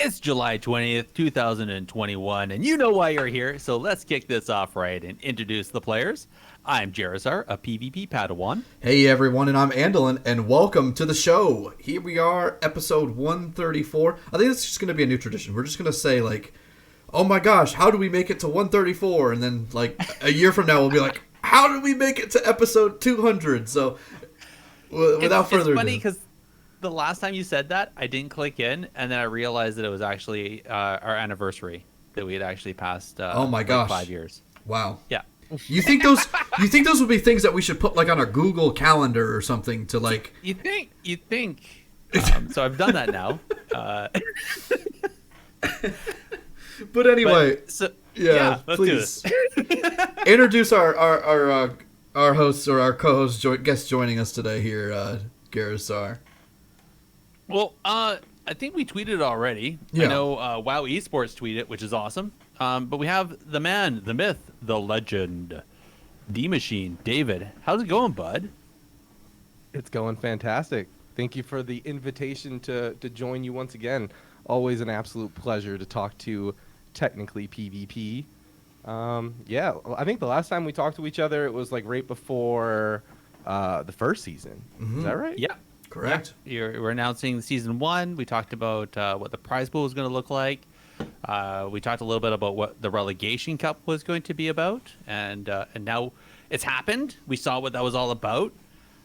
It's July 20th, 2021, and you know why you're here, so let's kick this off right and introduce the players. I'm Gerissar, a PvP Padawan. Hey everyone, and I'm Andallyn, and welcome to the show. Here we are, episode 134. I think it's just going to be a new tradition. We're just going to say, like, oh my gosh, how do we make it to 134? And then, like, a year from now, we'll be like, how did we make it to episode 200? So, without further ado. It's funny because the last time you said that, I didn't click in, and then I realized that it was actually our anniversary, that we had actually passed oh my gosh. 5 years. Wow. Yeah. You think those would be things that we should put like on our Google Calendar or something to like You think so I've done that now. But anyway, yeah, let's please do this. Introduce our hosts or our co-host guest joining us today here, Gerissar. Well, I think we tweeted already. Yeah. I know WoW esports tweeted, which is awesome. But we have the man, the myth, the legend, DMachine, David. How's it going, bud? It's going fantastic. Thank you for the invitation to join you once again. Always an absolute pleasure to talk to technically PvP. Yeah, I think the last time we talked to each other, it was like right before the first season. Mm-hmm. Is that right? Yeah. Correct. Yeah. We're announcing season 1. We talked about what the prize pool was going to look like. We talked a little bit about what the relegation cup was going to be about, and now it's happened. We saw what that was all about.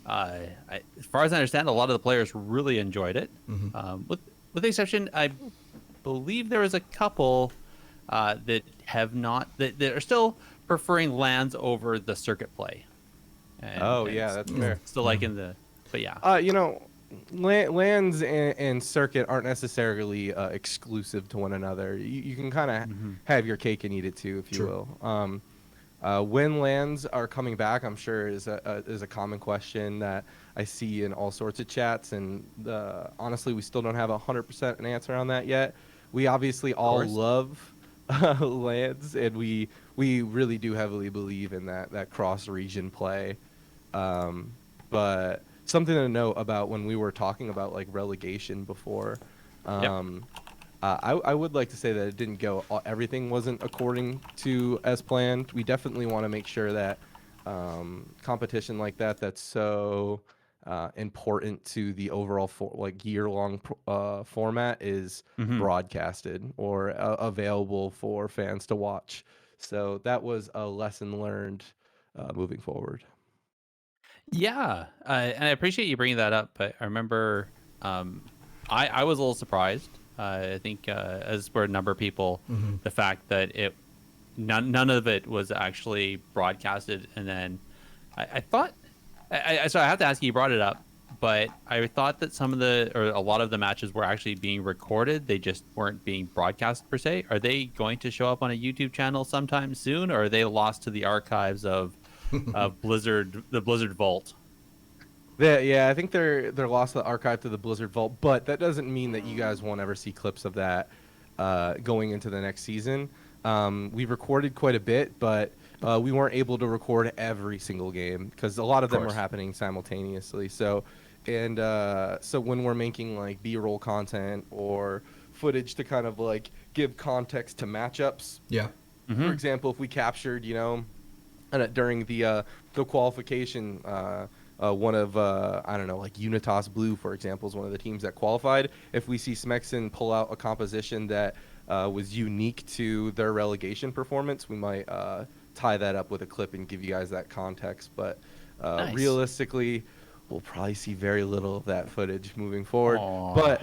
As far as I understand, a lot of the players really enjoyed it. Mm-hmm. With the exception, I believe there was a couple that have not that are still preferring lands over the circuit play. And yeah, that's fair. Still liking but yeah. Lands and circuit aren't necessarily exclusive to one another. You can kind of have your cake and eat it too, if you True. will. When lands are coming back, I'm sure is a common question that I see in all sorts of chats, and honestly, we still don't have 100% an answer on that yet. We obviously all love lands, and we really do heavily believe in that cross region play, but. Something to note about when we were talking about like relegation before, I would like to say that it didn't go. Everything wasn't according to as planned. We definitely want to make sure that competition like that's so important to the overall year-long format is broadcasted or available for fans to watch. So that was a lesson learned moving forward. Yeah, and I appreciate you bringing that up. But I remember I was a little surprised. I think as were a number of people, the fact that none of it was actually broadcasted. And then I thought, so I have to ask you brought it up, but I thought that a lot of the matches were actually being recorded. They just weren't being broadcast per se. Are they going to show up on a YouTube channel sometime soon, or are they lost to the archives of Blizzard, the Blizzard Vault? Yeah, I think they're lost the archive to the Blizzard Vault, but that doesn't mean that you guys won't ever see clips of that going into the next season. We recorded quite a bit, but we weren't able to record every single game because a lot of them were happening simultaneously. So when we're making like B-roll content or footage to kind of like give context to matchups, for example, if we captured, during the qualification, one of I don't know, like Unitas Blue, for example, is one of the teams that qualified. If we see Smexon pull out a composition that was unique to their relegation performance, we might tie that up with a clip and give you guys that context. But Nice. Realistically, we'll probably see very little of that footage moving forward. Aww. But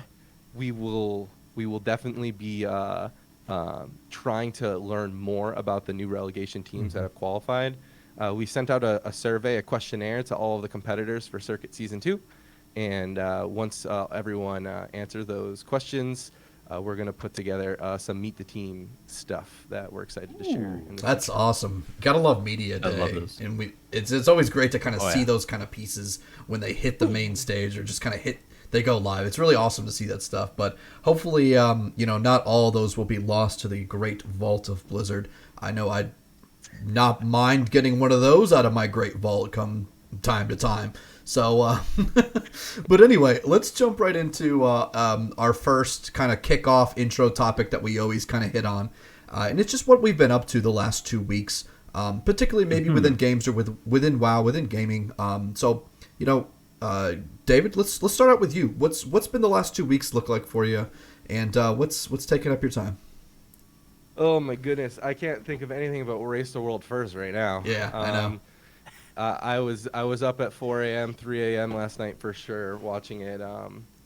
we will definitely be trying to learn more about the new relegation teams that have qualified. We sent out a survey, a questionnaire to all of the competitors for Circuit Season 2. And once everyone answers those questions, we're going to put together some Meet the Team stuff that we're excited to share. That's awesome. Gotta love media day. I love those. And it's always great to kind of see those kind of pieces when they hit the main stage or just kind of they go live. It's really awesome to see that stuff. But hopefully, not all those will be lost to the great vault of Blizzard. I know I'd not mind getting one of those out of my great vault come time to time. So, but anyway, let's jump right into our first kind of kickoff intro topic that we always kind of hit on. And it's just what we've been up to the last 2 weeks, particularly maybe within games or within WoW, within gaming. So, David, let's start out with you. What's been the last 2 weeks look like for you, and what's taking up your time? Oh my goodness, I can't think of anything about Race the World First right now. Yeah, I know. I was up at 4 a.m., 3 a.m. last night for sure, watching it.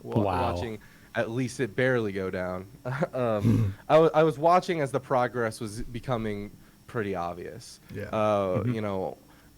Watching at least it barely go down. I was watching as the progress was becoming pretty obvious. Yeah.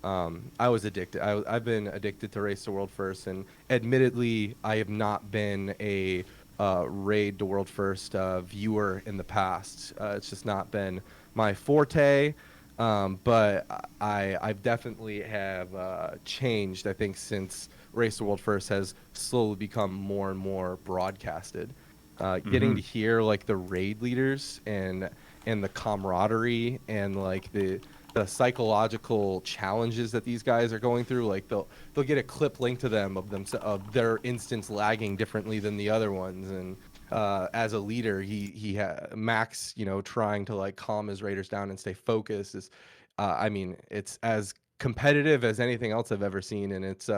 I was addicted. I've been addicted to Race to World First, and admittedly, I have not been a Raid to World First viewer in the past. It's just not been my forte. But I've definitely have changed, I think, since Race to World First has slowly become more and more broadcasted. Getting to hear like the raid leaders and the camaraderie and like the psychological challenges that these guys are going through, like they'll get a clip linked to them of their instance lagging differently than the other ones, and as a leader, Max, trying to like calm his raiders down and stay focused is, it's as competitive as anything else I've ever seen, and it's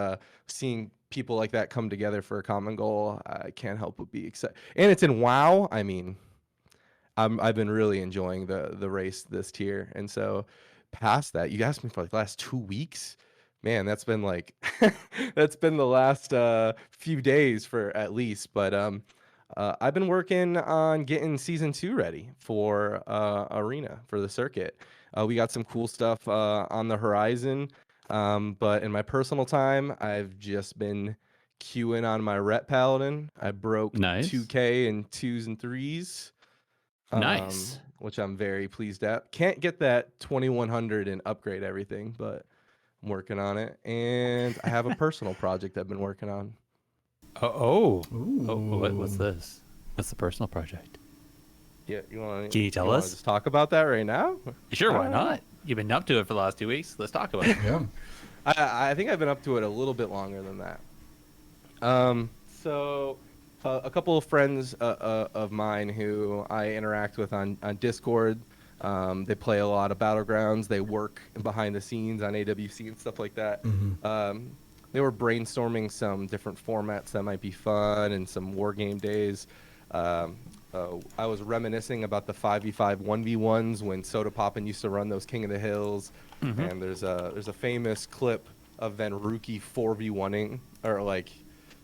seeing people like that come together for a common goal. I can't help but be excited, and it's in WoW. I've been really enjoying the race this tier, and so past that, you asked me for like the last 2 weeks. Man, that's been like that's been the last few days for at least, but I've been working on getting season 2 ready for Arena for the circuit. We got some cool stuff on the horizon, but in my personal time, I've just been queuing on my Rep Paladin. I broke Nice. 2K in 2s and 3s. Nice. Which I'm very pleased at. Can't get that 2100 and upgrade everything, but I'm working on it. And I have a personal project I've been working on. What's this? What's the personal project? Yeah, Can you tell us? Just talk about that right now? Sure, why not? You've been up to it for the last 2 weeks. Let's talk about it. Yeah. I think I've been up to it a little bit longer than that. A couple of friends of mine who I interact with on Discord, they play a lot of Battlegrounds. They work behind the scenes on AWC and stuff like that. They were brainstorming some different formats that might be fun and some war game days. I was reminiscing about the 5v5 1v1s when Soda Poppin used to run those King of the Hills. And there's a famous clip of Van Rookie 4v1ing, or like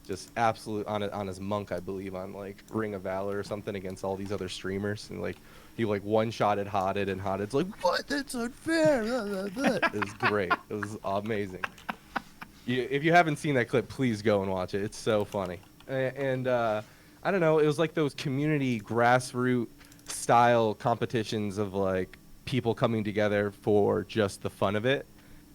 just absolute on his monk, I believe, on like Ring of Valor or something against all these other streamers, and like he like one-shotted Hotted, and Hotted's like, what? That's unfair. It was great. It was amazing. If you haven't seen that clip, please go and watch it. It's so funny. And I don't know, it was like those community grassroots style competitions of like people coming together for just the fun of it.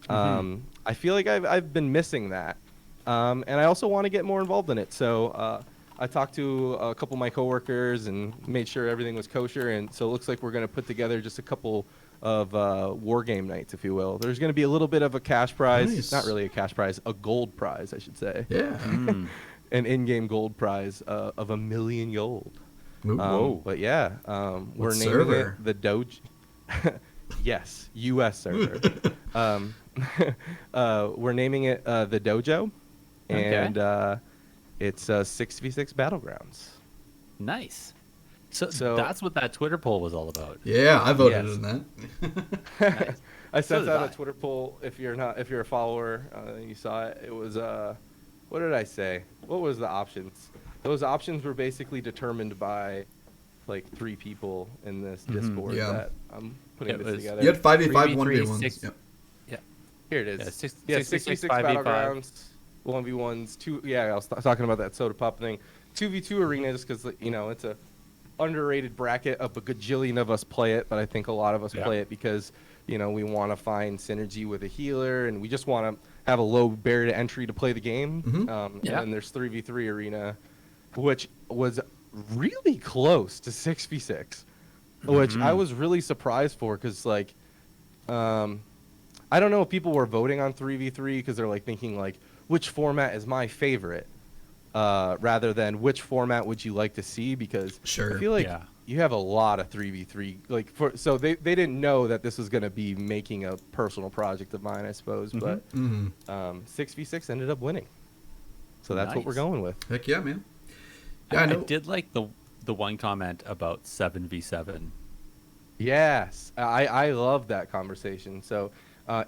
I feel like I've been missing that. And I also want to get more involved in it. So I talked to a couple of my coworkers and made sure everything was kosher. And so it looks like we're going to put together just a couple of war game nights, if you will. There's going to be a little bit of a cash prize. Nice. It's not really a cash prize, a gold prize, I should say. Yeah. An in-game gold prize of 1 million gold. Whoa. But yeah, we're naming server? it the Doge. Yes, U.S. server. We're naming it the Dojo, and it's 6v6 Battlegrounds. Nice. So that's what that Twitter poll was all about. Yeah, I voted Yes. in that. Nice. I sent did out I. a Twitter poll. If you're a follower, you saw it. It was what did I say? What was the options? Those options were basically determined by like 3 people in this Discord Yeah. that I'm putting this together. You had 5v5 3v3, 1v1s. six- Yep. Here it is. Yeah, 66 5v5. Battlegrounds, 1v1s, 2. Yeah, I was talking about that Soda Pop thing. 2v2 arenas because it's a underrated bracket. A gajillion of us play it, but I think a lot of us play it because we want to find synergy with a healer, and we just want to have a low barrier to entry to play the game. And then there's 3v3 arena, which was really close to 6v6, which I was really surprised for because I don't know if people were voting on 3v3 because they're like thinking like, which format is my favorite, rather than which format would you like to see, because Sure. I feel like Yeah. you have a lot of 3v3, like so they didn't know that this was going to be making a personal project of mine, I suppose, but 6v6 ended up winning, so that's what we're Nice. going with. Heck yeah, man. Yeah, I I know. did like the one comment about 7v7. Yes, I love that conversation. So,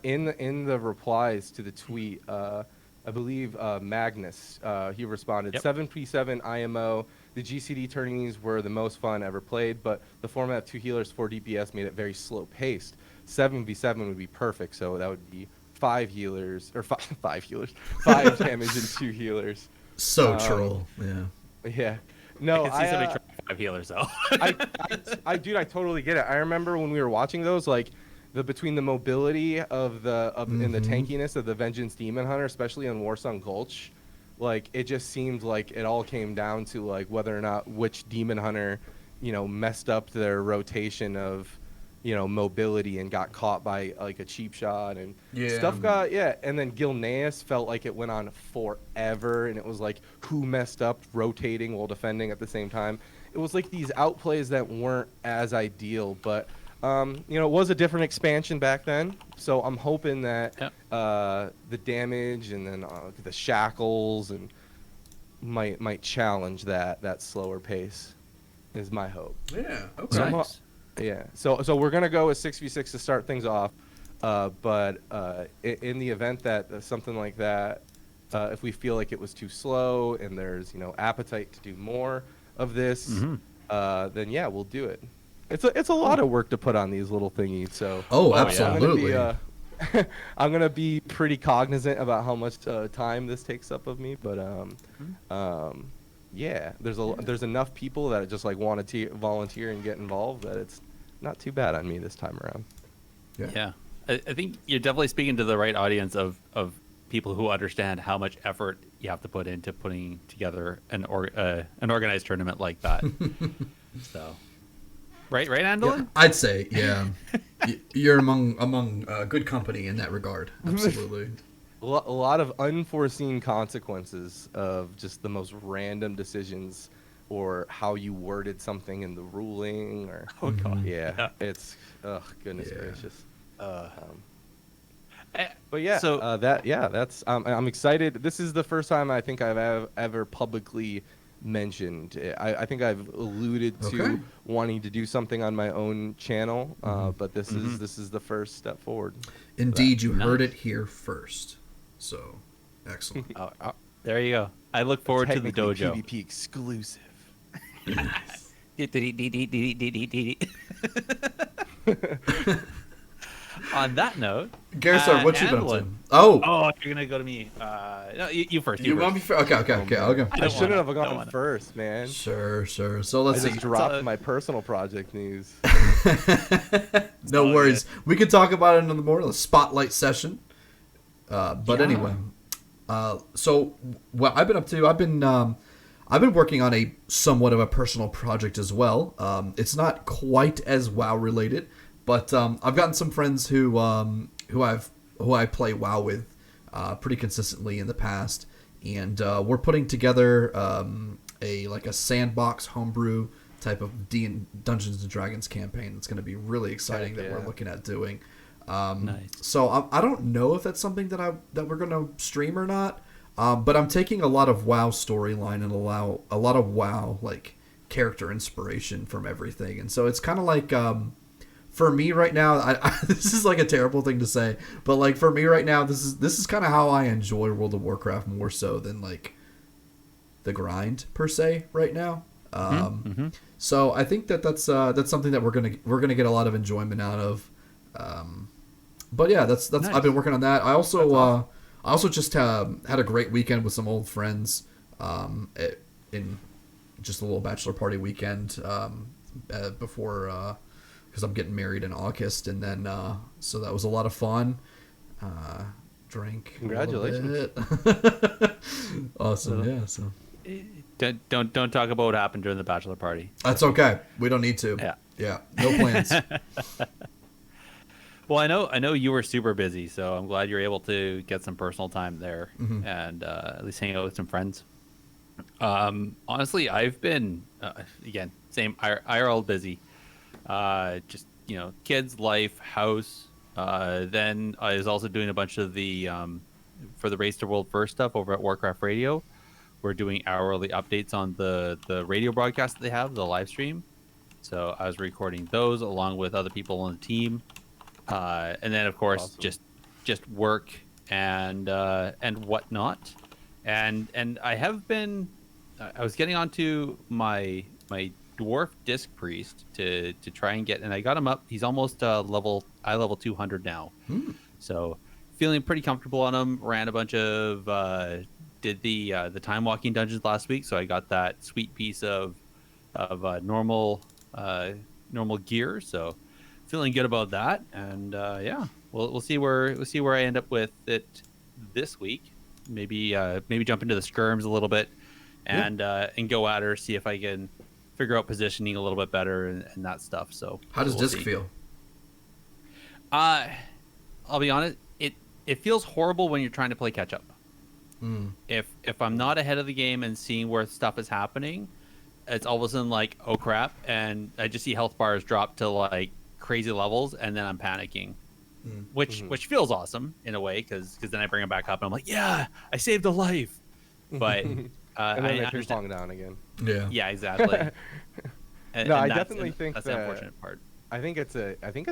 in the replies to the tweet, I believe Magnus, he responded, Yep. 7v7 IMO. The GCD tourneys were the most fun ever played, but the format of 2 healers, 4 DPS made it very slow paced. 7v7 would be perfect, so that would be 5 healers or 5 healers, 5 damage and 2 healers. So troll. Yeah. Yeah. No, I can see somebody trying 5 healers though. Dude, I totally get it. I remember when we were watching those, like between the mobility of and the tankiness of the Vengeance Demon Hunter, especially on Warsong Gulch, like it just seemed like it all came down to like whether or not which Demon Hunter, messed up their rotation of, mobility and got caught by like a cheap shot and stuff and then Gilneas felt like it went on forever, and it was like who messed up rotating while defending at the same time. It was like these outplays that weren't as ideal, but it was a different expansion back then, so I'm hoping that the damage and then the shackles and might challenge that slower pace is my hope. Yeah. Okay. So Nice. so we're gonna go with 6v6 to start things off, but in the event that something like that, if we feel like it was too slow and there's appetite to do more of this, then yeah, we'll do it. It's a lot of work to put on these little thingies, so Absolutely. I'm gonna be pretty cognizant about how much time this takes up of me, but yeah, there's enough people that just like want to volunteer and get involved that it's not too bad on me this time around. Yeah. I think you're definitely speaking to the right audience of people who understand how much effort you have to put into putting together an organized tournament like that. So, right, Andallyn? Yeah, I'd say, yeah. You're among good company in that regard. Absolutely. A lot of unforeseen consequences of just the most random decisions, or how you worded something in the ruling, or Yeah. it's goodness gracious. Eh, But yeah, so- that's I'm excited. This is the first time I think I've ever publicly mentioned. I think I've alluded to wanting to do something on my own channel, but this is the first step forward. Indeed, you heard it here first. So, excellent. There you go. I look forward to the Technically dojo. PvP exclusive. On that note, Gerissar, what you been up to? Andallyn. Oh, You're gonna go to me. No, you first. you want me first? Okay, I'll go. I don't shouldn't wanna- have don't gone wanna. first, man. Sure. So I let's see. just dropped my personal project news. No all worries. We can talk about it in the morning. The spotlight session. But anyway, so what I've been up to, I've been working on a somewhat of a personal project as well. It's not quite as WoW related, but I've gotten some friends who I play WoW with pretty consistently in the past, and we're putting together a sandbox homebrew type of Dungeons and Dragons campaign. That's going to be really exciting that we're looking at doing. Nice. So I don't know if that's something that we're gonna stream or not. But I'm taking a lot of WoW storyline and a lot of WoW like character inspiration from everything, and so it's kind of like for me right now. This is like a terrible thing to say, but like for me right now, this is kind of how I enjoy World of Warcraft more so than like the grind per se right now. So I think that's something that we're gonna get a lot of enjoyment out of. But yeah, that's Nice. I've been working on that. I also just had a great weekend with some old friends in just a little bachelor party weekend before because I'm getting married in August, and then so that was a lot of fun. Drank. Congratulations. Awesome. Yeah. So Don't talk about what happened during the bachelor party. that's okay. We don't need to. Yeah. Yeah. No plans. Well, I know you were super busy, so I'm glad you're able to get some personal time there and at least hang out with some friends. Honestly, I've been again same IRL busy. Just kids, life, house. Then I was also doing a bunch of the for the Race to World First stuff over at Warcraft Radio. We're doing hourly updates on the radio broadcast that they have, the live stream. So I was recording those along with other people on the team, and then of course Awesome. just work and whatnot. And I have been I was getting onto my dwarf disc priest to try and get, and I got him up. He's almost level 200 now. So feeling pretty comfortable on him. Ran a bunch of did the time walking dungeons last week, so I got that sweet piece of normal gear. So feeling good about that. And yeah, we'll see where I end up with it this week. Maybe jump into the skirms a little bit and go at her, see if I can figure out positioning a little bit better and that stuff. So How does we'll disc see. feel? I'll be honest, it feels horrible when you're trying to play catch up. If I'm not ahead of the game and seeing where stuff is happening, it's all of a sudden like, oh crap, and I just see health bars drop to like crazy levels, and then I'm panicking. Which feels awesome in a way, because then I bring them back up and I'm like, yeah, I saved a life. But And then I they ping understand. pong down again. Yeah. Yeah, exactly. And No, I that's- definitely think that's that- the unfortunate part. I think it's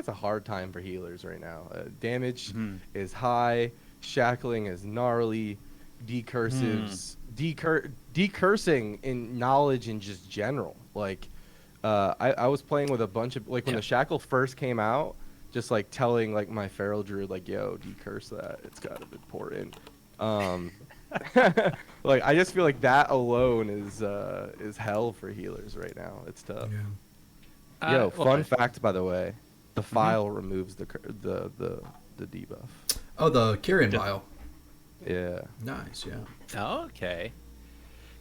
a hard time for healers right now. Damage Mhm. is high, shackling is gnarly, decursives decursing in knowledge in just general. Like I was playing with a bunch of like when Yeah. the shackle first came out, just like telling like my feral druid like, yo, decurse that. It's kind of important. Like I just feel like that alone is hell for healers right now. It's tough. Yeah. Yo, Well, fun fact by the way, the file removes the debuff. Oh, the Kyrian vial. Yeah. Nice. Yeah. Oh, okay.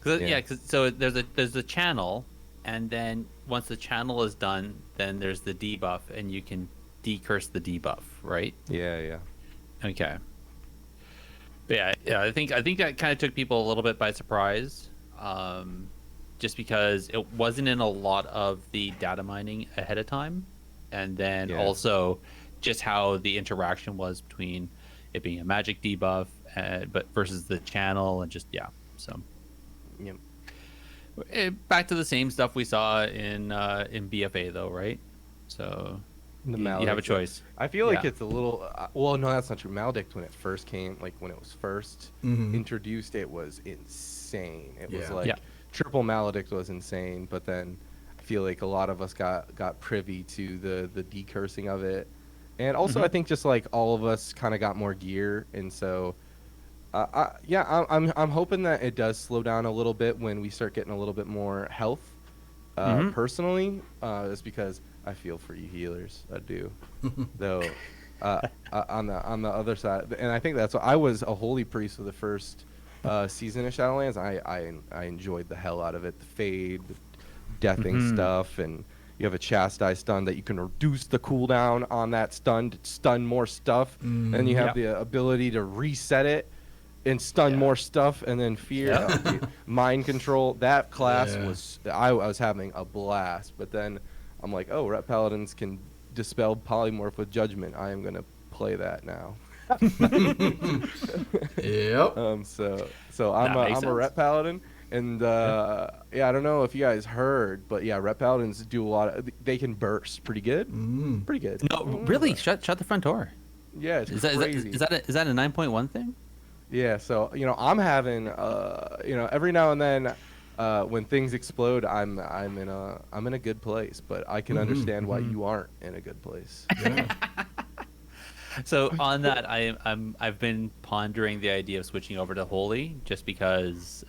Cause, Yeah. yeah, cause, so there's a channel, and then once the channel is done, then there's the debuff, and you can decurse the debuff, right? Yeah. Okay. But yeah. I think that kind of took people a little bit by surprise, just because it wasn't in a lot of the data mining ahead of time, and then Yeah. also just how the interaction was between it being a magic debuff, but versus the channel, and just so. Yep. Back to the same stuff we saw in BFA though, right? So The you have a Maledict. choice. I feel like Yeah. it's a little. Well, no, that's not true. Maledict, when it first came, like when it was first introduced, it was insane. It was Yeah. like Yeah. triple Maledict was insane, but then I feel like a lot of us got privy to the decursing of it, and also I think just like all of us kind of got more gear, and so. I'm hoping that it does slow down a little bit when we start getting a little bit more health. Personally, just because I feel for you healers, I do. Though, on the other side, and I think that's what I was a holy priest for the first season of Shadowlands. I enjoyed the hell out of it. The fade, the deathing stuff, and you have a chastise stun that you can reduce the cooldown on that stun to stun more stuff, and you have the ability to reset it and stun more stuff, and then fear, mind control. That class was I was having a blast, but then I'm like, oh, Ret Paladins can dispel polymorph with judgment. I am gonna play that now. Yep. So I'm That makes a Ret sense. Paladin, and I don't know if you guys heard, but Ret Paladins do a lot of. They can burst pretty good, pretty good. No, really, shut the front door. Yeah, it's Is that crazy. is that a 9.1 thing? Yeah, so I'm having every now and then when things explode, I'm in a good place, but I can understand why you aren't in a good place. Yeah. So on that, I've been pondering the idea of switching over to Holy, just because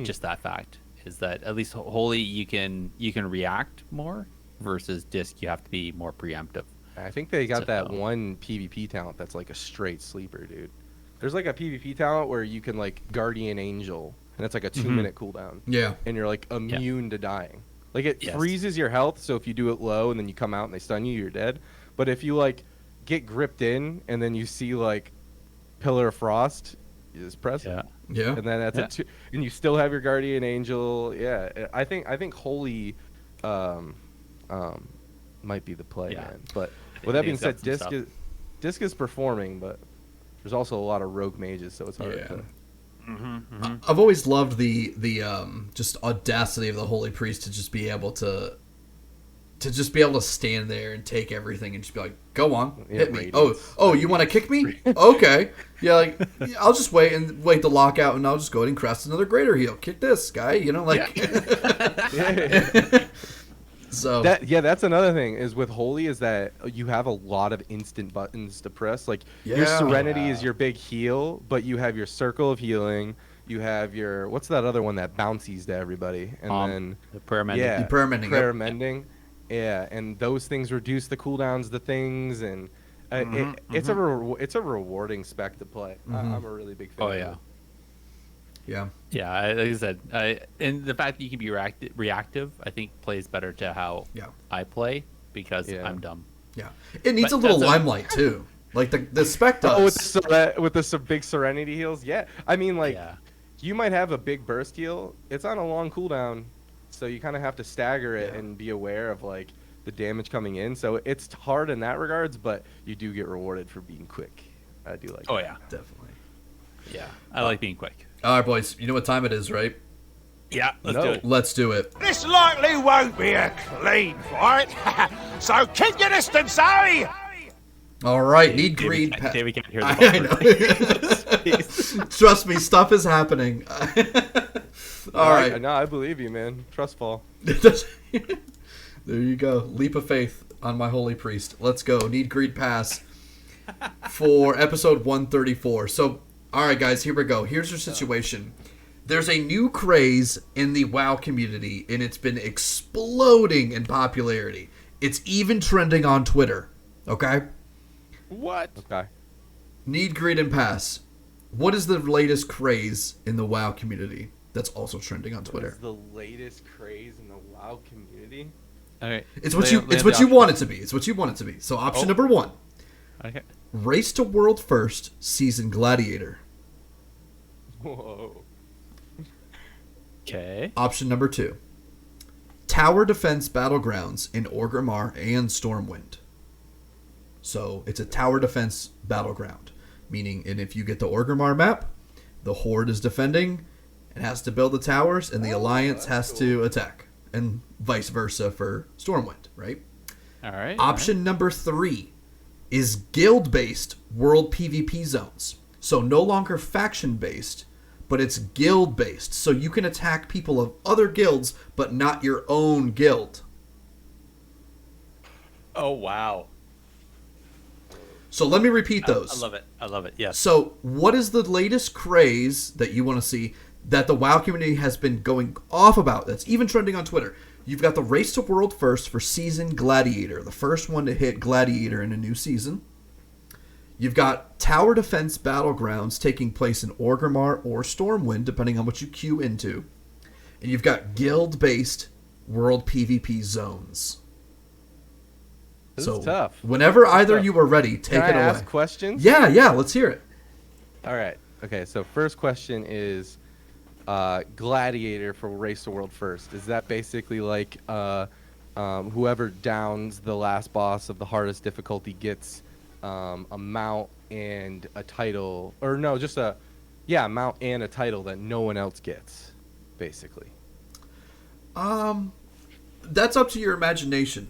just that fact is that at least Holy you can react more, versus Disc you have to be more preemptive. I think they got that So- one PvP talent that's like a straight sleeper, dude. There's like a PvP talent where you can like Guardian Angel, and it's like a 2-minute cooldown, Yeah. and you're like immune to dying. Like it Yes. freezes your health, so if you do it low and then you come out and they stun you, you're dead. But if you like get gripped in, and then you see like Pillar of Frost, you just press it. Yeah. And then that's and you still have your Guardian Angel. Yeah, I think Holy might be the play, man. But with that being said, Disc is performing, but there's also a lot of rogue mages, so it's hard to. I've always loved the just audacity of the Holy Priest to just be able to stand there and take everything and just be like, go on, hit me. Oh, you want to kick me? Okay. Yeah, like, I'll just wait the lockout, and I'll just go ahead and cast another greater heal. Kick this guy, like. Yeah. So that's another thing is with Holy is that you have a lot of instant buttons to press. Like your Serenity is your big heal, but you have your Circle of Healing. You have your what's that other one that bouncies to everybody, and then the prayer mending. Yeah, prayer mending. Yeah, and those things reduce the cooldowns to things, and it's a rewarding spec to play. I'm a really big fan. Oh yeah. Of it. Yeah, like I said, and the fact that you can be reactive, I think plays better to how I play because I'm dumb. Yeah, it needs a little limelight too, like the spec does. With the big Serenity heals. Yeah, I mean you might have a big burst heal. It's on a long cooldown, so you kind of have to stagger it and be aware of like the damage coming in. So it's hard in that regards, but you do get rewarded for being quick. I do like. Oh yeah, definitely. Yeah, I like being quick. All right, boys. You know what time it is, right? Yeah, do it. Let's do it. This likely won't be a clean fight, so keep your distance, Harry! All right, need greed. David can't hear the I know. Trust me, stuff is happening. All right. No, I believe you, man. Trust fall. There you go. Leap of faith on my Holy Priest. Let's go. Need greed pass for episode 134. So, all right, guys, here we go. Here's your situation. There's a new craze in the WoW community, and it's been exploding in popularity. It's even trending on Twitter. Okay? What? Okay. Need, greed, and pass. What is the latest craze in the WoW community that's also trending on Twitter? What is the latest craze in the WoW community? All right. It's what you want it to be. It's what you want it to be. So option number 1. Okay. Race to World First Season Gladiator. Whoa. Okay. Option number 2. Tower Defense Battlegrounds in Orgrimmar and Stormwind. So it's a tower defense battleground, meaning, and if you get the Orgrimmar map, the Horde is defending and has to build the towers, and the Alliance has to attack, and vice versa for Stormwind, right? All right. Option number 3 is guild-based world PvP zones. So no longer faction-based, but it's guild-based. So you can attack people of other guilds, but not your own guild. Oh, wow. So let me repeat those. I love it. Yes. So what is the latest craze that you want to see that the WoW community has been going off about, that's even trending on Twitter? You've got the Race to World First for Season Gladiator, the first one to hit Gladiator in a new season. You've got Tower Defense Battlegrounds taking place in Orgrimmar or Stormwind, depending on what you queue into. And you've got guild-based world PvP zones. This is tough. Whenever either you are ready, take it away. Can I ask questions? Yeah, let's hear it. All right. Okay, so first question is Gladiator for Race to World First. Is that basically like whoever downs the last boss of the hardest difficulty gets a mount and a title, or no, just a mount and a title that no one else gets, basically? That's up to your imagination.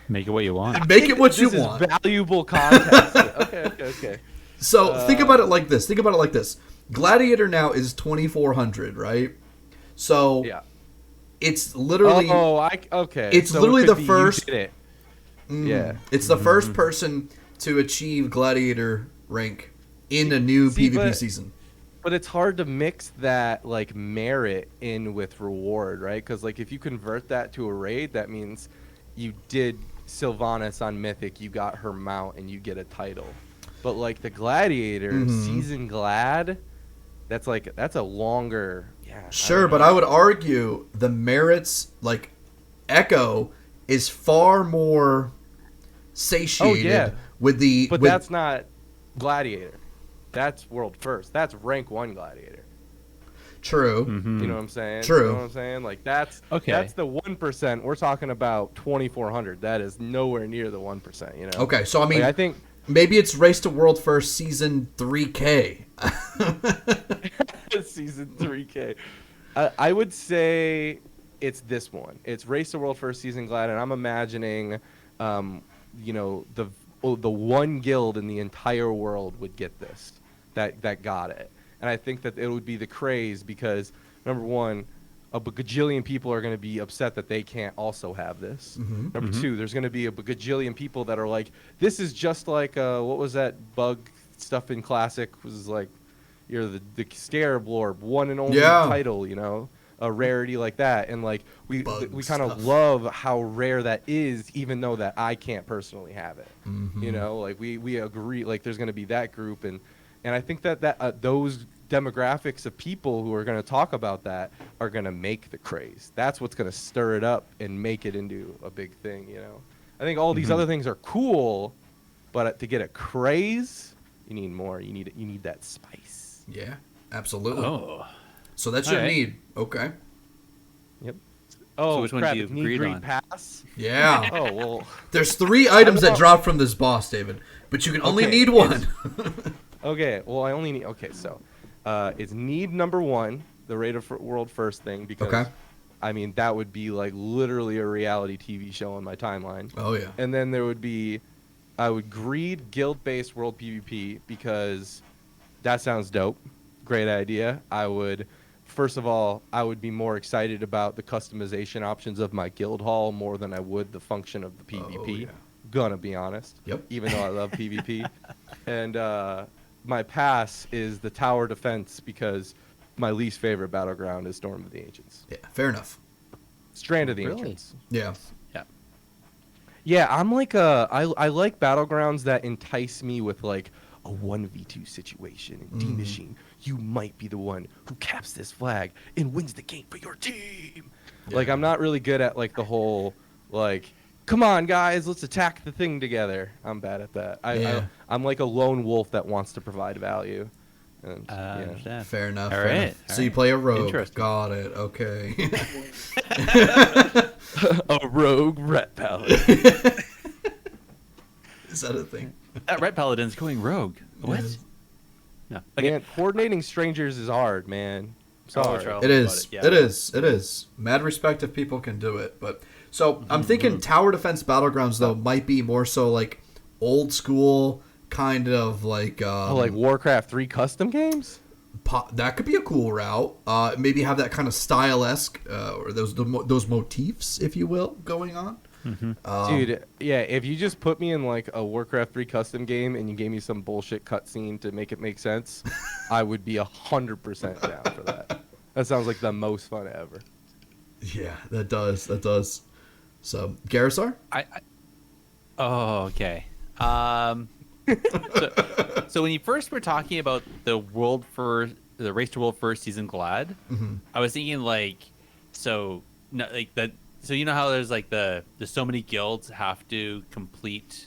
Make it what you want. Make it what you want. This is valuable context. Okay. So think about it like this. Gladiator now is 2,400, right? So it's literally. Okay. It's so literally it the be first. You did it. Yeah. It's the first person to achieve Gladiator rank in a new PvP season. But it's hard to mix that like merit in with reward, right? Because like if you convert that to a raid, that means you did Sylvanas on Mythic, you got her mount, and you get a title. But like the Gladiator Season Glad, that's a longer. Yeah. Sure, but I would argue the merits, like Echo, is far more satiated with the. But that's not Gladiator. That's world first. That's rank 1 Gladiator. True. You know what I'm saying? True. You know what I'm saying? Like that's Okay. That's the 1%. We're talking about 2,400. That is nowhere near the 1%. You know. Okay, so I mean, Like, I think maybe it's Race to World First Season 3K. Season 3K. I would say it's this one. It's Race to World First Season Glad, and I'm imagining, you know, the one guild in the entire world would get this, that got it. And I think that it would be the craze because, number one, a gajillion people are going to be upset that they can't also have this. Number two, there's going to be a gajillion people that are like, this is just like, what was that bug stuff in Classic? Was like, you're the Scarab Lord, one and only title, you know, a rarity like that. And like, we kind of love how rare that is, even though that I can't personally have it. You know, like we agree, like there's going to be that group. And I think that those demographics of people who are going to talk about that are going to make the craze. That's what's going to stir it up and make it into a big thing, you know. I think all these other things are cool, but to get a craze, you need more. You need that spice. Yeah, absolutely. Oh. So that's All your right. need. Okay. Yep. Oh, So which one crap, do you it's need agreed greed on? pass. Yeah. Oh well. There's 3 items that drop from this boss, David, but you can only Okay, need one. Okay. Well, I only need. Okay, so it's need number 1, the Rate of World First thing, because I mean that would be like literally a reality TV show on my timeline. Oh yeah. And then there would be, I would greed guild-based world PvP because that sounds dope. Great idea. First of all, I would be more excited about the customization options of my guild hall more than I would the function of the PvP. yeah. Gonna be honest. Yep. Even though I love PvP. And my pass is the tower defense because my least favorite battleground is Storm of the Ancients. Yeah, fair enough. Strand of the Really? Ancients. Yeah. Yeah, I'm like I like battlegrounds that entice me with like a 1v2 situation. In DMachine, you might be the one who caps this flag and wins the game for your team. Yeah. Like I'm not really good at like the whole like, come on guys, let's attack the thing together. I'm bad at that. I'm like a lone wolf that wants to provide value. And, yeah. Understand. Fair enough. All fair right, enough. all So you right. play a rogue. Interesting. Got it. Okay. A rogue ret paladin. Is that a thing? That Red Paladin's going rogue. What? Yes. No. Okay. Man, coordinating strangers is hard, man. Sorry. Charles. It is. About it, yeah. It is. It is. Mad respect if people can do it. But so I'm thinking tower defense battlegrounds though might be more so like old school kind of like Like Warcraft 3 custom games? that could be a cool route. Maybe have that kind of style-esque or those motifs, if you will, going on. Dude, yeah, if you just put me in like a Warcraft 3 custom game and you gave me some bullshit cutscene to make it make sense, I would be 100% down for that. That sounds like the most fun ever. Yeah, that does. That does. So, Gerissar? Oh, okay. So when you first were talking about the Race to World First Season Glad, I was thinking like, so no, like that. So you know how there's like there's so many guilds have to complete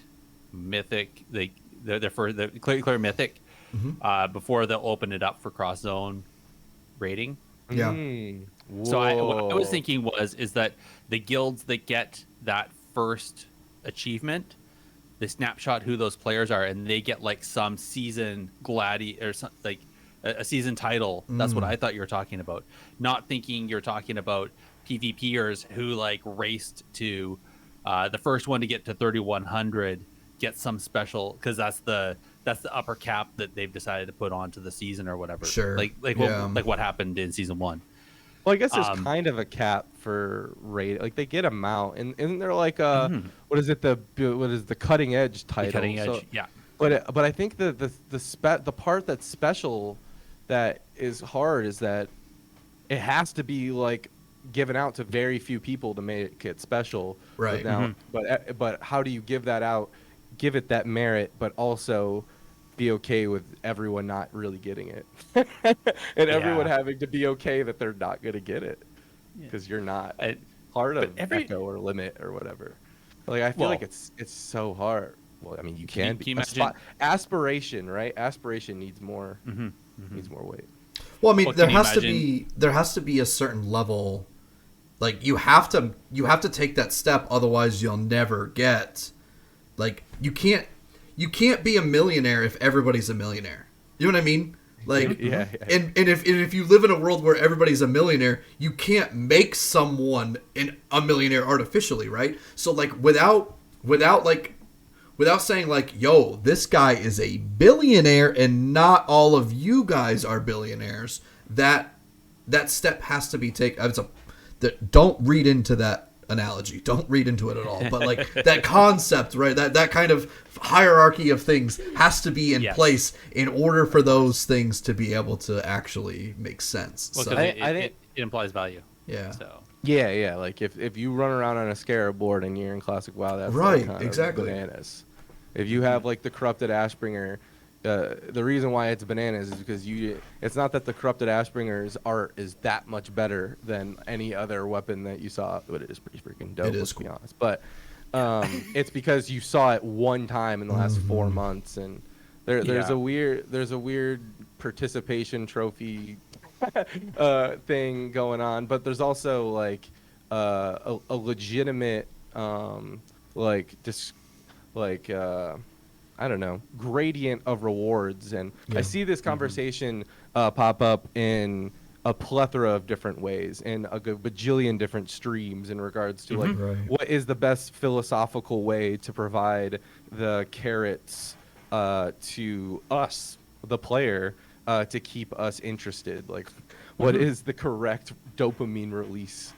Mythic, like they're for the clear Mythic, before they'll open it up for cross zone rating. Yeah. So what I was thinking is that the guilds that get that first achievement, they snapshot who those players are, and they get like some season or some, like a season title. That's what I thought you were talking about. Not thinking you're talking about PvPers who like raced to the first one to get to 3100 get some special, because that's the upper cap that they've decided to put onto the season or whatever. Sure. Like Yeah. what happened in season 1. Well, I guess there's kind of a cap for rate. Like they get them out, and isn't there like what is the cutting edge title? The cutting edge, So, yeah. But I think the part that's special that is hard is that it has to be like given out to very few people to make it special. Right. But how do you give that out? Give it that merit, but also be okay with everyone not really getting it, and everyone having to be okay that they're not going to get it because you're not part of Echo or Limit or whatever. Like I feel Well, like it's so hard. Well, I mean, you can be can you imagine? aspiration, right? Aspiration needs more Mm-hmm. needs more weight. Well, I mean, Well, can you imagine? there has to be a certain level. Like you have to take that step, otherwise you'll never get. Like you can't be a millionaire if everybody's a millionaire. You know what I mean? Like Yeah. and if you live in a world where everybody's a millionaire, you can't make someone a millionaire artificially, right? So like without saying like, yo, this guy is a billionaire and not all of you guys are billionaires, that step has to be taken. Don't read into that analogy. Don't read into it at all. But like that concept, right? That kind of hierarchy of things has to be in place in order for those things to be able to actually make sense. Well, So, I think think it implies value. yeah. So Yeah. Like if you run around on a scarab board and you're in Classic WoW, that's Right, like kind exactly. of bananas. If you have like the corrupted Ashbringer, the reason why it's bananas is because it's not that the corrupted Ashbringer's art is that much better than any other weapon that you saw, but it is pretty freaking dope. It is Let's be honest. But it's because you saw it one time in the last 4 months, and there's a weird participation trophy thing going on, but there's also like a legitimate I don't know, gradient of rewards. And I see this conversation pop up in a plethora of different ways, in a bajillion different streams, in regards to like Right. what is the best philosophical way to provide the carrots to us, the player, to keep us interested. Like, what is the correct dopamine release?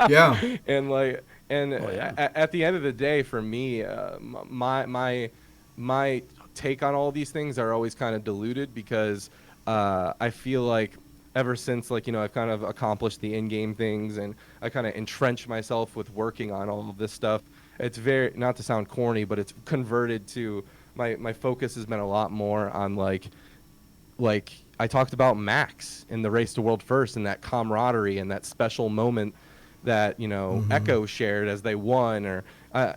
Yeah. And like, at the end of the day, for me, my take on all these things are always kind of diluted, because I feel like ever since, like, I've kind of accomplished the in-game things, and I kind of entrenched myself with working on all of this stuff. It's very, not to sound corny, but it's converted to my focus has been a lot more on like I talked about Max in the Race to World First, and that camaraderie and that special moment that Echo shared as they won. Or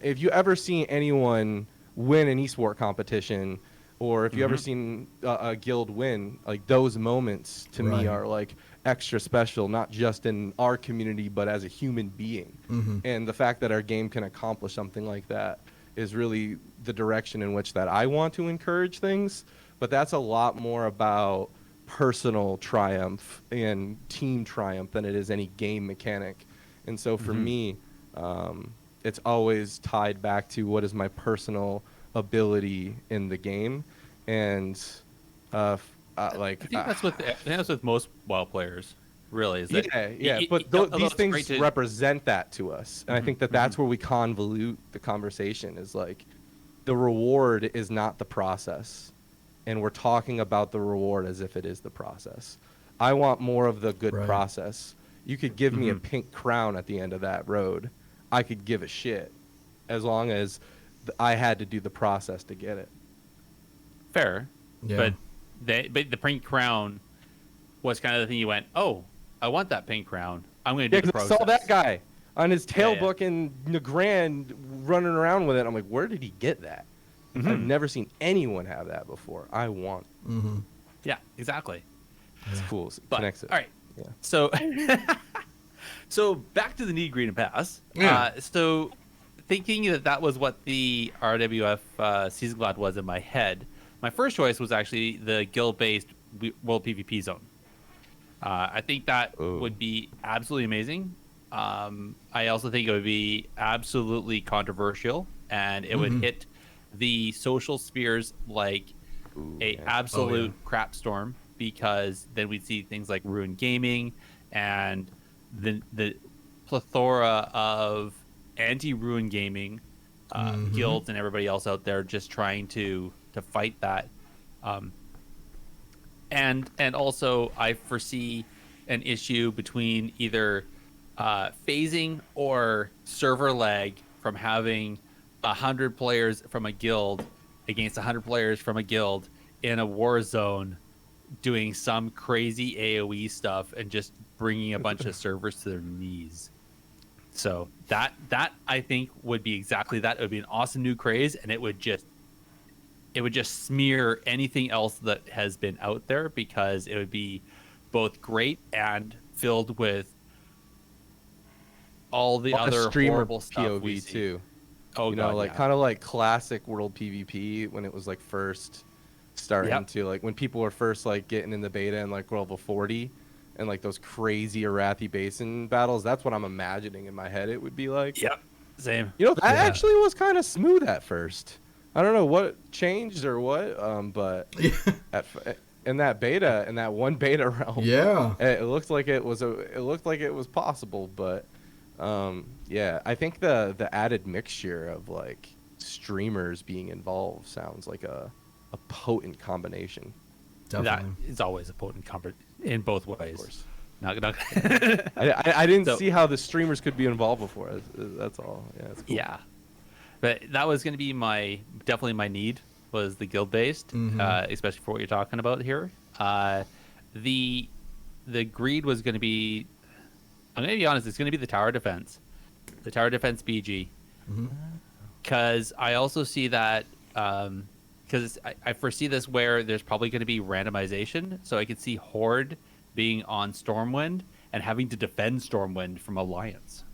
if you ever seen anyone win an esport competition, or if you ever seen a guild win, like, those moments to me are like extra special, not just in our community but as a human being. And the fact that our game can accomplish something like that is really the direction in which that I want to encourage things. But that's a lot more about personal triumph and team triumph than it is any game mechanic. And so for me, it's always tied back to what is my personal ability in the game. And I think that's with most WoW players, really. Is that these things represent that to us. And I think that's where we convolute the conversation, is like, the reward is not the process, and we're talking about the reward as if it is the process. I want more of the good process. You could give me a pink crown at the end of that road. I could give a shit, as long as I had to do the process to get it. Fair. Yeah. But the pink crown was kind of the thing you went, oh, I want that pink crown. I'm going to do the process. I saw that guy on his tailbook in the Grand running around with it. I'm like, where did he get that? I've never seen anyone have that before. I want it. Yeah, exactly. It's cool. It But, connects it. all right. Yeah. So, so back to the Need Green and Pass. Yeah. So, thinking that was what the RWF Season Glad was in my head, my first choice was actually the guild-based World PvP zone. I think that would be absolutely amazing. I also think it would be absolutely controversial, and it would hit the social spheres like absolute crap storm, because then we'd see things like Ruin Gaming and the plethora of anti-Ruin Gaming guilds and everybody else out there just trying to fight that. And also I foresee an issue between either phasing or server lag from having 100 players from a guild against 100 players from a guild in a war zone doing some crazy AoE stuff and just bringing a bunch of servers to their knees. So that I think would be exactly that. It would be an awesome new craze, and it would just smear anything else that has been out there, because it would be both great and filled with all the other streamer horrible stuff we POV see. too. Oh, You know, God, like yeah. kind of like classic world PvP when it was like first starting Yep. to, like when people were first like getting in the beta and like level 40 and like those crazy Arathi Basin battles. That's what I'm imagining in my head it would be like. Yep, same. You know, that actually was kind of smooth at first. I don't know what changed or what, but in that beta, in that one beta realm, Yeah. it looked like it was possible. But yeah, I think the added mixture of like streamers being involved sounds like a potent combination. Definitely. That is always a potent comfort in both ways. Of course. Not I didn't So- see how the streamers could be involved before. That's all. Yeah, it's cool. Yeah, but that was going to be definitely my need, was the guild based, especially for what you're talking about here. The greed was going to be, I'm going to be honest, it's going to be the tower defense BG, because I also see that because I foresee this where there's probably going to be randomization, so I could see Horde being on Stormwind and having to defend Stormwind from Alliance.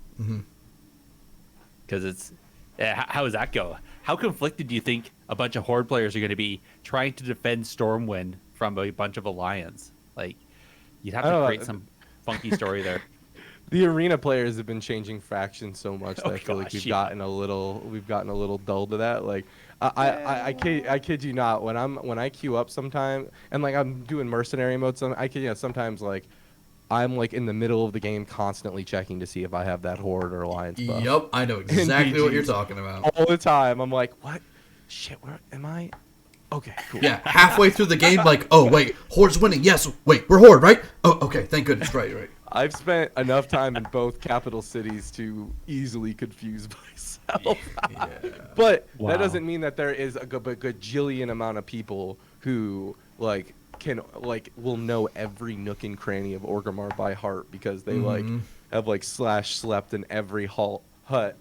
Because it's how does that go? How conflicted do you think a bunch of Horde players are going to be trying to defend Stormwind from a bunch of Alliance? Like, you'd have to create some funky story there. The arena players have been changing factions so much that Oh, I feel like gosh, we've yeah. gotten a little dull to that. Like I kid you not, when I queue up sometime and like I'm doing mercenary mode, sometimes like I'm like in the middle of the game constantly checking to see if I have that Horde or Alliance buff. Yep, I know exactly what you're BGs. talking about. All the time. I'm like, what? Shit, where am I? Okay, cool. Yeah, halfway through the game, like, oh wait, Horde's winning. Yes, wait, we're Horde, right? Oh, okay, thank goodness. Right. I've spent enough time in both capital cities to easily confuse myself. But Wow. that doesn't mean that there is a gajillion amount of people who like will know every nook and cranny of Orgrimmar by heart because they like have like slept in every hut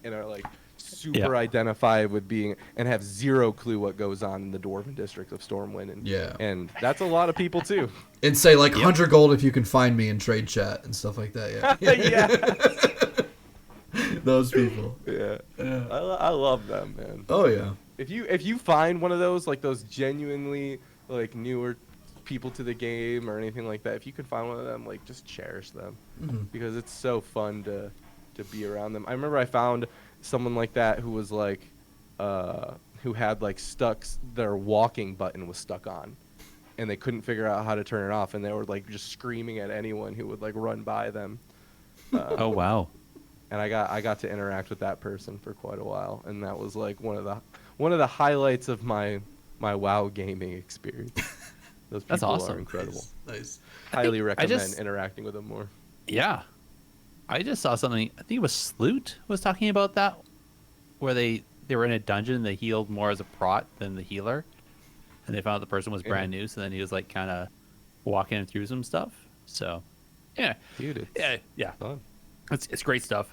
and are like super identified with being and have zero clue what goes on in the Dwarven district of Stormwind. And that's a lot of people too. And say like 100 gold if you can find me in trade chat and stuff like that. Yeah. Those people. Yeah. I love them, man. Oh yeah. If you find one of those, like those genuinely like newer people to the game or anything like that, if you can find one of them, like just cherish them because it's so fun to be around them. I remember I found someone like that who was like who had like their walking button was stuck on and they couldn't figure out how to turn it off, and they were like just screaming at anyone who would like run by them. Oh wow. And I got to interact with that person for quite a while, and that was like one of the highlights of my WoW gaming experience. Those people That's awesome. are incredible. Nice. Highly recommend just- interacting with them more. Yeah. I just saw something, I think it was Sloot was talking about that, where they were in a dungeon, they healed more as a prot than the healer, and they found out the person was brand new, so then he was like kind of walking through some stuff. So yeah, Dude, yeah, fun. it's great stuff.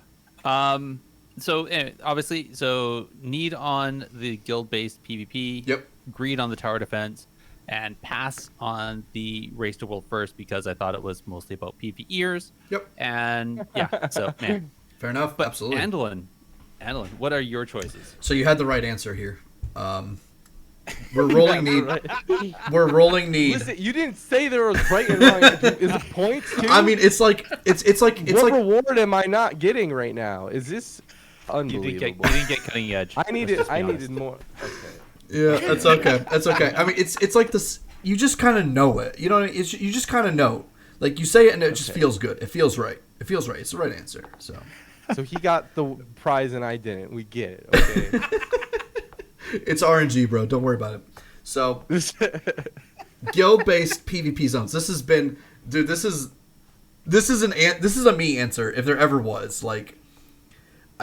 So obviously, so need on the guild-based PvP, Yep. greed on the tower defense, and pass on the race to world first because I thought it was mostly about PvEers. Yep. And yeah, so man. Fair enough. But Absolutely. Andallyn, what are your choices? So you had the right answer here. We're rolling need. We're rolling need. Listen, you didn't say there was right and wrong. Is it points too? I mean, it's like what reward am I not getting right now? Is this You unbelievable? didn't get cutting edge. I needed Let's just be honest. needed more. Okay. Yeah, that's okay. That's okay. I mean, it's like this. You just kind of know it. You know, what I mean? You just kind of know. Like you say it, and it just feels good. It feels right. It feels right. It's the right answer. So. So he got the prize and I didn't. We get it. Okay. It's RNG, bro. Don't worry about it. So, guild-based PvP zones. This has been, dude. This is a me answer if there ever was. Like,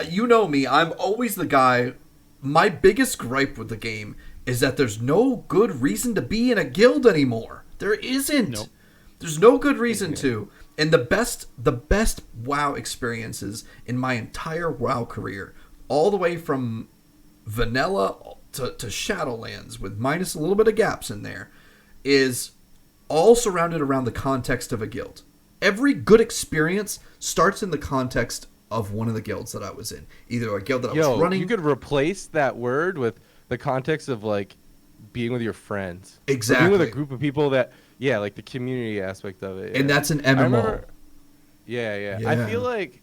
you know me. I'm always the guy. My biggest gripe with the game is that there's no good reason to be in a guild anymore. There isn't. Nope. There's no good reason to. And the best WoW experiences in my entire WoW career, all the way from vanilla to Shadowlands, with minus a little bit of gaps in there, is all surrounded around the context of a guild. Every good experience starts in the context of one of the guilds that I was in. Either a guild that I was running. You could replace that word with the context of like being with your friends. Exactly. Or being with a group of people that, like the community aspect of it. And that's an MMO. Yeah. I feel like,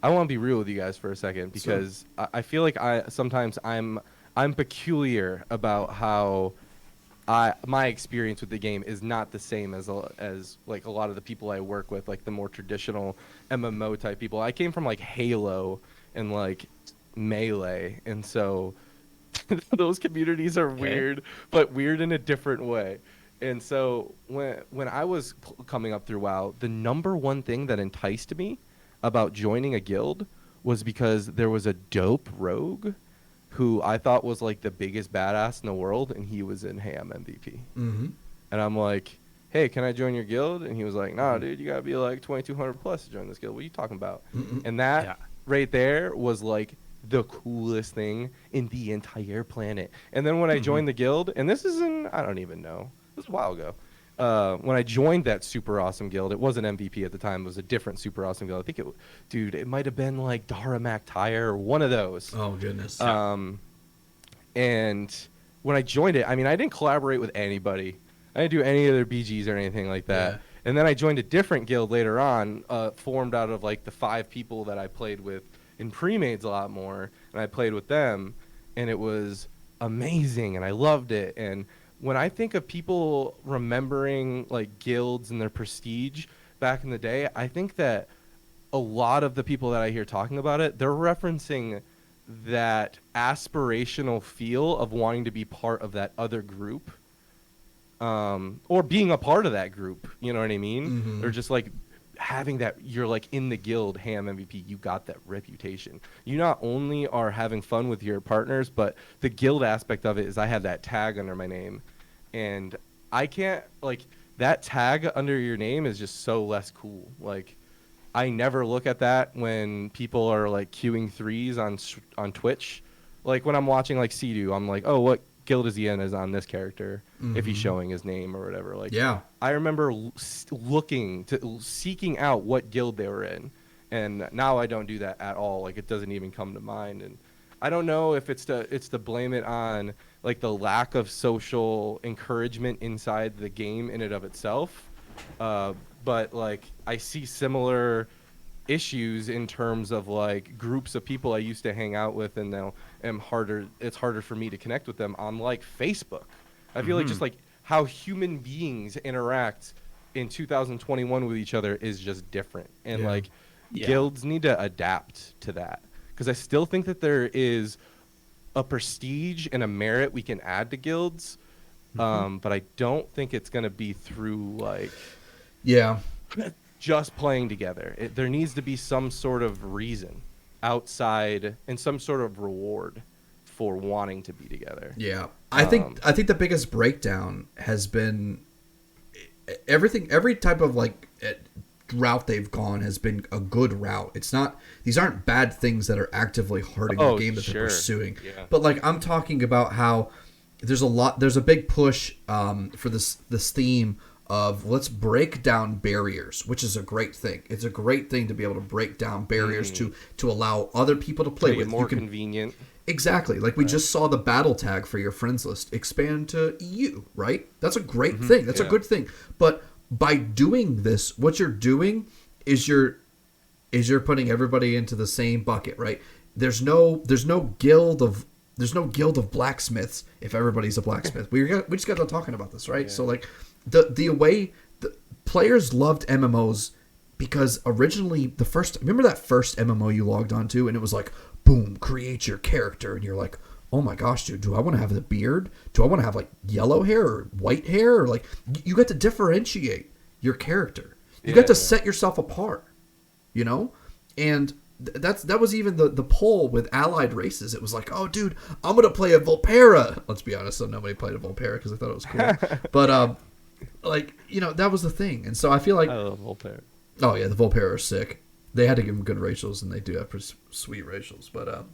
I want to be real with you guys for a second, because I feel like sometimes I'm peculiar about how my experience with the game is not the same as like a lot of the people I work with, like the more traditional MMO type people. I came from like Halo and like Melee, and so those communities are weird, but weird in a different way. And so when I was coming up through WoW, the number one thing that enticed me about joining a guild was because there was a dope rogue who I thought was like the biggest badass in the world, and he was in Ham MVP. Mm-hmm. And I'm like, hey, can I join your guild? And he was like, nah, dude, you gotta be like 2200 plus to join this guild. What are you talking about? Mm-mm. And that right there was like the coolest thing in the entire planet. And then when I joined the guild, and this is I don't even know, this was a while ago. When I joined that super awesome guild, it wasn't MVP at the time. It was a different super awesome guild. I think it might have been like Dara McTire or one of those. Oh goodness. And when I joined it, I mean, I didn't collaborate with anybody. I didn't do any of their BGs or anything like that. Yeah. And then I joined a different guild later on, formed out of like the 5 people that I played with in pre-mades a lot more, and I played with them, and it was amazing, and I loved it. And when I think of people remembering like guilds and their prestige back in the day, I think that a lot of the people that I hear talking about it, they're referencing that aspirational feel of wanting to be part of that other group, or being a part of that group. You know what I mean? Mm-hmm. Or just like having that, you're like in the guild Ham MVP, you got that reputation. You not only are having fun with your partners, but the guild aspect of it is I have that tag under my name. And I can't, like, that tag under your name is just so less cool. Like, I never look at that when people are, like, queuing threes on Twitch. Like, when I'm watching, like, Sea-Doo, I'm like, oh, what guild is he in is on this character, if he's showing his name or whatever. Like, I remember seeking out what guild they were in. And now I don't do that at all. Like, it doesn't even come to mind. And I don't know if it's to blame it on like the lack of social encouragement inside the game in and of itself, but like I see similar issues in terms of like groups of people I used to hang out with, and now it's harder for me to connect with them on like Facebook. I feel like just like how human beings interact in 2021 with each other is just different, and like guilds need to adapt to that. Because I still think that there is a prestige and a merit we can add to guilds, but I don't think it's going to be through, like, just playing together. There needs to be some sort of reason outside and some sort of reward for wanting to be together. Yeah. I think the biggest breakdown has been every type of, like, route they've gone has been a good route. These aren't bad things that are actively hurting the game that they're pursuing. Yeah. But like I'm talking about how there's a big push for this theme of let's break down barriers, which is a great thing. It's a great thing to be able to break down barriers to allow other people to play with. More convenient. Exactly. Like we just saw the battle tag for your friends list expand to EU, right? That's a great thing. That's a good thing. But by doing this, what you're doing is you're putting everybody into the same bucket, right? There's no guild of blacksmiths if everybody's a blacksmith. We just got done talking about this, right? Yeah. So like the way the players loved MMOs because originally remember that first MMO you logged onto and it was like, boom, create your character, and you're like, oh my gosh, dude, do I want to have the beard? Do I want to have like yellow hair or white hair? Or like you got to differentiate your character. You got to set yourself apart, you know? And that was even the poll with allied races. It was like, oh, dude, I'm going to play a Volpera. Let's be honest, so nobody played a Volpera because I thought it was cool. But like, that was the thing. And so I feel like, I love Volpair. oh yeah, the Volpair are sick. They had to give them good racials, and they do have pretty sweet racials. But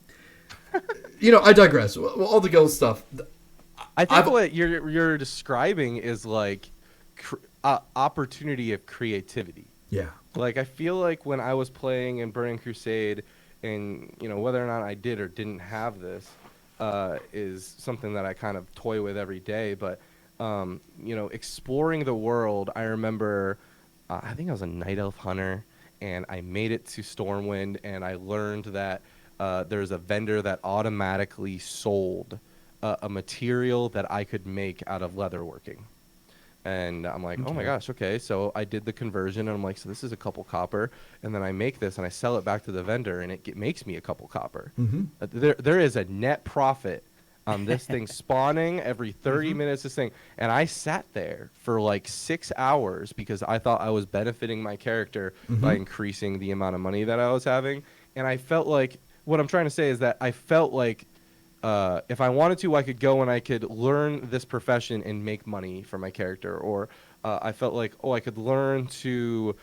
I digress. Well, all the guild stuff. I think what you're describing is like opportunity of creativity. Yeah. Like, I feel like when I was playing in Burning Crusade, and whether or not I did or didn't have this is something that I kind of toy with every day. But exploring the world, I remember I think I was a Night Elf hunter, and I made it to Stormwind, and I learned that there's a vendor that automatically sold a material that I could make out of leatherworking. And I'm like, oh my gosh, okay. So I did the conversion, and I'm like, so this is a couple copper, and then I make this, and I sell it back to the vendor, and it makes me a couple copper. There is a net profit on this thing spawning every 30 minutes. This thing, and I sat there for like 6 hours because I thought I was benefiting my character by increasing the amount of money that I was having. And I felt like, what I'm trying to say is that I felt like if I wanted to, I could go and I could learn this profession and make money for my character. Or I felt like, I could learn to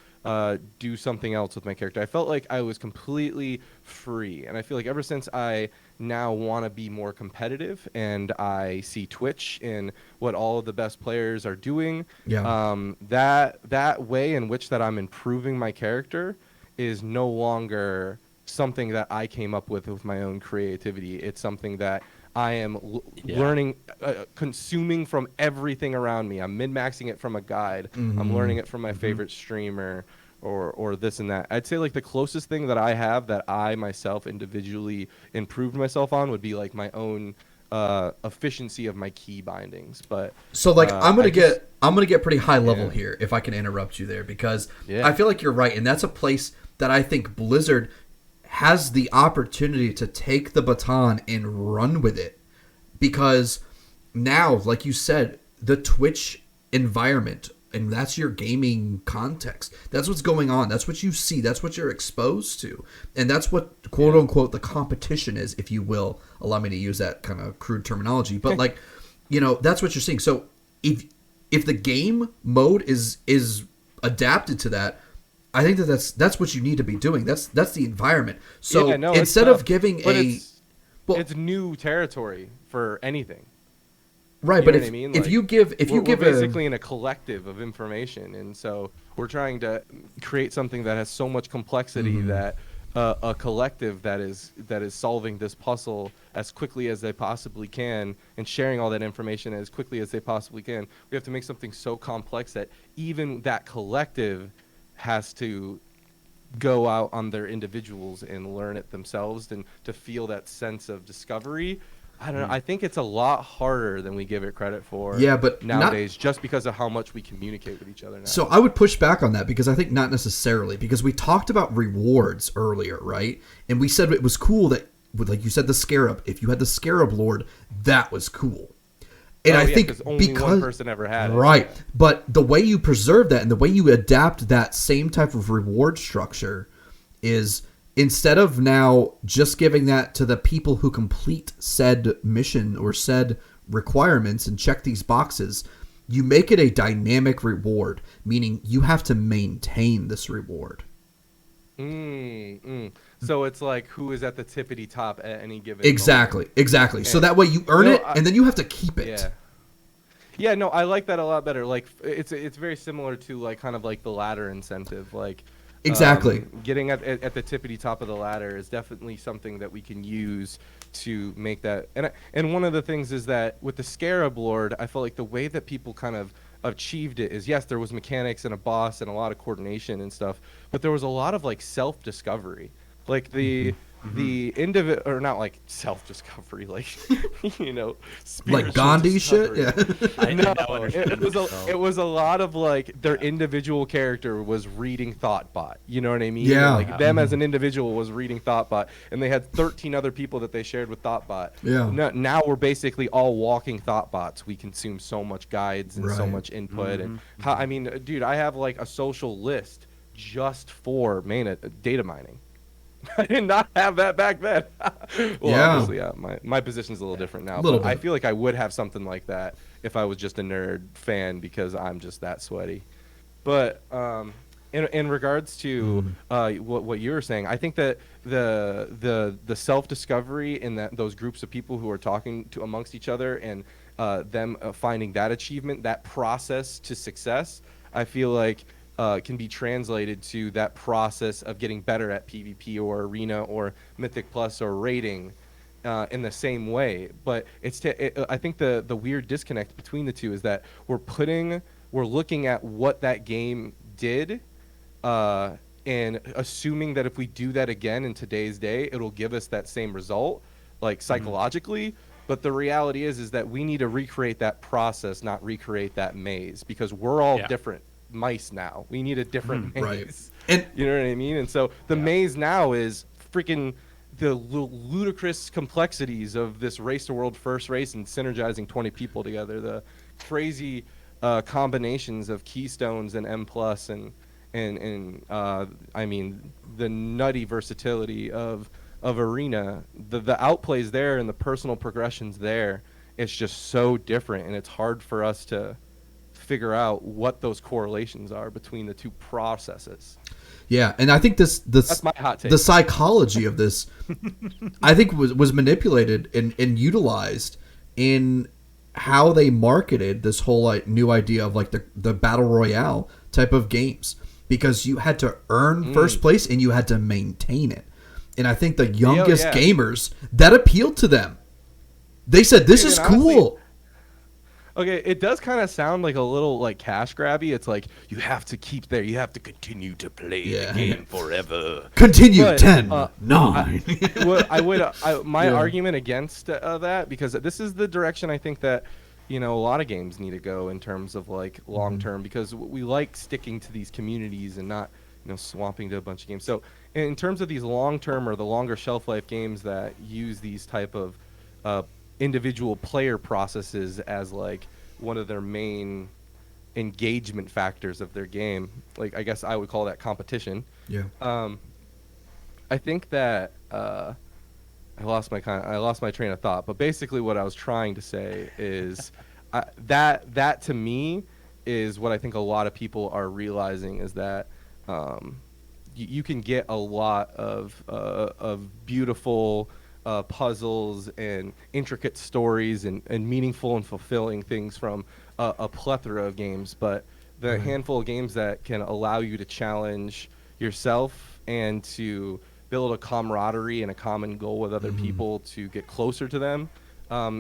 do something else with my character. I felt like I was completely free. And I feel like ever since I now want to be more competitive, and I see Twitch and what all of the best players are doing, that way in which that I'm improving my character is no longer something that I came up with my own creativity. It's something that I am learning, consuming from everything around me. I'm min-maxing it from a guide. I'm learning it from my favorite streamer or this and that. I'd say like the closest thing that I have that I myself individually improved myself on would be like my own efficiency of my key bindings. But so like I'm gonna get pretty high level here if I can interrupt you there, because I feel like you're right, and that's a place that I think Blizzard has the opportunity to take the baton and run with it, because now, like you said, the Twitch environment, and that's your gaming context, that's what's going on, that's what you see, that's what you're exposed to, and that's what quote unquote the competition is, if you will allow me to use that kind of crude terminology. But like, that's what you're seeing. So if the game mode is adapted to that, I think that's what you need to be doing. That's the environment. So instead of giving it's new territory for anything. Right, but if you give we're basically in a collective of information, and so we're trying to create something that has so much complexity that a collective that is solving this puzzle as quickly as they possibly can and sharing all that information as quickly as they possibly can. We have to make something so complex that even that collective has to go out on their individuals and learn it themselves, and to feel that sense of discovery. I don't know. I think it's a lot harder than we give it credit for. Yeah, but nowadays, just because of how much we communicate with each other now. So I would push back on that, because I think not necessarily, because we talked about rewards earlier, right? And we said it was cool that, like you said, the Scarab. If you had the Scarab Lord, that was cool. And I think only one person ever had it. Right. Yeah. But the way you preserve that and the way you adapt that same type of reward structure is, instead of now just giving that to the people who complete said mission or said requirements and check these boxes, you make it a dynamic reward, meaning you have to maintain this reward. So it's like who is at the tippity top at any given Exactly. moment. So that way you earn it, and then you have to keep it. Yeah, no, I like that a lot better. Like it's very similar to like kind of like the ladder incentive. Like exactly, getting at the tippity top of the ladder is definitely something that we can use to make that. And one of the things is that with the Scarab Lord, I felt like the way that people kind of achieved it is, yes, there was mechanics and a boss and a lot of coordination and stuff, but there was a lot of like self-discovery, like the individual, or not like self-discovery, like like Gandhi shit. Yeah, it was a lot of like their individual character was reading Thoughtbot. You know what I mean? Yeah, like them as an individual was reading Thoughtbot, and they had 13 other people that they shared with Thoughtbot. Yeah. Now we're basically all walking Thoughtbots. We consume so much guides and so much input, and I mean, dude, I have like a social list just for data mining. I did not have that back then. Well, Yeah. obviously, my position's a little different now. Little But I bit. feel like I would have something like that if I was just a nerd fan because I'm just that sweaty. But in regards to what you were saying, I think that the self-discovery in those groups of people who are talking to amongst each other and them finding that achievement, that process to success, I feel like can be translated to that process of getting better at PvP or Arena or Mythic Plus or rating in the same way. But I think the weird disconnect between the two is that we're looking at what that game did and assuming that if we do that again in today's day, it'll give us that same result, like psychologically. But the reality is that we need to recreate that process, not recreate that maze, because we're all different mice now. We need a different maze. Right. And you know what I mean? And so the maze now is freaking the ludicrous complexities of this race to world first race and synergizing 20 people together, the crazy combinations of keystones and M plus and I mean the nutty versatility of Arena, the outplays there and the personal progressions there. It's just so different, and it's hard for us to figure out what those correlations are between the two processes. yeah, and I think That's my hot take. the psychology of this, I think was manipulated and utilized in how they marketed this whole like new idea of like the battle royale type of games, because you had to earn first place and you had to maintain it. And I think the youngest gamers, that appealed to them. They said, this is cool. Okay, it does kind of sound like a little like cash grabby. It's like you have to keep there. You have to continue to play the game forever. Continue. But, 10, 9. My argument against that, because this is the direction I think that a lot of games need to go in terms of like long term, because we like sticking to these communities and not swamping to a bunch of games. So in terms of these long term or the longer shelf life games that use these type of individual player processes as like one of their main engagement factors of their game, like I guess I would call that competition. Yeah. I think that I lost my train of thought, but basically what I was trying to say is that to me is what I think a lot of people are realizing, is that you can get a lot of beautiful puzzles and intricate stories and meaningful and fulfilling things from a plethora of games, but the handful of games that can allow you to challenge yourself and to build a camaraderie and a common goal with other people to get closer to them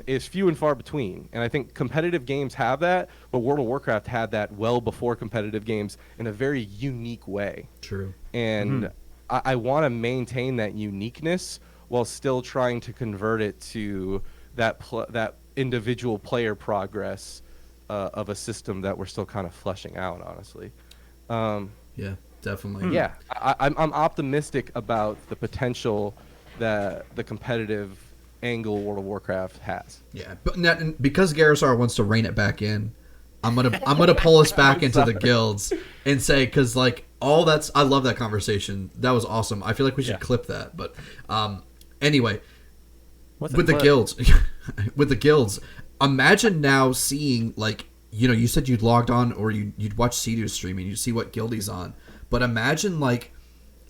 is few and far between. And I think competitive games have that, but World of Warcraft had that well before competitive games in a very unique way. True. And I want to maintain that uniqueness while still trying to convert it to that individual player progress of a system that we're still kind of fleshing out, honestly. Yeah, definitely. Yeah, I'm optimistic about the potential that the competitive angle World of Warcraft has. Yeah, but because Gerissar wants to rein it back in, I'm gonna pull us back into the guilds and say, because like I love that conversation. That was awesome. I feel like we should clip that. But anyway, with the guilds, imagine now seeing like you said you'd logged on or you'd watch Cedar's stream and you'd see what guild he's on. But imagine like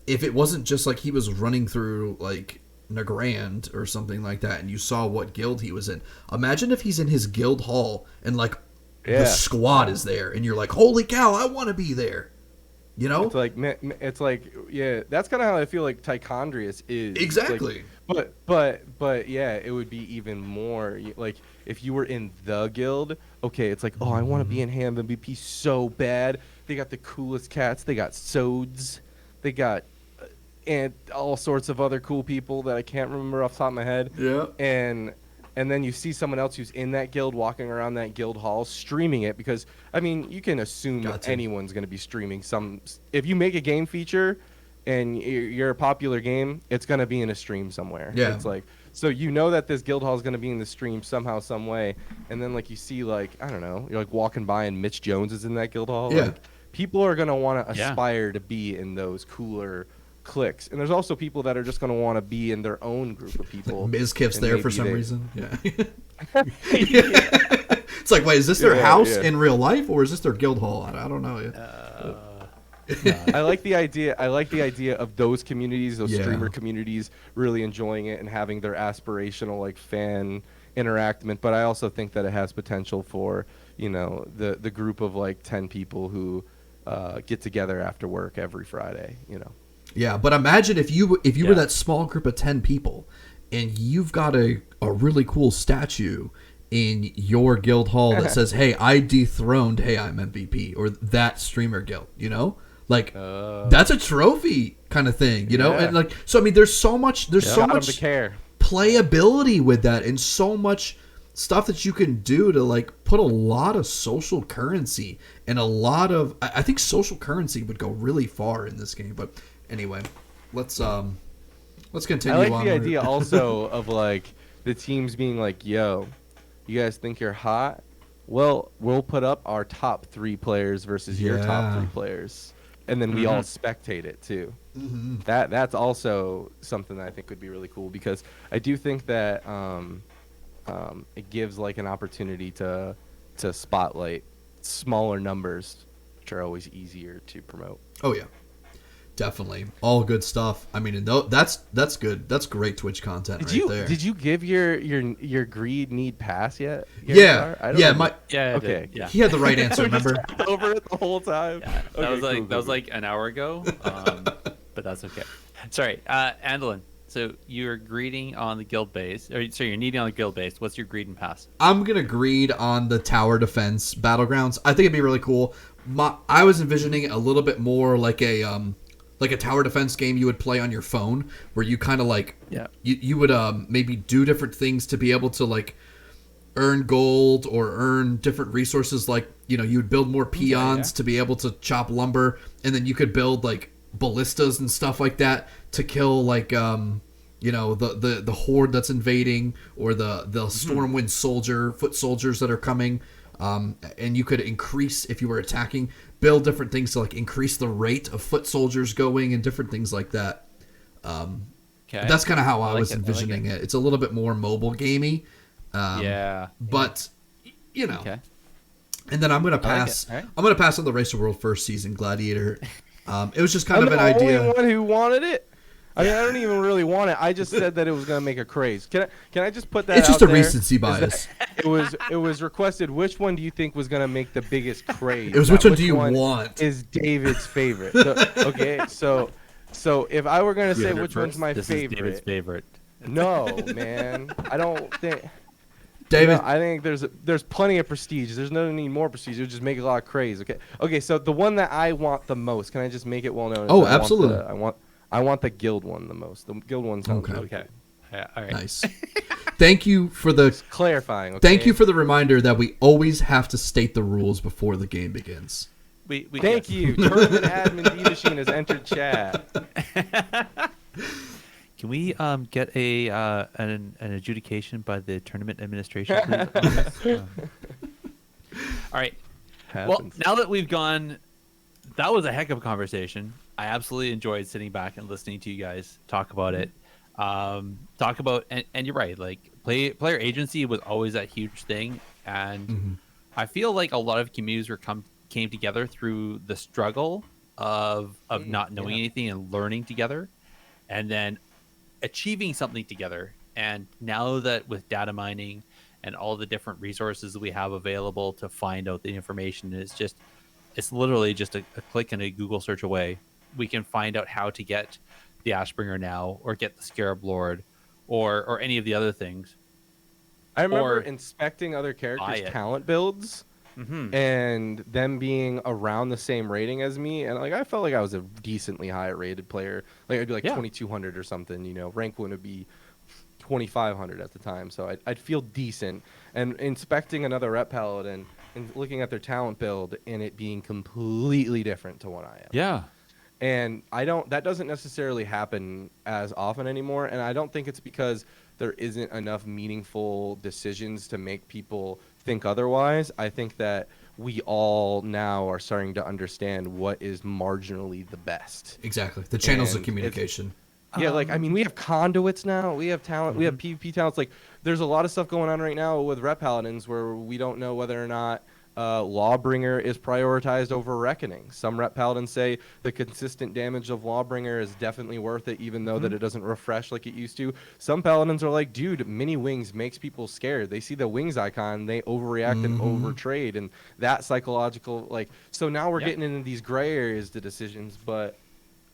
if it wasn't just like he was running through like Nagrand or something like that, and you saw what guild he was in. Imagine if he's in his guild hall and like the squad is there, and you're like, "Holy cow, I want to be there." It's like that's kind of how I feel like Tichondrius is. Exactly. Like, but yeah, it would be even more like if you were in the guild. Okay, it's like, oh, I want to be in Ham MVP so bad. They got the coolest cats. They got Sods. They got and all sorts of other cool people that I can't remember off the top of my head. Yeah. And then you see someone else who's in that guild walking around that guild hall streaming it, because I mean you can assume that anyone's going to be streaming some. If you make a game feature and you're a popular game, it's going to be in a stream somewhere. Yeah. It's like, so that this guild hall is going to be in the stream somehow, some way, and then like you see like, I don't know, you're like walking by and Mitch Jones is in that guild hall. Yeah. Like, people are going to want to aspire to be in those cooler cliques, and there's also people that are just going to want to be in their own group of people. Mizkif's and there for maybe some they- reason. Yeah. It's like, wait, is this their house in real life or is this their guild hall? I don't know. I like the idea. I like the idea of those communities, those Yeah. streamer communities, really enjoying it and having their aspirational like fan interactment. But I also think that it has potential for the group of like 10 people who get together after work every Friday. Yeah, but imagine if you Yeah. were that small group of 10 people and you've got a really cool statue in your guild hall that says, "Hey, I dethroned, hey, I'm MVP," or that streamer guild, Like that's a trophy kind of thing, Yeah. And like so I mean there's so much Got 'em to care. playability with that and so much stuff that you can do to like put a lot of social currency and a lot of I think social currency would go really far in this game. But anyway, let's continue I like on. the idea also of like the teams being like, "Yo, you guys think you're hot? Well, we'll put up our top 3 players versus your top 3 Yeah. players, and then we all spectate it too." That's also something that I think would be really cool because I do think that it gives like an opportunity to spotlight smaller numbers, which are always easier to promote. Oh yeah. Definitely. All good stuff. I mean, and that's good. That's great Twitch content there. Did you give your greed need pass yet? Yeah. I don't Yeah, remember. Yeah. I Okay. did, yeah. he had the right answer, remember? Over it the whole time. Yeah, that Okay, was like cool, that was cool. like an hour ago, but that's okay. Sorry, Andallyn. So you're greeting on the guild base, or so you're needing on the guild base. What's your greed and pass? I'm gonna greed on the tower defense battlegrounds. I think it'd be really cool. I was envisioning it a little bit more like a tower defense game you would play on your phone, where you kind of like you would maybe do different things to be able to like earn gold or earn different resources. Like you would build more peons to be able to chop lumber, and then you could build like ballistas and stuff like that to kill like the horde that's invading or the Stormwind foot soldiers that are coming. And you could increase, if you were attacking, build different things to like increase the rate of foot soldiers going and different things like that. Okay. That's kind of how I like was it, I like envisioning it. it. It's a little bit more mobile gamey. Yeah. But Okay. and then I'm gonna like pass. it. All right. I'm gonna pass on the Race of World first season Gladiator. It was just kind I'm of an the idea. only one who wanted it. I mean, I don't even really want it. I just said that it was gonna make a craze. Can I just put that? It's just out a there? recency Is that- bias. It was requested. Which one do you think was gonna make the biggest craze? It was Not which one do you want? Is David's favorite? So if I were gonna say which one's my This is David's favorite, favorite. no, man, I don't think. David, No, I think there's plenty of prestige. There's no need more prestige. It'll just make a lot of craze. Okay. So the one that I want the most, can I just make it well known? Oh, I want absolutely. I want the guild one the most. The guild one sounds Okay. really Okay. good. Yeah, all right. nice. Thank you for the Clarifying. Okay? Thank you for the reminder that we always have to state the rules before the game begins. We Thank you. Tournament admin DMachine has entered chat. Can we get an adjudication by the tournament administration, please? All right. Well, Happens. now that we've gone, that was a heck of a conversation. I absolutely enjoyed sitting back and listening to you guys talk about it. Talk about, and you're right, like player agency was always that huge thing. And I feel like a lot of communities came together through the struggle of not knowing anything and learning together, and then achieving something together. And now that with data mining and all the different resources that we have available to find out the information, it's literally just a click and a Google search away. We can find out how to get the Ashbringer now, or get the Scarab Lord, or any of the other things. I remember or inspecting other buy characters' it. talent builds and them being around the same rating as me, and like I felt like I was a decently high rated player. Like I'd be like 2200 or something. Rank one would be 2500 at the time, so I'd feel decent. And inspecting another rep paladin and looking at their talent build and it being completely different to what I am. Yeah. And that doesn't necessarily happen as often anymore. And I don't think it's because there isn't enough meaningful decisions to make people think otherwise. I think that we all now are starting to understand what is marginally the best. Exactly. The channels of And communication. Yeah, like, I mean, we have conduits now. We have talent. We have PvP talents. Like, there's a lot of stuff going on right now with Rep Paladins where we don't know whether or not Lawbringer is prioritized over Reckoning. Some Rep Paladins say the consistent damage of Lawbringer is definitely worth it, even though that it doesn't refresh like it used to. Some Paladins are like, dude, mini wings makes people scared. They see the wings icon, they overreact and overtrade, and that psychological, like, so now we're getting into these gray areas to decisions, but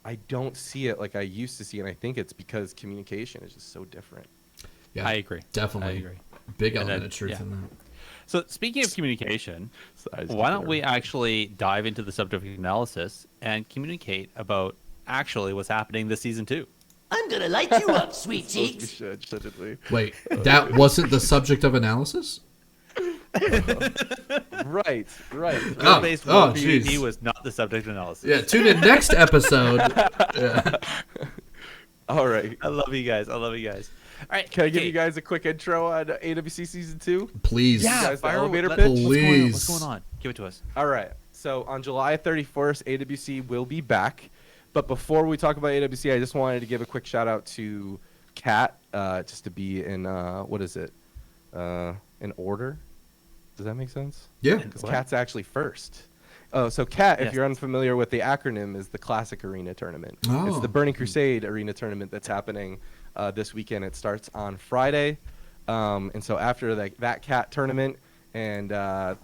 I don't see it like I used to see, and I think it's because communication is just so different. Yeah, I agree. Definitely. I agree. Big element of truth in that. So speaking of communication, why don't we actually dive into the subject analysis and communicate about actually what's happening this season 2? I'm gonna light you up, sweet cheeks. Shouldn't we? Wait, that wasn't the subject of analysis? Right. Based jeez. PvP was not the subject of analysis. Yeah, tune in next episode. Yeah. All right. I love you guys. All right, Can I give you guys a quick intro on AWC Season 2? Please. Yeah, guys, the fire elevator let- pitch? Please. What's going on? Give it to us. All right. So on July 31st, AWC will be back. But before we talk about AWC, I just wanted to give a quick shout out to Kat, just to be in, what is it? In order? Does that make sense? Yeah. Because Kat's actually first. Oh, so Kat, if Yes. you're unfamiliar with the acronym, is the Classic Arena Tournament. Oh. It's the Burning Crusade Arena Tournament that's happening this weekend. It starts on Friday. And so after that Kat tournament, and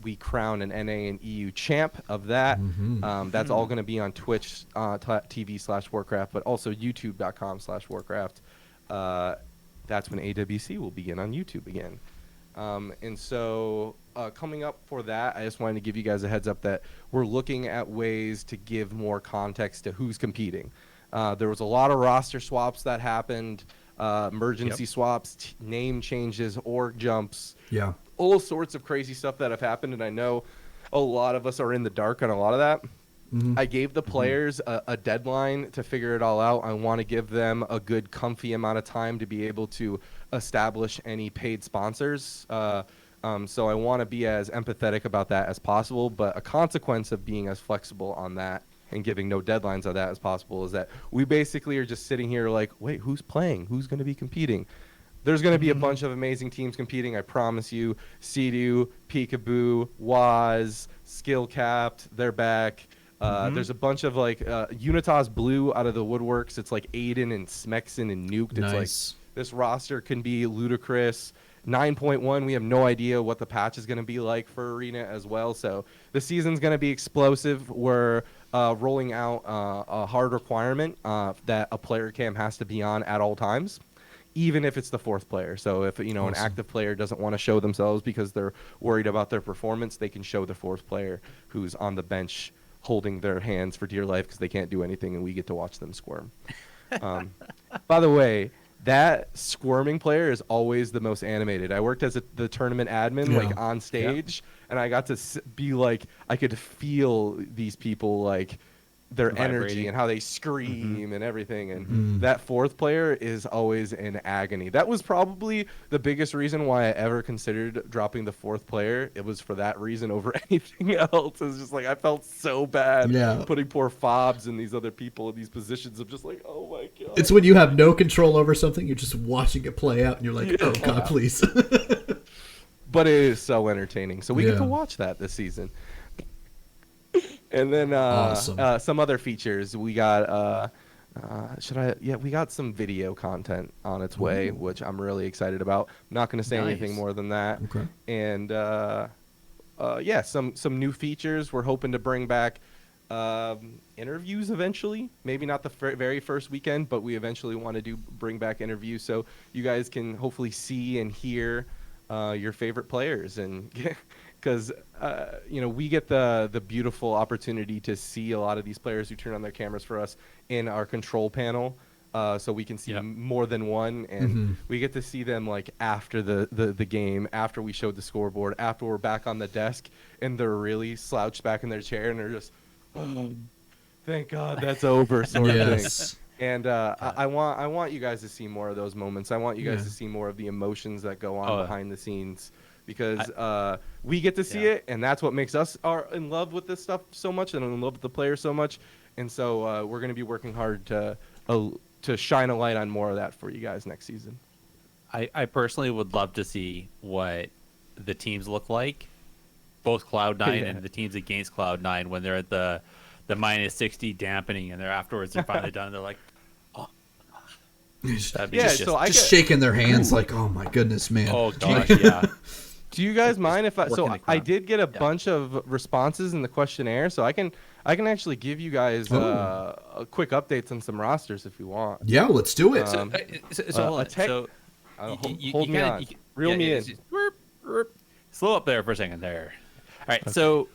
we crown an NA and EU champ of that. That's all going to be on Twitch TV/Warcraft, but also YouTube.com/Warcraft. That's when AWC will begin on YouTube again. And so coming up for that, I just wanted to give you guys a heads up that we're looking at ways to give more context to who's competing. There was a lot of roster swaps that happened, emergency swaps, name changes, org jumps, Yeah. all sorts of crazy stuff that have happened. And I know a lot of us are in the dark on a lot of that. I gave the players a deadline to figure it all out. I want to give them a good, comfy amount of time to be able to establish any paid sponsors. So I want to be as empathetic about that as possible. But a consequence of being as flexible on that and giving no deadlines on that as possible is that we basically are just sitting here like, wait, who's playing? Who's going to be competing? There's going to be a bunch of amazing teams competing, I promise you. Sea-Doo, Peekaboo, Waz, Skill Capped, they're back. There's a bunch of like Unitas Blue out of the woodworks. It's like Aiden and Smexon and Nuked. It's Nice. like this roster can be ludicrous. 9.1, we have no idea what the patch is going to be like for Arena as well. So the season's going to be explosive. We're rolling out a hard requirement that a player cam has to be on at all times, even if it's the fourth player. So if an active player doesn't want to show themselves because they're worried about their performance, they can show the fourth player who's on the bench holding their hands for dear life because they can't do anything, and we get to watch them squirm. By the way, that squirming player is always the most animated. I worked as the tournament admin, like on stage, and I got to be like, I could feel these people like their energy and how they scream and everything. And that fourth player is always in agony. That was probably the biggest reason why I ever considered dropping the fourth player. It was for that reason over anything else. It was just like, I felt so bad putting poor Fobs and these other people in these positions of just like, oh my God. It's when you have no control over something, you're just watching it play out, and you're like, oh God, please. But it is so entertaining. So we get to watch that this season. And then Awesome. some other features. We got we got some video content on its way, which I'm really excited about. I'm not going to say anything more than that. Okay. And some new features. We're hoping to bring back interviews eventually. Maybe not the very first weekend, but we eventually want to bring back interviews so you guys can hopefully see and hear your favorite players, and because we get the beautiful opportunity to see a lot of these players who turn on their cameras for us in our control panel, so we can see more than one, and we get to see them like after the game, after we showed the scoreboard, after we're back on the desk, and they're really slouched back in their chair, and they're just, oh, thank God that's over, sort of thing. And I want you guys to see more of those moments. I want you guys to see more of the emotions that go on behind the scenes. because we get to see it, and that's what makes us are in love with this stuff so much and in love with the players so much. And so we're going to be working hard to shine a light on more of that for you guys next season. I personally would love to see what the teams look like, both Cloud9 and the teams against Cloud9 when they're at the minus 60 dampening, and they're afterwards they're finally done. They're like, oh, that'd be just shaking their hands like, oh my goodness, man. Oh gosh, yeah. Do you guys mind if I? So I did get a Yeah. bunch of responses in the questionnaire, so I can actually give you guys a quick updates on some rosters if you want. Yeah, let's do it. So hold on. So hold me on. Reel me in. Slow up there for a second there. All right, so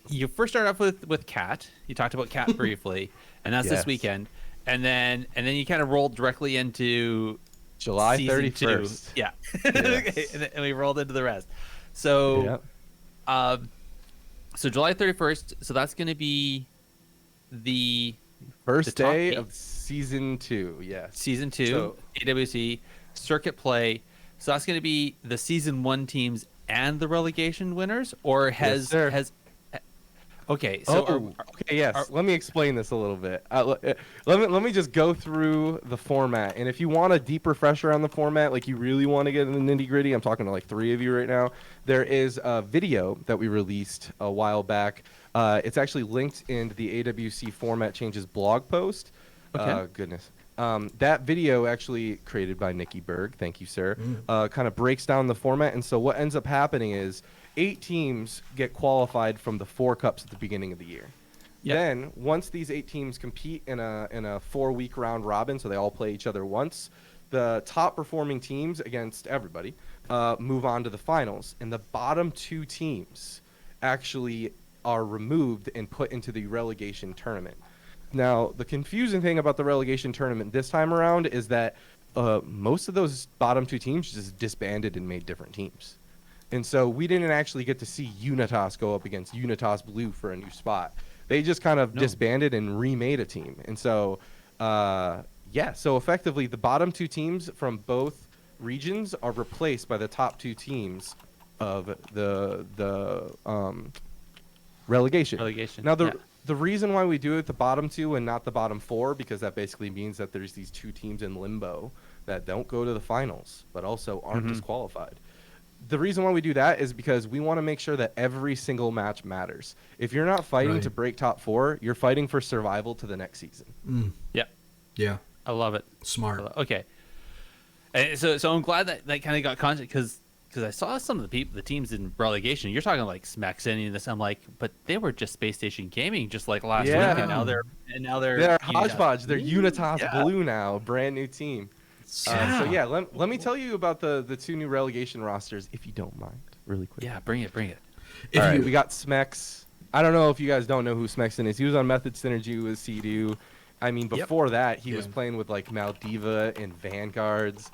you first started off with Cat. You talked about Cat briefly, and that's this weekend. And then you kind of rolled directly into July season 31st. 2. Yeah. Okay, and we rolled into the rest. So so July 31st, so that's going to be the First top day 8. of season 2. Yes. Season 2, So- AWC, circuit play. So that's going to be the season 1 teams and the relegation winners, or has okay? So okay, yes. Let me explain this a little bit. Let me just go through the format. And if you want a deep refresher on the format, like you really want to get in the nitty gritty, I'm talking to like 3 of you right now. There is a video that we released a while back. It's actually linked in the AWC format changes blog post. Okay. Goodness. That video actually created by Nikki Berg, thank you, sir, kind of breaks down the format. And so what ends up happening is 8 teams get qualified from the 4 cups at the beginning of the year. Yep. Then once these 8 teams compete in a 4-week round robin, so they all play each other once, the top performing teams against everybody move on to the finals. And the bottom 2 teams actually are removed and put into the relegation tournament. Now, the confusing thing about the relegation tournament this time around is that most of those bottom 2 teams just disbanded and made different teams. And so we didn't actually get to see Unitas go up against Unitas Blue for a new spot. They just kind of disbanded and remade a team. And so, so effectively the bottom 2 teams from both regions are replaced by the top 2 teams of the relegation. Now, the reason why we do it the bottom 2 and not the bottom 4, because that basically means that there's these 2 teams in limbo that don't go to the finals, but also aren't disqualified. The reason why we do that is because we want to make sure that every single match matters. If you're not fighting to break top 4, you're fighting for survival to the next season. Yeah. I love it. Smart. Okay. And so I'm glad that kind of got content because I saw some of the teams in relegation. You're talking like Smexen and this. I'm like, but they were just Space Station Gaming just like last week, and now they're hodgepodge. They're Unitas Blue now, brand new team. Let me tell you about the 2 new relegation rosters, if you don't mind, really quick. Yeah, bring it. All right, we got Smex. I don't know if you guys don't know who Smexen is. He was on Method Synergy with Sea-Doo. I mean, before that, he was playing with like Maldiva and Vanguards.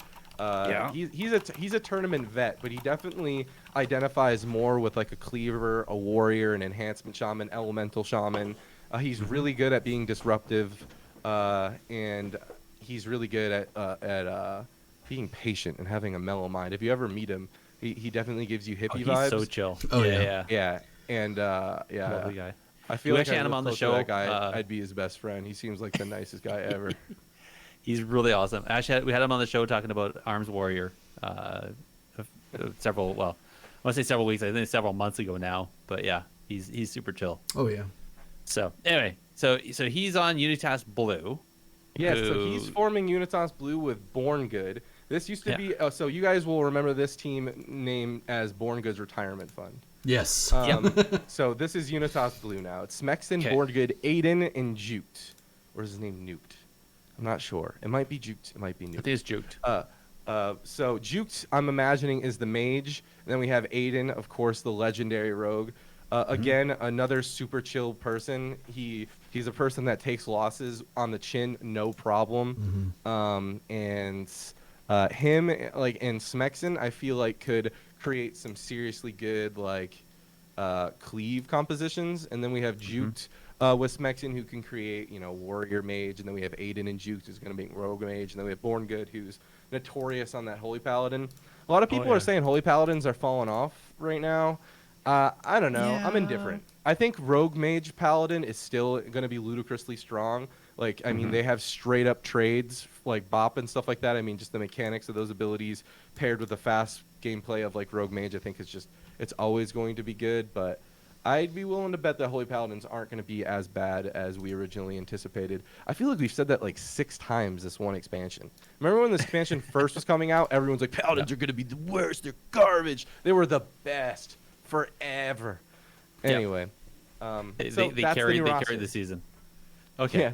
He's a tournament vet, but he definitely identifies more with like a cleaver, a warrior, an enhancement shaman, elemental shaman. He's really good at being disruptive, and he's really good at being patient and having a mellow mind. If you ever meet him, he definitely gives you hippie vibes. He's so chill. Yeah. And lovely guy. I feel like actually had him on the show. That guy, I'd be his best friend. He seems like the nicest guy ever. He's really awesome. Actually, we had him on the show talking about Arms Warrior several weeks. I think several months ago now. But yeah, he's super chill. Oh yeah. So anyway, so he's on Unitas Blue. Yes, so he's forming Unitas Blue with Born Good. This used to be so you guys will remember this team named as Born Good's Retirement Fund. Yes. So this is Unitas Blue now. It's Smexen, Born Good, Aiden, and Juked. Or is his name Nuked? I'm not sure. It might be Juked. It might be Nuked. I think it's Juked. So Juked, I'm imagining, is the mage. And then we have Aiden, of course, the legendary rogue. Again, another super chill person. He's a person that takes losses on the chin, no problem. And him, like, and Smexen, I feel like could create some seriously good like cleave compositions. And then we have Juked with Smexen, who can create, warrior mage. And then we have Aiden and Juked, who's going to be rogue mage. And then we have Born Good, who's notorious on that holy paladin. A lot of people yeah. are saying Holy Paladins are falling off right now. I don't know. I'm Yeah. indifferent. I think Rogue Mage Paladin is still going to be ludicrously strong. Like, I mean, they have straight up trades like Bop and stuff like that. I mean, just the mechanics of those abilities paired with the fast gameplay of like Rogue Mage, I think it's always going to be good. But I'd be willing to bet that Holy Paladins aren't going to be as bad as we originally anticipated. I feel like we've said that like 6 times this one expansion. Remember when this expansion first was coming out? Everyone's like, Paladins are going to be the worst. They're garbage. They were the best forever. Anyway, They so that's carried the new roster. the season. Okay. Yeah.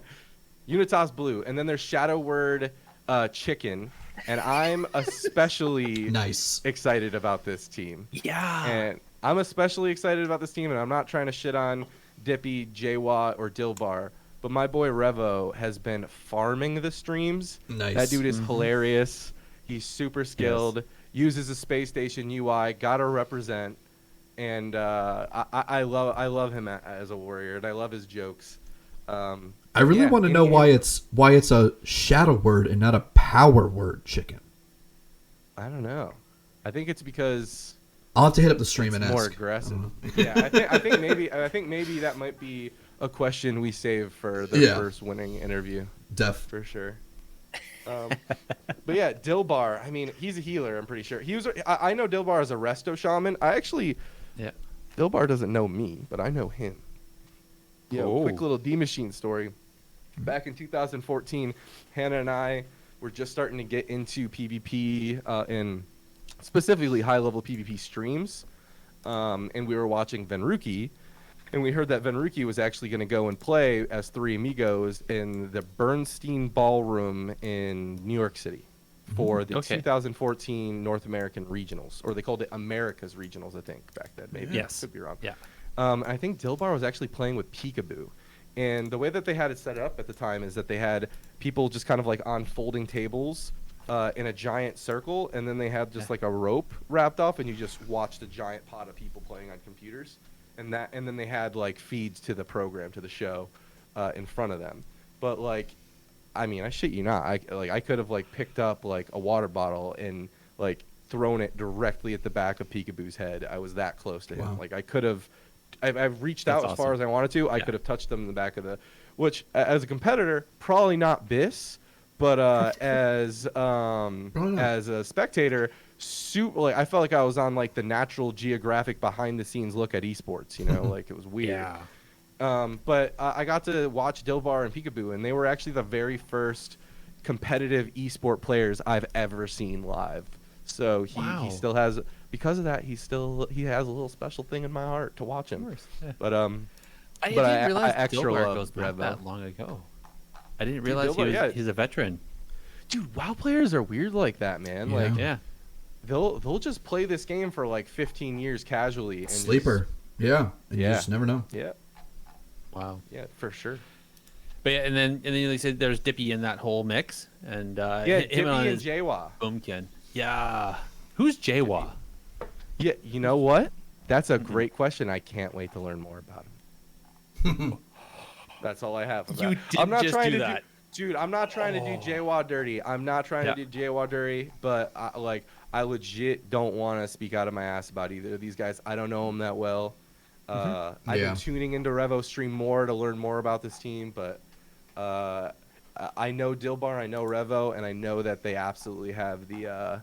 Unitas Blue, and then there's Shadow Word Chicken, and I'm especially Nice. excited about this team. Yeah. And I'm especially excited about this team, and I'm not trying to shit on Dippy, Jwa, or Dilbar, but my boy Revo has been farming the streams. Nice. That dude is hilarious. He's super skilled, uses a space station UI, gotta represent, and I love him as a warrior, and I love his jokes. I really want to know why it's a shadow word and not a power word, chicken. I don't know. I think it's because I'll have to hit up the stream and it's more ask. aggressive. Yeah, I think maybe that might be a question we save for the first winning interview. Def. For sure. But yeah, Dilbar. I mean, he's a healer. I'm pretty sure. I know Dilbar as a resto shaman. Yeah. Dilbar doesn't know me, but I know him. Quick little DMachine story. Back in 2014, Hannah and I were just starting to get into PvP and specifically high-level PvP streams, and we were watching Venruki, and we heard that Venruki was actually going to go and play as 3 amigos in the Bernstein Ballroom in New York City for the 2014 North American Regionals, or they called it America's Regionals, I think, back then. Maybe. Yes. Could be wrong. Yeah. I think Dilbar was actually playing with Peekaboo. And the way that they had it set up at the time is that they had people just kind of like on folding tables in a giant circle, and then they had just like a rope wrapped off, and you just watched a giant pot of people playing on computers. And then they had like feeds to the program, to the show in front of them. But like, I mean, I shit you not. I could have like picked up like a water bottle and like thrown it directly at the back of Peekaboo's head. I was that close to him. Wow. Like I could have. I've reached out as far as I wanted to. I could have touched them in the back of the, which as a competitor, probably not Biss, but as a spectator, like I felt like I was on like the Natural Geographic behind the scenes look at esports. You know, like it was weird. Yeah. But I got to watch Dilbar and Peekaboo, and they were actually the very first competitive esport players I've ever seen live. So he still has, because of that, he has a little special thing in my heart to watch him. Yeah. But I didn't realize extra Dilbar love goes back Revo. that long ago. I didn't realize he's a veteran. Dude, WoW players are weird like that, man. Yeah. Like Yeah. they'll just play this game for like 15 years casually. And Sleeper. And you just never know. Yeah. Wow. Yeah, for sure. But yeah, and then they said there's Dippy in that whole mix, and Yeah, him Dippy on and his Jwa. boomkin. Yeah. Who's Jwa? Yeah, you know what? That's a great question. I can't wait to learn more about him. That's all I have. You did I'm not just trying do to that. Dude, I'm not trying to do Jwa dirty. I'm not trying to do Jwa dirty, but I legit don't want to speak out of my ass about either of these guys. I don't know them that well. I've been tuning into Revo stream more to learn more about this team, but I know Dilbar, I know Revo, and I know that they absolutely have the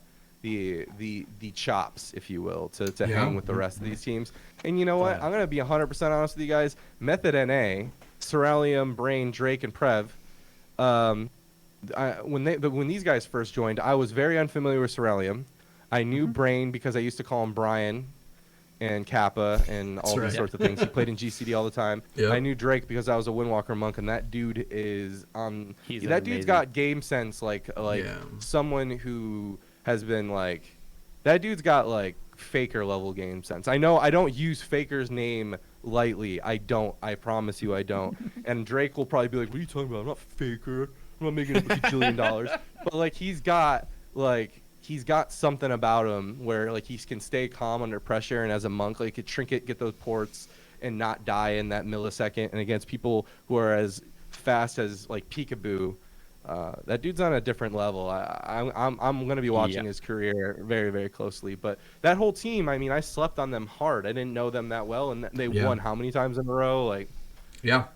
chops, if you will, to hang with the rest of these teams. And you know what? I'm gonna be 100% honest with you guys. Method NA, Ceralium, Brain, Drake, and Prev. When these guys first joined, I was very unfamiliar with Ceralium. I knew Brain because I used to call him Brian and Kappa and all these sorts of things. He played in GCD all the time. Yep. I knew Drake because I was a Windwalker monk, and that dude is that dude's got game sense like someone who has been like, that dude's got like Faker level game sense. I know I don't use Faker's name lightly. I promise you I don't. And Drake will probably be like, what are you talking about? I'm not Faker. I'm not making a $1 But like he's got something about him where like he can stay calm under pressure, and as a monk, like, he could trinket, get those ports, and not die in that millisecond. And against people who are as fast as like Peekaboo, That dude's on a different level. I'm going to be watching his career very, very closely. But that whole team, I mean, I slept on them hard. I didn't know them that well, and they won how many times in a row? Like,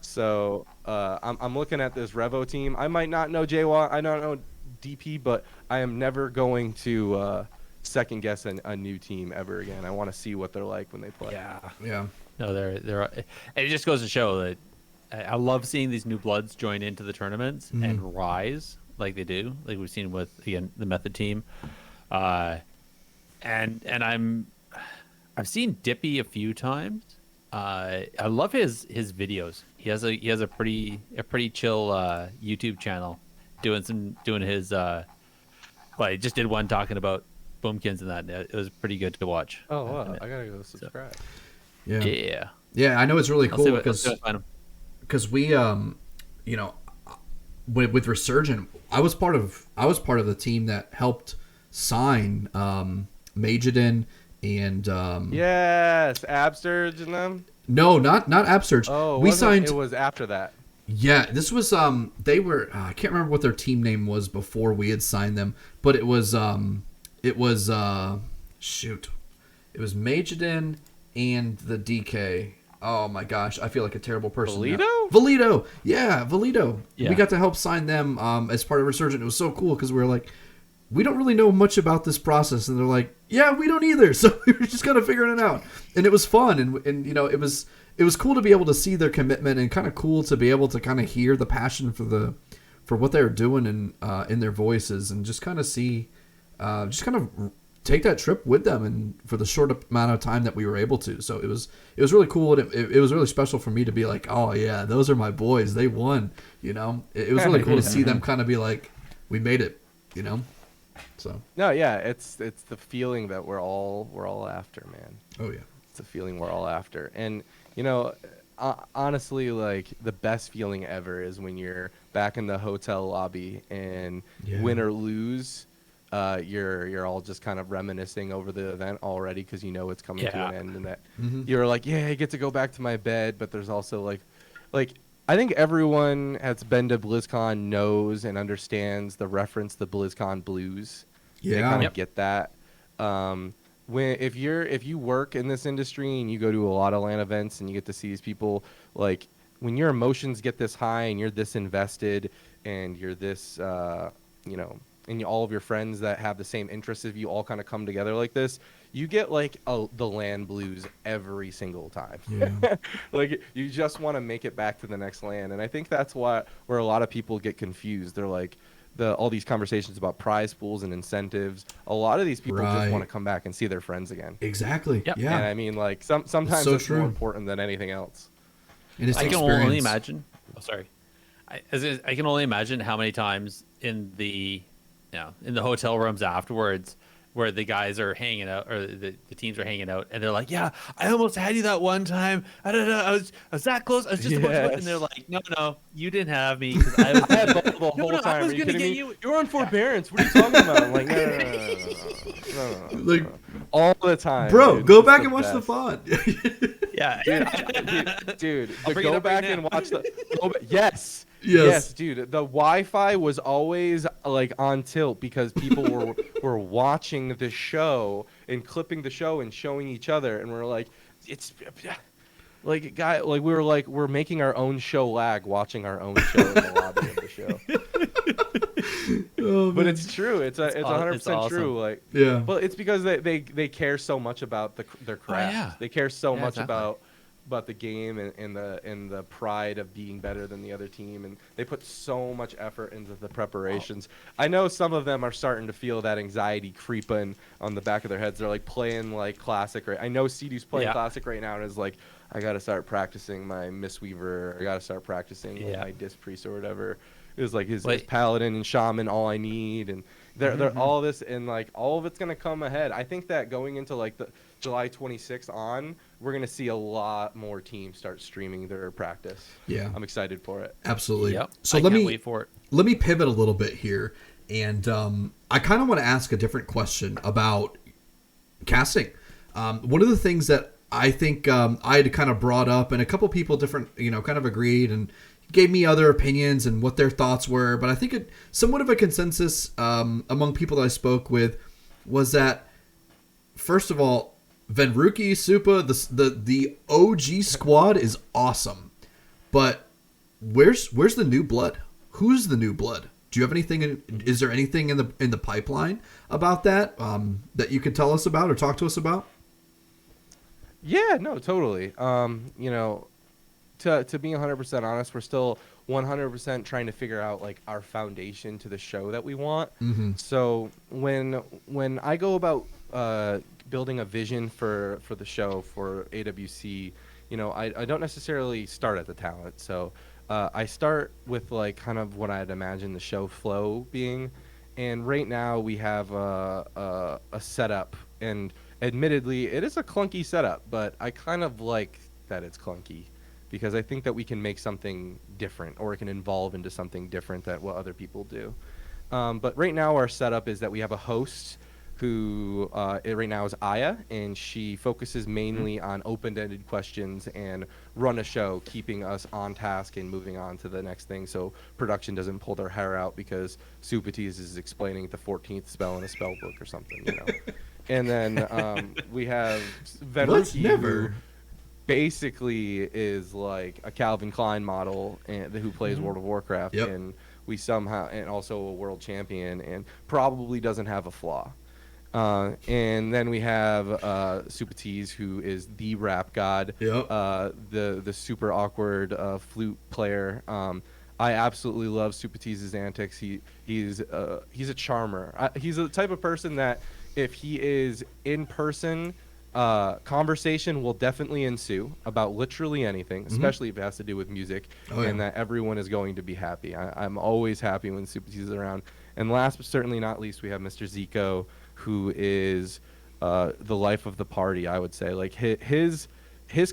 So I'm looking at this Revo team. I might not know JWA, I don't know DP, but I am never going to second guess a new team ever again. I want to see what they're like when they play. Yeah. No, they're. It just goes to show that I love seeing these new bloods join into the tournaments and rise like they do, like we've seen with the Method team, and I've seen Dippy a few times. I love his videos. He has a pretty chill YouTube channel, doing his. Well, he just did one talking about Boomkins and that. It was pretty good to watch. Oh wow! I gotta go subscribe. Yeah. I know it's really cool because we with Resurgent, I was part of the team that helped sign Majidin and yes, Absurge and them. No, not Absurge. Oh, we signed. It was after that. Yeah, this was they were I can't remember what their team name was before we had signed them, but it was shoot, it was Majidin and the DK. Oh my gosh, I feel like a terrible person. Valito? Yeah, Valito. Yeah. We got to help sign them as part of Resurgent. It was so cool because we were like, we don't really know much about this process, and they're like, yeah, we don't either. So we were just kind of figuring it out, and it was fun, and you know, it was cool to be able to see their commitment, and kind of cool to be able to kind of hear the passion for what they were doing in their voices, and just kind of see, just kind of take that trip with them, and for the short amount of time that we were able to. So it was really cool, and it was really special for me to be like, oh yeah, those are my boys, they won, you know. It was really cool to see them kind of be like, we made it, you know. So no, yeah, it's the feeling that we're all after, man. Oh yeah, it's a feeling we're all after. And you know, honestly, like the best feeling ever is when you're back in the hotel lobby and win or lose, you're all just kind of reminiscing over the event already because you know it's coming to an end, and that you're like, yeah, I get to go back to my bed. But there's also like I think everyone that's been to BlizzCon knows and understands the reference, the BlizzCon blues. Yeah, they kind of get that. If you work in this industry and you go to a lot of LAN events and you get to see these people, like when your emotions get this high and you're this invested and you're this, and all of your friends that have the same interests as you all kind of come together like this, you get like the LAN blues every single time. Yeah. Like you just want to make it back to the next LAN, and I think that's where a lot of people get confused. They're like all these conversations about prize pools and incentives. A lot of these people just want to come back and see their friends again. Exactly. Yep. Yeah. And I mean, like sometimes it's more important than anything else. I can only imagine. Oh, sorry. I can only imagine how many times in the hotel rooms afterwards where the guys are hanging out, or the teams are hanging out, and they're like, yeah, I almost had you that one time. I don't know, I was that close. I was just about to, and they're like, no, you didn't have me because I was had the whole time. I was going to get you. You're on forbearance. What are you talking about? I'm like, no. Like all the time, bro. Dude, go back and watch the font. Yeah, dude. Go back and watch the. Yes, dude. The Wi-Fi was always like on tilt because people were watching the show and clipping the show and showing each other, and we're like, it's like we're making our own show lag watching our own show in the lobby of the show. But it's true. It's 100% true. Like, yeah. But it's because they care so much about their craft. Oh, yeah. They care so much about the game and the pride of being better than the other team, and they put so much effort into the preparations. I know some of them are starting to feel that anxiety creeping on the back of their heads. They're like playing like Classic I know Cedu's playing Classic right now and is like, I gotta start practicing my Mistweaver, I gotta start practicing my Disc Priest or whatever. It was like his Paladin and Shaman, all I need, and they're all this, and like all of it's gonna come ahead. I think that going into like the July 26th on, we're gonna see a lot more teams start streaming their practice. Yeah, I'm excited for it. Absolutely. Yep. So I can't wait for it. Let me pivot a little bit here, and I kind of want to ask a different question about casting. One of the things that I think I had kind of brought up, and a couple people kind of agreed, and gave me other opinions and what their thoughts were. But I think somewhat of a consensus among people that I spoke with was that, first of all, Venruki, Supa, the OG squad is awesome. But where's the new blood? Who's the new blood? Do you have anything? Is there anything in the pipeline about that that you could tell us about or talk to us about? Yeah, no, totally. You know, to be 100% honest, we're still 100% trying to figure out like our foundation to the show that we want. Mm-hmm. So when I go about building a vision for the show for AWC, you know, I don't necessarily start at the talent. So I start with like kind of what I'd imagine the show flow being, and right now we have a setup, and admittedly it is a clunky setup, but I kind of like that it's clunky because I think that we can make something different, or it can evolve into something different that what other people do. But right now our setup is that we have a host who right now is Aya, and she focuses mainly on open-ended questions and run a show, keeping us on task and moving on to the next thing, so production doesn't pull their hair out because Supatis is explaining the 14th spell in a spell book or something, you know. And then we have Venruki, who basically is like a Calvin Klein model and who plays World of Warcraft, and we somehow, and also a world champion, and probably doesn't have a flaw. And then we have Supatis, who is the rap god, the super awkward flute player. I absolutely love Supatis' antics. He's a charmer. He's the type of person that if he is in person, conversation will definitely ensue about literally anything, especially if it has to do with music, and that everyone is going to be happy. I'm always happy when Supatis is around. And last but certainly not least, we have Mr. Zico, who is the life of the party, I would say. Like his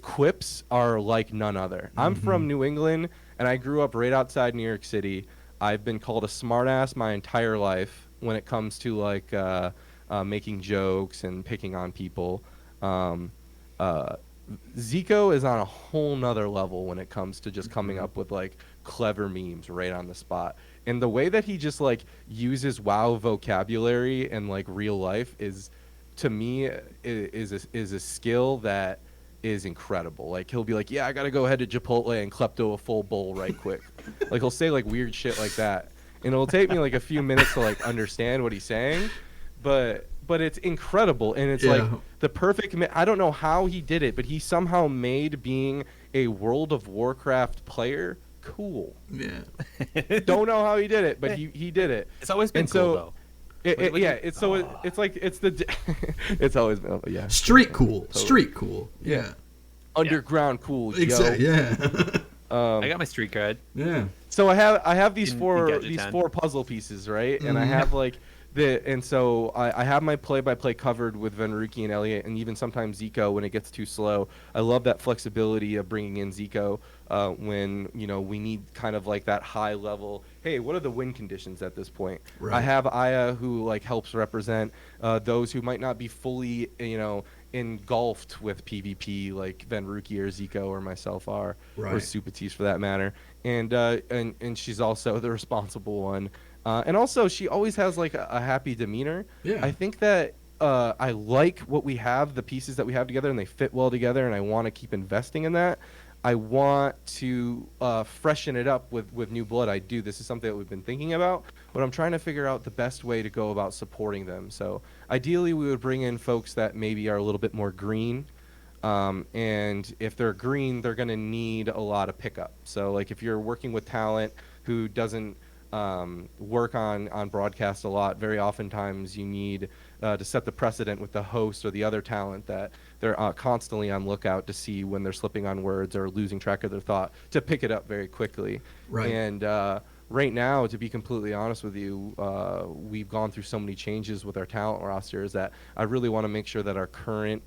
quips are like none other. I'm from New England, and I grew up right outside New York City. I've been called a smartass my entire life when it comes to like making jokes and picking on people. Zico is on a whole nother level when it comes to just coming up with like clever memes right on the spot. And the way that he just like uses WoW vocabulary and like real life is, to me, is a skill that is incredible. Like he'll be like, yeah, I gotta go ahead to Chipotle and klepto a full bowl right quick. Like he'll say like weird shit like that, and it'll take me like a few minutes to like understand what he's saying, but it's incredible, and it's like the perfect. I don't know how he did it, but he somehow made being a World of Warcraft player cool. Yeah. Don't know how he did it, but he did it. It's always been cool, though. It's like it's the it's always been street cool. Totally. Street cool. Yeah. Underground cool. Exactly. Yeah. I got my street cred. Yeah. So I have these four puzzle pieces, right? And I have like so I have my play-by-play covered with Venruki and Elliot, and even sometimes Zico when it gets too slow. I love that flexibility of bringing in Zico when we need kind of like that high level. Hey, what are the win conditions at this point? Right. I have Aya who like helps represent those who might not be fully engulfed with PvP like Venruki or Zico or myself are, or Supatis for that matter. And she's also the responsible one. And also, she always has like a happy demeanor. Yeah. I think that I like what we have, the pieces that we have together, and they fit well together, and I want to keep investing in that. I want to freshen it up with new blood. I do. This is something that we've been thinking about, but I'm trying to figure out the best way to go about supporting them. So ideally, we would bring in folks that maybe are a little bit more green. And if they're green, they're going to need a lot of pickup. So like if you're working with talent who doesn't work on broadcast a lot, very oftentimes you need to set the precedent with the host or the other talent that they're constantly on lookout to see when they're slipping on words or losing track of their thought to pick it up very quickly. Right. And right now, to be completely honest with you, we've gone through so many changes with our talent rosters that I really want to make sure that our current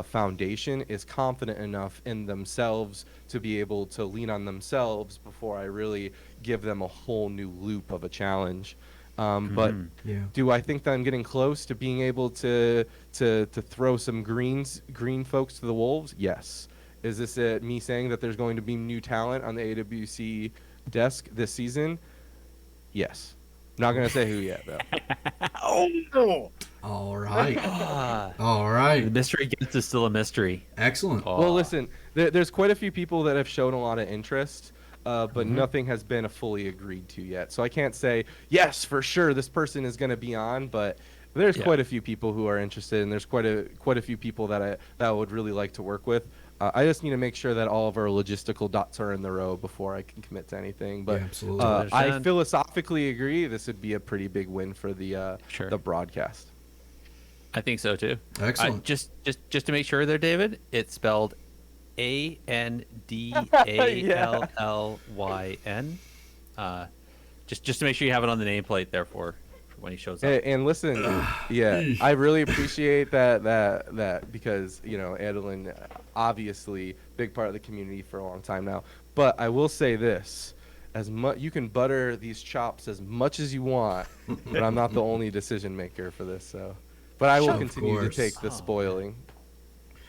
foundation is confident enough in themselves to be able to lean on themselves before I really give them a whole new loop of a challenge. But do I think that I'm getting close to being able to throw some green folks to the wolves? Yes. Is this me saying that there's going to be new talent on the AWC desk this season? Yes. Not gonna say who yet though. All right. All The right. mystery guest is still a mystery. Excellent. Oh. Well, listen, there's quite a few people that have shown a lot of interest, but nothing has been fully agreed to yet. So I can't say yes for sure this person is gonna be on, but there's quite a few people who are interested, and there's quite a few people that I would really like to work with. I just need to make sure that all of our logistical dots are in the row before I can commit to anything. But Yeah, absolutely. I philosophically agree this would be a pretty big win for the broadcast. I think so too. Excellent. Just to make sure there, David, it's spelled Andallyn. Just to make sure you have it on the nameplate there for when he shows up. And listen, I really appreciate that because Andallyn, obviously big part of the community for a long time now. But I will say this: you can butter these chops as much as you want, but I'm not the only decision maker for this. So, but I will continue to take the spoiling,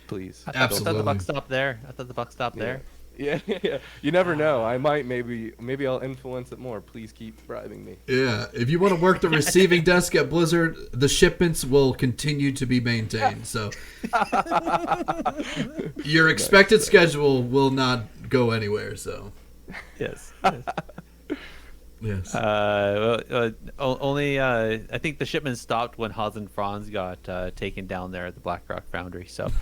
please. I thought the Absolutely. buck stopped there. There. Yeah. You never know. I might maybe I'll influence it more. Please keep bribing me. Yeah, if you want to work the receiving desk at Blizzard, the shipments will continue to be maintained. So your expected schedule will not go anywhere. So Yes. yes, Only I think the shipment stopped when Haas and Franz got taken down there at the Blackrock Foundry. So,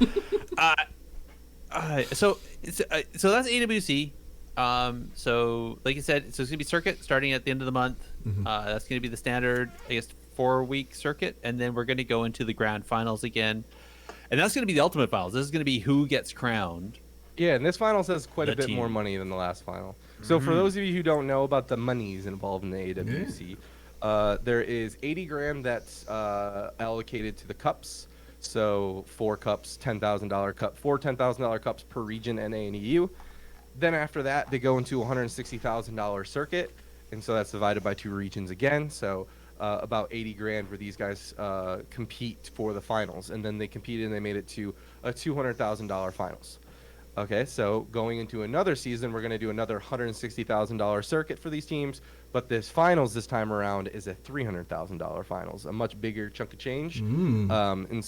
so that's AWC. So like you said, so it's gonna be circuit starting at the end of the month. That's gonna be the standard, I guess, 4-week circuit, and then we're gonna go into the grand finals again, and that's gonna be the ultimate finals. This is gonna be who gets crowned. Yeah, and this finals has quite a The bit team. more money than the last final. So for those of you who don't know about the monies involved in the AWC, there is 80 grand that's allocated to the cups. So 4 cups, $10,000 cup, 4 $10,000 cups per region, NA and EU. Then after that, they go into a $160,000 circuit, and so that's divided by 2 regions again. So about 80 grand where these guys compete for the finals, and then they competed and they made it to a $200,000 finals. Okay, so going into another season, we're going to do another $160,000 circuit for these teams, but this finals this time around is a $300,000 finals, a much bigger chunk of change. And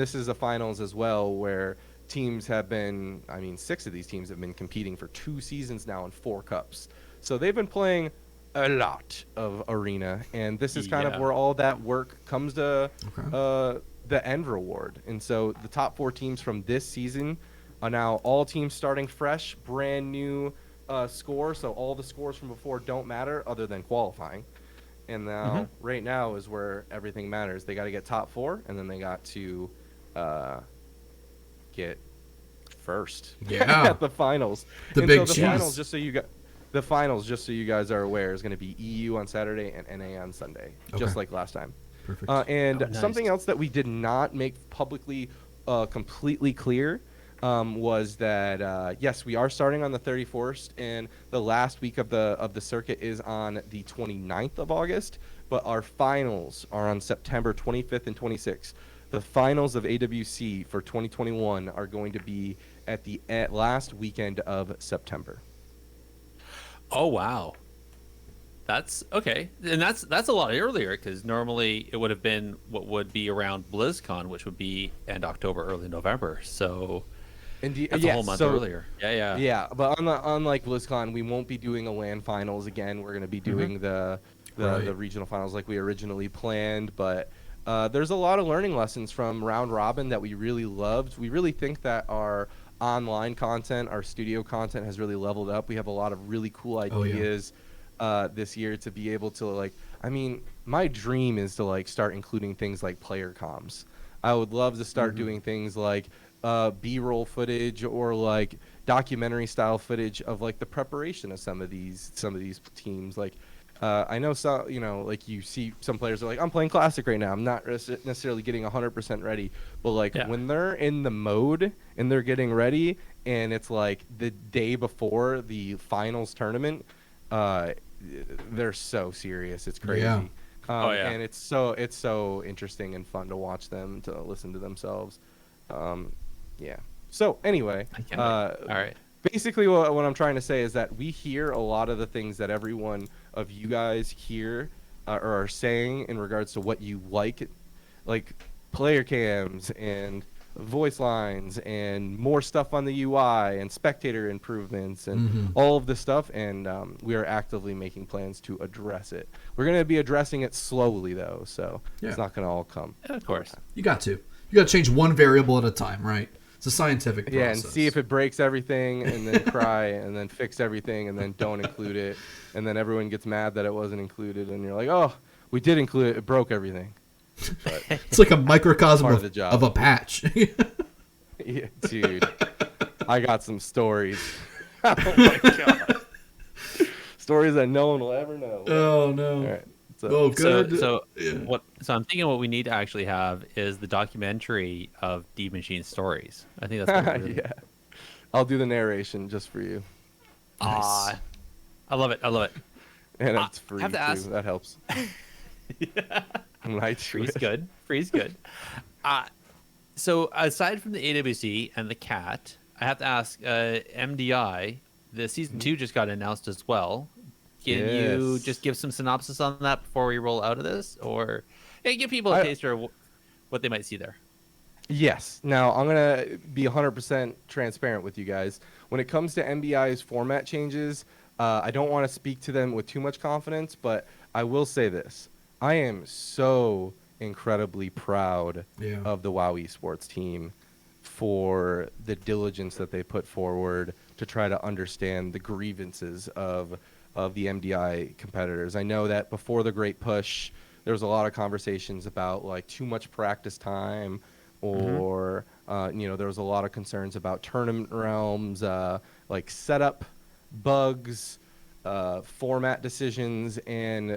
this is a finals as well where teams have been, 6 of these teams have been competing for 2 seasons now in 4 cups. So they've been playing a lot of arena, and this is kind of where all that work comes to the end reward. And so the top 4 teams from this season are now all teams starting fresh, brand new score. So all the scores from before don't matter other than qualifying. And now, right now is where everything matters. They got to get top 4, and then they got to get first at the finals. The and big so the cheese. finals, just so you guys are aware, is going to be EU on Saturday and NA on Sunday, just like last time. perfect. And nice. something else that we did not make publicly completely clear was that yes, we are starting on the 31st, and the last week of the circuit is on the 29th of August, but our finals are on September 25th and 26th. The finals of AWC for 2021 are going to be at last weekend of September. Oh wow, that's okay, and that's a lot earlier because normally it would have been what would be around BlizzCon, which would be end October, early November. So that's a whole month earlier. Yeah. But unlike BlizzCon, we won't be doing a LAN finals again. We're going to be doing the regional finals like we originally planned. But there's a lot of learning lessons from round robin that we really loved. We really think that our online content, our studio content, has really leveled up. We have a lot of really cool ideas this year to be able to my dream is to start including things like player comms. I would love to start doing things like B-roll footage or documentary style footage of the preparation of some of these teams. I know some, you see some players are like, I'm playing Classic right now. I'm not necessarily getting 100% ready. But when they're in the mode and they're getting ready and it's the day before the finals tournament, they're so serious. It's crazy. Yeah. And it's so interesting and fun to watch them, to listen to themselves. So anyway, I can't wait. All right. basically what I'm trying to say is that we hear a lot of the things that every one of you guys hear or are saying in regards to what you like player cams and voice lines and more stuff on the UI and spectator improvements and all of this stuff, and we are actively making plans to address it. We're going to be addressing it slowly though, so it's not going to all come. Yeah, of course. You got to change one variable at a time, right? It's a scientific process. Yeah, and see if it breaks everything, and then cry, and then fix everything, and then don't include it, and then everyone gets mad that it wasn't included, and you're like, oh, we did include it, it broke everything. But it's like a microcosm of a patch. Yeah, dude, I got some stories. Oh my god, stories that no one will ever know. Oh no. All right. Good. So I'm thinking what we need to actually have is the documentary of DMachine stories. I think that's yeah. I'll do the narration just for you. Nice. I love it. And it's free have to too. ask... That helps. Yeah. Free's good. So aside from the AWC and the cat, I have to ask MDI. The season 2 just got announced as well. Can you just give some synopsis on that before we roll out of this, or give people a taster of what they might see there? Yes. Now I'm gonna be 100% transparent with you guys. When it comes to MBI's format changes, I don't want to speak to them with too much confidence, but I will say this: I am so incredibly proud of the WoW esports team for the diligence that they put forward to try to understand the grievances of the MDI competitors. I know that before the Great Push, there was a lot of conversations about like too much practice time, or there was a lot of concerns about tournament realms, like setup bugs, format decisions, and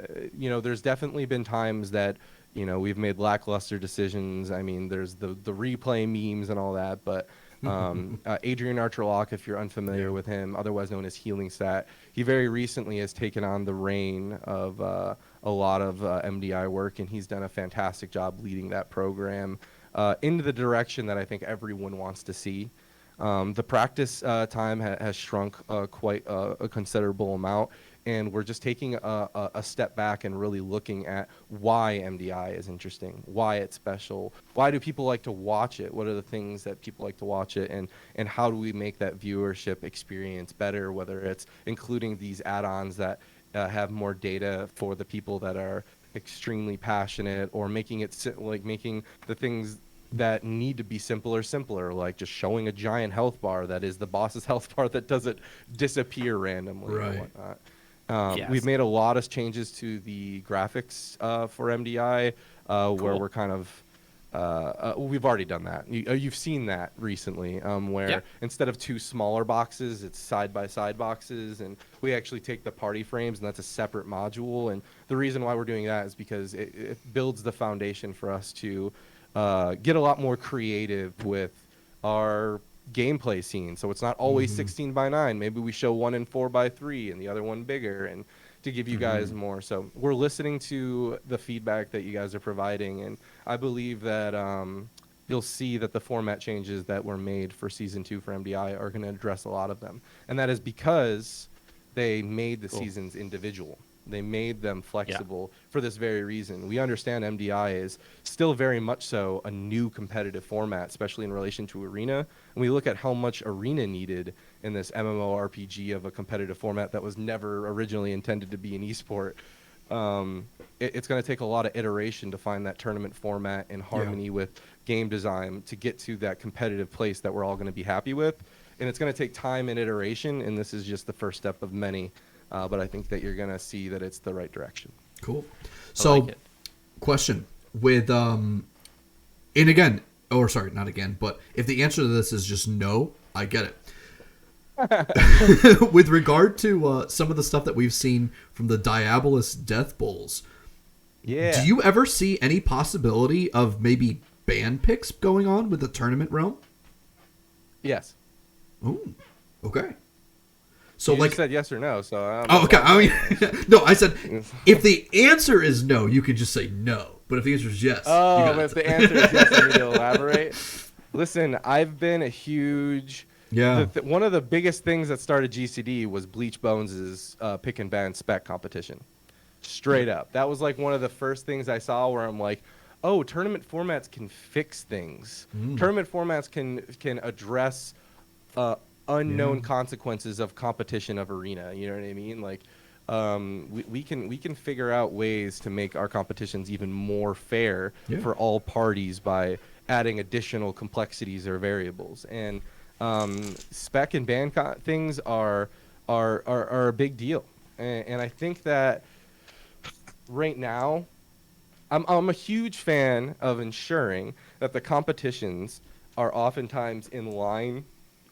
there's definitely been times that we've made lackluster decisions. I mean, there's the replay memes and all that, but Adrian Archerlock, if you're unfamiliar with him, otherwise known as Healing Stat, he very recently has taken on the reign of a lot of MDI work, and he's done a fantastic job leading that program into the direction that I think everyone wants to see. The practice time has shrunk quite a considerable amount, and we're just taking a step back and really looking at why MDI is interesting, why it's special, why do people like to watch it, what are the things that people like to watch it, and how do we make that viewership experience better, whether it's including these add-ons that have more data for the people that are extremely passionate, or making it making the things that need to be simpler, like just showing a giant health bar that is the boss's health bar that doesn't disappear randomly and whatnot. We've made a lot of changes to the graphics for MDI, where we're kind of we've already done that. You've seen that recently, where instead of 2 smaller boxes, it's side-by-side boxes, and we actually take the party frames, and that's a separate module. And the reason why we're doing that is because it builds the foundation for us to get a lot more creative with our gameplay scene. So it's not always 16:9. Maybe we show one in 4:3 and the other one bigger, and to give you guys more. So we're listening to the feedback that you guys are providing, and I believe that you'll see that the format changes that were made for season 2 for MDI are going to address a lot of them, and that is because they made the seasons individual. They made them flexible for this very reason. We understand MDI is still very much so a new competitive format, especially in relation to Arena. And we look at how much Arena needed in this MMORPG of a competitive format that was never originally intended to be an esport. It's going to take a lot of iteration to find that tournament format in harmony with game design to get to that competitive place that we're all going to be happy with. And it's going to take time and iteration, and this is just the first step of many. But I think that you're going to see that it's the right direction. Cool. So, question with, and again, or sorry, not again, but if the answer to this is just no, I get it. With regard to some of the stuff that we've seen from the Diabolus Death Bowls, do you ever see any possibility of maybe ban picks going on with the tournament realm? Yes. Ooh, okay. So, you said yes or no. So okay. I mean, no, I said if the answer is no, you could just say no. But if the answer is yes, but if the answer is yes, I need to elaborate. Listen, I've been a huge Yeah. One of the biggest things that started GCD was Bleach Bones' pick and ban spec competition. Straight up. That was like one of the first things I saw where I'm like, oh, tournament formats can fix things. Tournament formats can address unknown consequences of competition of arena. You know what I mean? Like, we can figure out ways to make our competitions even more fair for all parties by adding additional complexities or variables. And spec and ban things are a big deal. And I think that right now, I'm a huge fan of ensuring that the competitions are oftentimes in line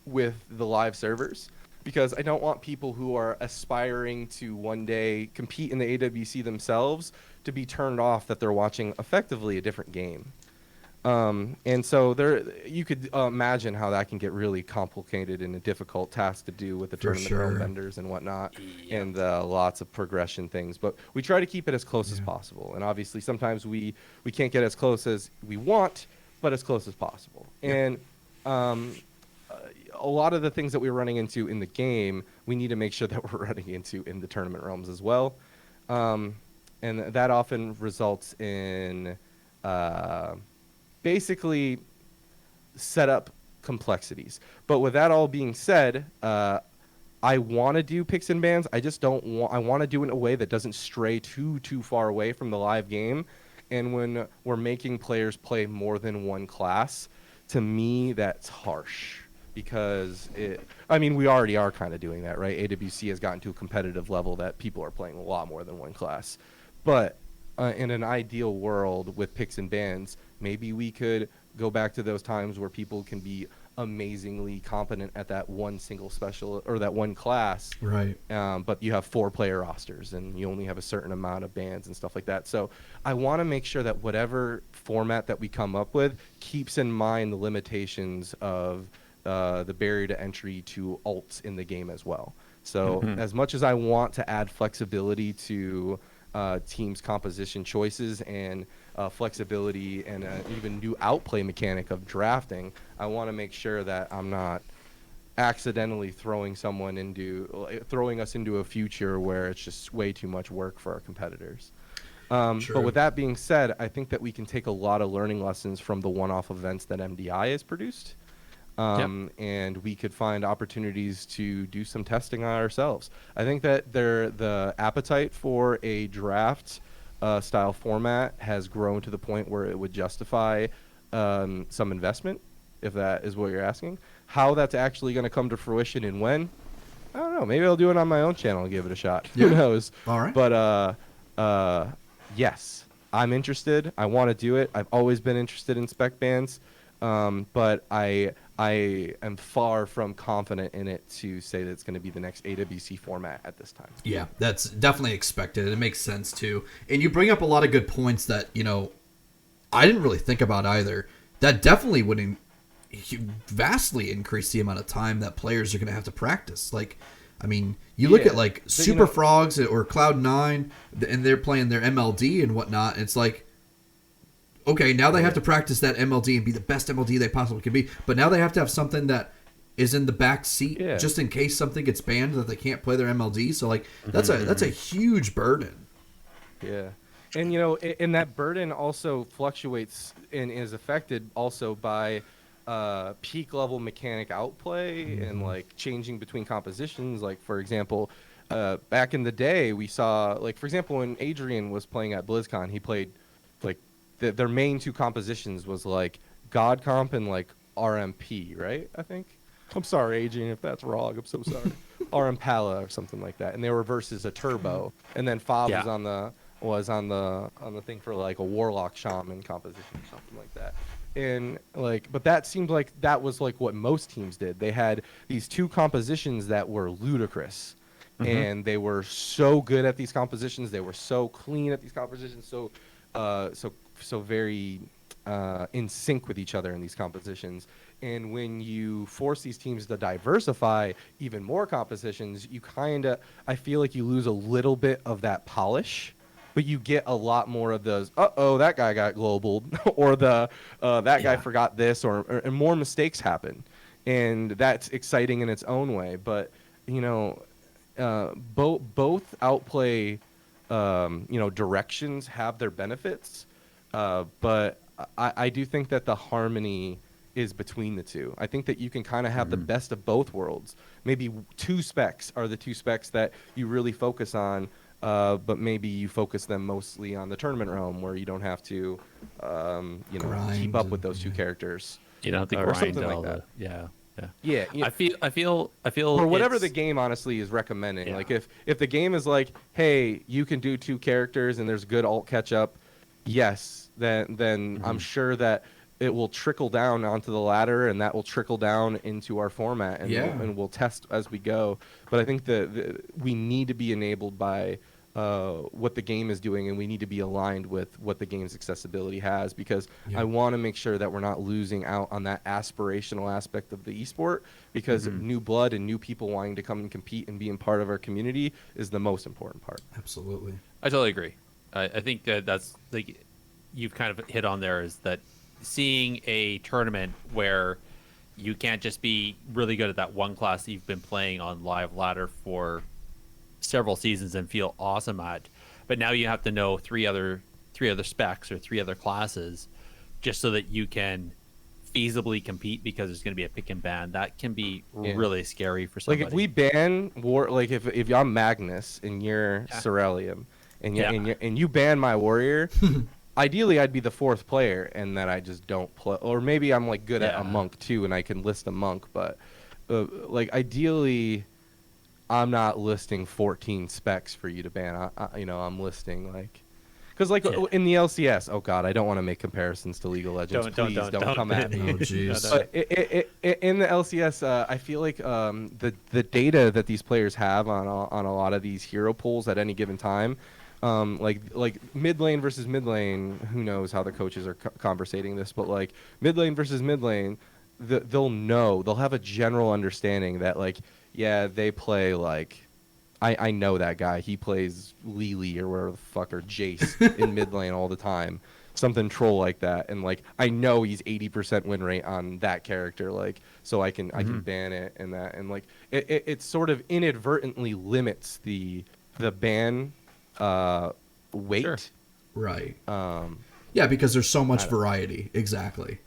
with the live servers, because I don't want people who are aspiring to one day compete in the AWC themselves to be turned off that they're watching effectively a different game. And so you could imagine how that can get really complicated and a difficult task to do with the tournament realm vendors and whatnot, and lots of progression things. But we try to keep it as close as possible. And obviously, sometimes we can't get as close as we want, but as close as possible. And a lot of the things that we're running into in the game, we need to make sure that we're running into in the tournament realms as well. And that often results in basically set up complexities. But with that all being said, I want to do picks and bans. I just don't want. I want to do it in a way that doesn't stray too far away from the live game. And when we're making players play more than one class, to me that's harsh, because we already are kind of doing that, right? AWC has gotten to a competitive level that people are playing a lot more than one class. But in an ideal world with picks and bans, maybe we could go back to those times where people can be amazingly competent at that one single special or that one class, right? But you have 4-player rosters and you only have a certain amount of bans and stuff like that. So I want to make sure that whatever format that we come up with keeps in mind the limitations of the barrier to entry to alts in the game as well. So as much as I want to add flexibility to teams' composition choices and flexibility and even new outplay mechanic of drafting, I want to make sure that I'm not accidentally throwing us into a future where it's just way too much work for our competitors. But with that being said, I think that we can take a lot of learning lessons from the one-off events that MDI has produced. And we could find opportunities to do some testing on ourselves. I think that the appetite for a draft style format has grown to the point where it would justify some investment, if that is what you're asking. How that's actually going to come to fruition and when, I don't know. Maybe I'll do it on my own channel and give it a shot. Who knows? All right. But yes, I'm interested. I want to do it. I've always been interested in spec bans. But I am far from confident in it to say that it's going to be the next AWC format at this time. Yeah, that's definitely expected. It makes sense too. And you bring up a lot of good points that, I didn't really think about either. That definitely would vastly increase the amount of time that players are going to have to practice. Like, you look at like Super Frogs or Cloud9, and they're playing their MLD and whatnot. It's like, okay, now they have to practice that MLD and be the best MLD they possibly can be. But now they have to have something that is in the back seat just in case something gets banned that they can't play their MLD. So like that's a huge burden. Yeah. And and that burden also fluctuates and is affected also by peak level mechanic outplay and like changing between compositions. Like for example, back in the day we saw, like for example, when Adrian was playing at BlizzCon, he played like their main two compositions was like God Comp and like RMP, right? I think. I'm sorry, Adrian, if that's wrong. I'm so sorry. RM Pala or something like that, and they were versus a Turbo, and then Fob was on the thing for like a Warlock Shaman composition or something like that. And like, but that seemed like that was like what most teams did. They had these two compositions that were ludicrous, and they were so good at these compositions. They were so clean at these compositions. So very in sync with each other in these compositions. And when you force these teams to diversify even more compositions, you I feel like you lose a little bit of that polish, but you get a lot more of those, that guy got globaled, or that guy forgot this, and more mistakes happen. and that's exciting in its own way. But both outplay, directions have their benefits, but I do think that the harmony is between the two. I think that you can kind of have the best of both worlds. Maybe two specs are the two specs that you really focus on, but maybe you focus them mostly on the tournament realm where you don't have to, keep up with those two characters. You don't have to or grind something all like that. Yeah. Yeah. I feel Or whatever it's- the game honestly is recommending. Yeah. Like if the game is like, hey, you can do two characters and there's good alt catch up, yes, then I'm sure that it will trickle down onto the ladder, and that will trickle down into our format, and we'll test as we go. But I think that we need to be enabled by what the game is doing, and we need to be aligned with what the game's accessibility has, because I want to make sure that we're not losing out on that aspirational aspect of the esport, because new blood and new people wanting to come and compete and being part of our community is the most important part. Absolutely. I totally agree. I think that's like you've kind of hit on there, is that seeing a tournament where you can't just be really good at that one class that you've been playing on live ladder for several seasons and feel awesome at, but now you have to know three other specs or three other classes just so that you can feasibly compete, because there's going to be a pick and ban. That can be really scary for somebody. Like if we ban if I'm Magnus and you're Ceruleum, and you ban my warrior, ideally I'd be the fourth player, and that I just don't play. Or maybe I'm like good at a monk too, and I can list a monk. But ideally, I'm not listing 14 specs for you to ban. I'm listing like, because in the LCS, oh god, I don't want to make comparisons to League of Legends. Please don't come at me. Oh jeez. But in the LCS, I feel like the data that these players have on a lot of these hero pools at any given time, like mid lane versus mid lane, who knows how the coaches are conversating this, but like mid lane versus mid lane, they'll have a general understanding that like, yeah, they play like, I know that guy. He plays Lily or whatever the fuck, or Jace in mid lane all the time. Something troll like that. And like, I know he's 80% win rate on that character. Like, so I can ban it and that. And like, it sort of inadvertently limits the ban weight. Sure. Right. Yeah, because there's so much variety. Exactly.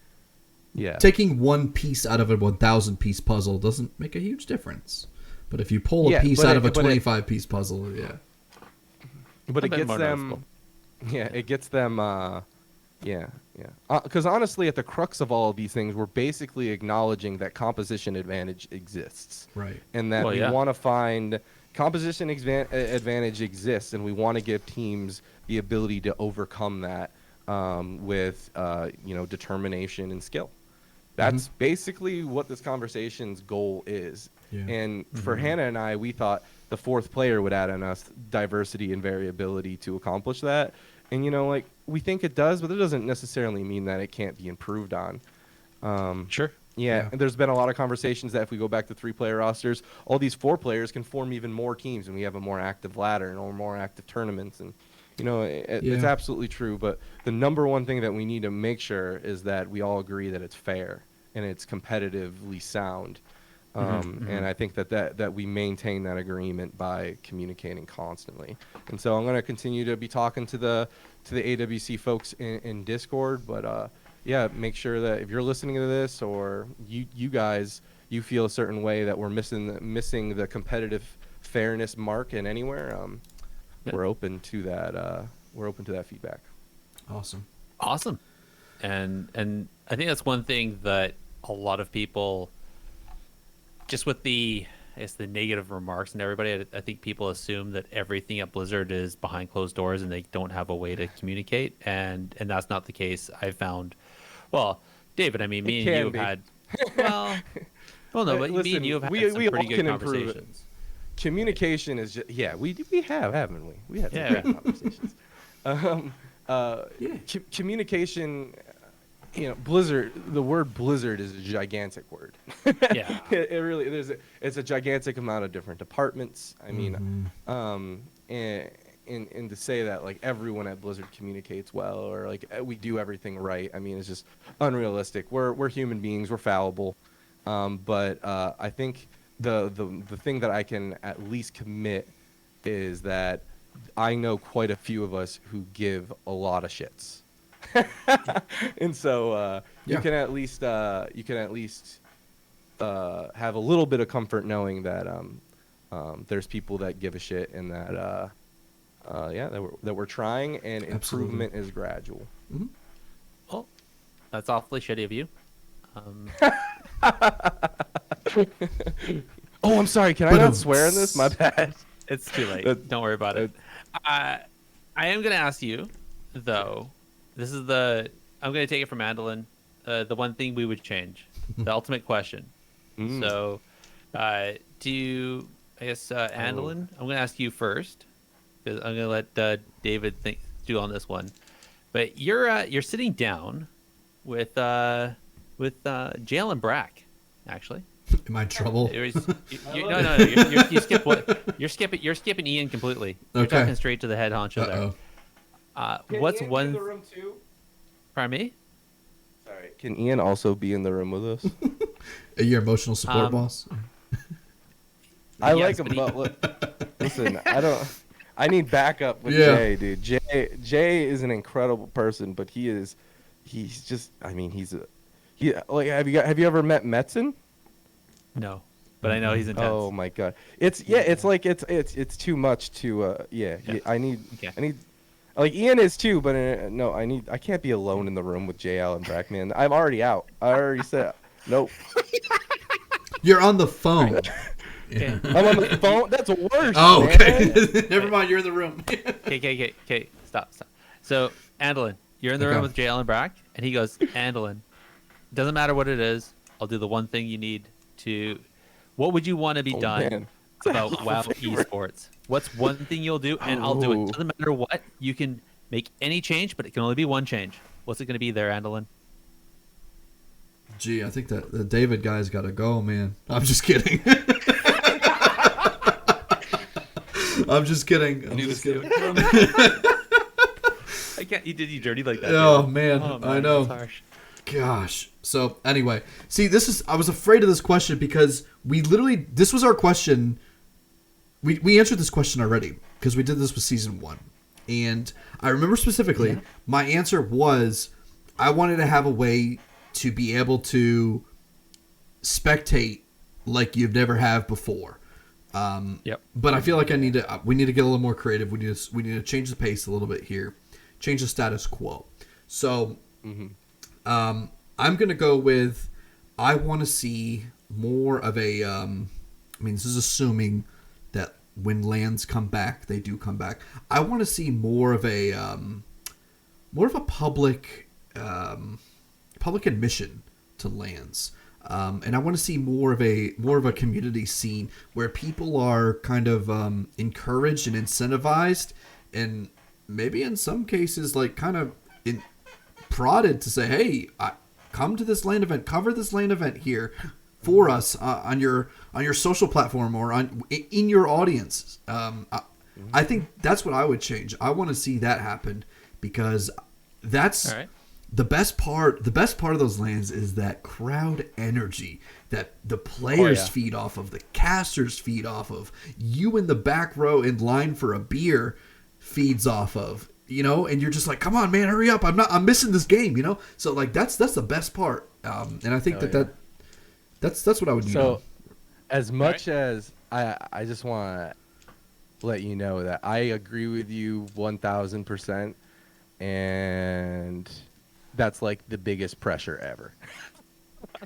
Yeah. Taking one piece out of a 1,000-piece puzzle doesn't make a huge difference. But if you pull a piece out of a 25-piece puzzle, But it gets them... Yeah, it gets them... Because honestly, at the crux of all of these things, we're basically acknowledging that composition advantage exists. Right. And that we want to find... Composition advantage exists, and we want to give teams the ability to overcome that with determination and skill. That's basically what this conversation's goal is. Yeah. And for Hannah and I, we thought the fourth player would add on us diversity and variability to accomplish that. And we think it does, but it doesn't necessarily mean that it can't be improved on. Sure. Yeah, and there's been a lot of conversations that if we go back to 3-player rosters, all these 4 players can form even more teams, and we have a more active ladder and more active tournaments. And it's absolutely true. But the number one thing that we need to make sure is that we all agree that it's fair and it's competitively sound. And I think that we maintain that agreement by communicating constantly. And so I'm going to continue to be talking to the AWC folks in Discord, but make sure that if you're listening to this, or you guys, you feel a certain way that we're missing the competitive fairness mark in anywhere, we're open to that. We're open to that feedback. Awesome. And I think that's one thing that a lot of people, just with the negative remarks and everybody, I think people assume that everything at Blizzard is behind closed doors and they don't have a way to communicate, and that's not the case. I found, well, David, I mean, me and you have had, well, no, but listen, me and you have had some pretty good conversations. Communication is just, we have, haven't we? We had some great conversations. Communication. Blizzard. The word Blizzard is a gigantic word. Yeah, it really it's a gigantic amount of different departments. I mean, and to say that like everyone at Blizzard communicates well, or like we do everything right, I mean, it's just unrealistic. We're human beings. We're fallible. But I think the thing that I can at least commit is that I know quite a few of us who give a lot of shits. And so you can at least have a little bit of comfort knowing that there's people that give a shit, and that that we're trying, and improvement is gradual. Mm-hmm. Well, that's awfully shitty of you. Oh, I'm sorry. Can I not swear in this? My bad. It's too late. Don't worry about it. I am going to ask you, though. I'm going to take it from Andallyn. The one thing we would change, the ultimate question. So, Andallyn, I'm going to ask you first, because I'm going to let David do on this one. But you're sitting down with Jalen and Brack, actually. Am I in trouble? No. You're skipping Ian completely. You're Okay. talking straight to the head honcho there. What's Ian one? be in the room too? Pardon me? Sorry. Can Ian also be in the room with us? Your emotional support boss? I Yes, like him, but but listen, I need backup with Yeah. Jay, dude. Jay is an incredible person, but he's just, I mean, have you ever met Metzen? No, but I know he's intense. Oh my god. It's too much to I need like Ian is too, but no, I can't be alone in the room with JL and Brackman. I'm already out. I already said nope. You're on the phone. Okay. I'm on the phone. That's worse. Oh, okay. Man. Never mind. You're in the room. Okay. Stop. So, Andallyn, you're in the room with JL and Brack, and he goes, Andallyn, doesn't matter what it is, I'll do the one thing you need to. What would you want to be done Man. about WoW esports? What's one thing you'll do, and I'll do it. Doesn't matter what. You can make any change, but it can only be one change. What's it going to be there, Andallyn? Gee, I think that the David guy's got to go, man. I'm just kidding. I'm just kidding. I can't. You did you dirty like that? Oh David. man, I know. That's harsh. Gosh. So anyway, see, I was afraid of this question because this was our question. We answered this question already because we did this with season 1, and I remember specifically my answer was I wanted to have a way to be able to spectate like you've never have before. But I feel like we need to get a little more creative. We need to change the pace a little bit here, change the status quo. So, I'm gonna go with I want to see more of a. I mean, this is assuming that when lands come back, they do come back. I want to see more of a public admission to lands. And I want to see more of a community scene where people are kind of encouraged and incentivized, and maybe in some cases like kind of prodded to say, "Hey, come to this LAN event, cover this LAN event here for us on your social platform or in your audience." I think that's what I would change. I want to see that happen because that's. All right. The best part of those lands is that crowd energy that the players feed off of, the casters feed off of, you in the back row in line for a beer feeds off of, and you're just like, come on, man, hurry up. I'm missing this game, So like, that's the best part. And I think that's what I would do. So as much as I just want to let you know that I agree with you 1000%, and that's like the biggest pressure ever.